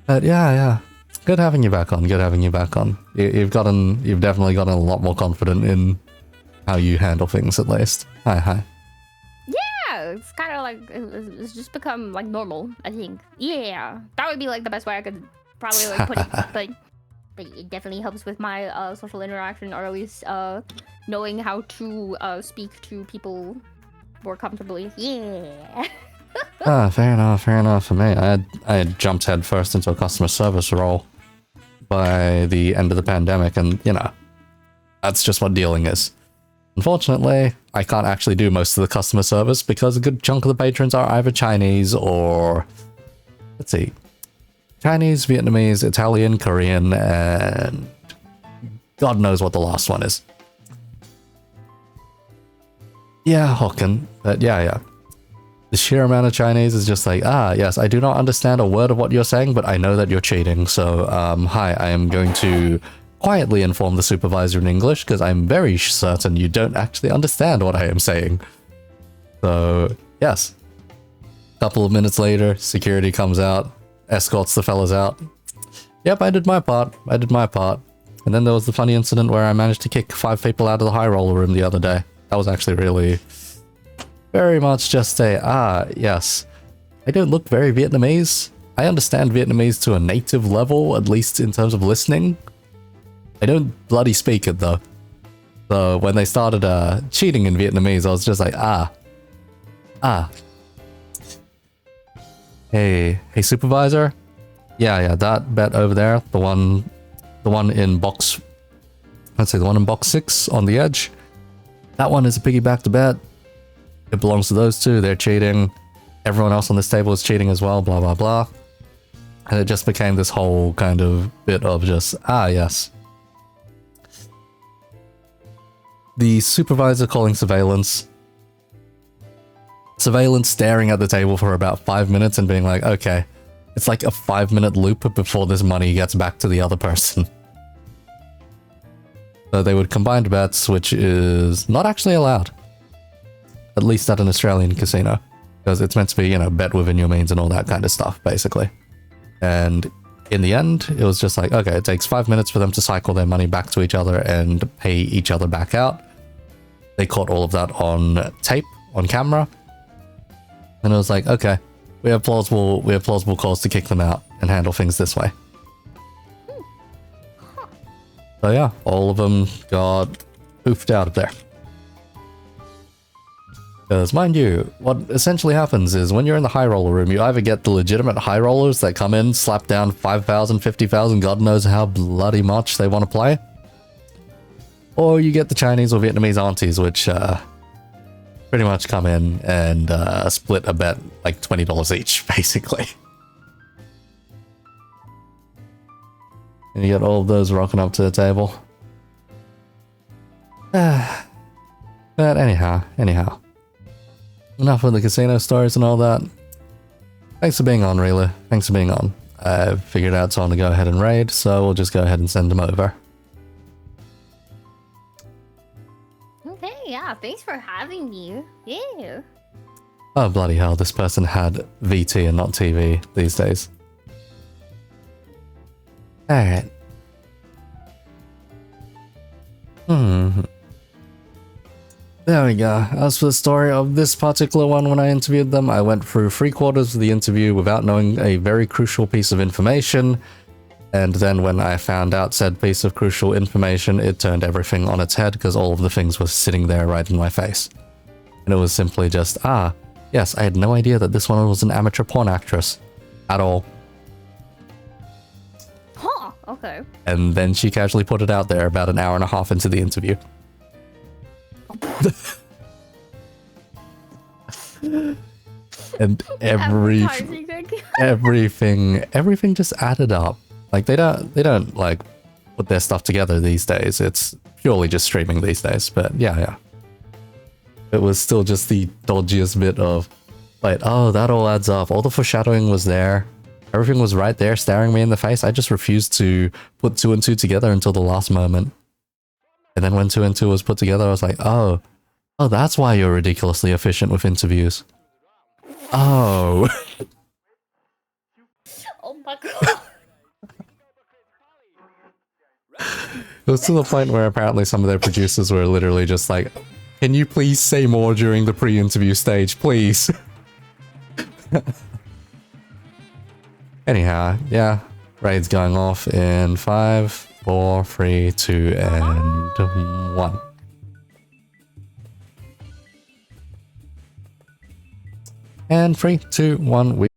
But yeah. Good having you back on. You've definitely gotten a lot more confident in how you handle things, at least. Hi. Yeah, it's kind of like it's just become like normal. I think. Yeah, that would be like the best way I could probably like put it. But it definitely helps with my social interaction, or at least knowing how to speak to people more comfortably. Yeah. Fair enough for me. I had jumped headfirst into a customer service role by the end of the pandemic, and that's just what dealing is. Unfortunately, I can't actually do most of the customer service because a good chunk of the patrons are either Chinese or... let's see. Chinese, Vietnamese, Italian, Korean, and... God knows what the last one is. Yeah, Hokkien. But yeah. The sheer amount of Chinese is just like, yes, I do not understand a word of what you're saying, but I know that you're cheating. So, hi, I am going to quietly inform the supervisor in English because I'm very certain you don't actually understand what I am saying. So, yes. A couple of minutes later, security comes out, escorts the fellas out. Yep, I did my part. And then there was the funny incident where I managed to kick 5 people out of the high roller room the other day. That was actually really... very much just a, yes. I don't look very Vietnamese. I understand Vietnamese to a native level, at least in terms of listening. I don't bloody speak it, though. So when they started cheating in Vietnamese, I was just like, Hey, supervisor? Yeah, that bet over there, the one in box... let's say the one in box 6 on the edge. That one is a piggyback to bet. It belongs to those two. They're cheating. Everyone else on this table is cheating as well, blah, blah, blah. And it just became this whole kind of bit of just, yes. The supervisor calling surveillance. Surveillance staring at the table for about 5 minutes and being like, okay, it's like a 5-minute loop before this money gets back to the other person. So they would combine bets, which is not actually allowed. At least at an Australian casino. Because it's meant to be, bet within your means and all that kind of stuff, basically. And in the end, it was just like, okay, it takes 5 minutes for them to cycle their money back to each other and pay each other back out. They caught all of that on tape, on camera. And it was like, okay, we have plausible cause to kick them out and handle things this way. So yeah, all of them got poofed out of there. Because mind you, what essentially happens is when you're in the high roller room, you either get the legitimate high rollers that come in, slap down 5,000, 50,000, God knows how bloody much they want to play. Or you get the Chinese or Vietnamese aunties, which pretty much come in and split a bet like $20 each, basically. And you get all of those rocking up to the table. But anyhow. Enough of the casino stories and all that. Thanks for being on, Rilu. Thanks for being on. I figured out someone to go ahead and raid, so we'll just go ahead and send them over. Okay, yeah, thanks for having me. Yeah. Oh, bloody hell, this person had VT and not TV these days. Alright. There we go. As for the story of this particular one, when I interviewed them, I went through 3/4 of the interview without knowing a very crucial piece of information. And then when I found out said piece of crucial information, it turned everything on its head because all of the things were sitting there right in my face. And it was simply just, yes, I had no idea that this one was an amateur porn actress. At all. Huh, okay. And then she casually put it out there about an hour and a half into the interview. And everything just added up. Like they don't like put their stuff together these days. It's purely just streaming these days. But yeah. It was still just the dodgiest bit of like, oh, that all adds up. All the foreshadowing was there. Everything was right there staring me in the face. I just refused to put 2 and 2 together until the last moment. And then when 2 and 2 was put together, I was like, oh, that's why you're ridiculously efficient with interviews. Oh. Oh my god. It was to the point where apparently some of their producers were literally just like, can you please say more during the pre-interview stage, please? Anyhow, yeah, raid's going off in 5, 4, 3, 2, and 1. And 3, 2, 1, we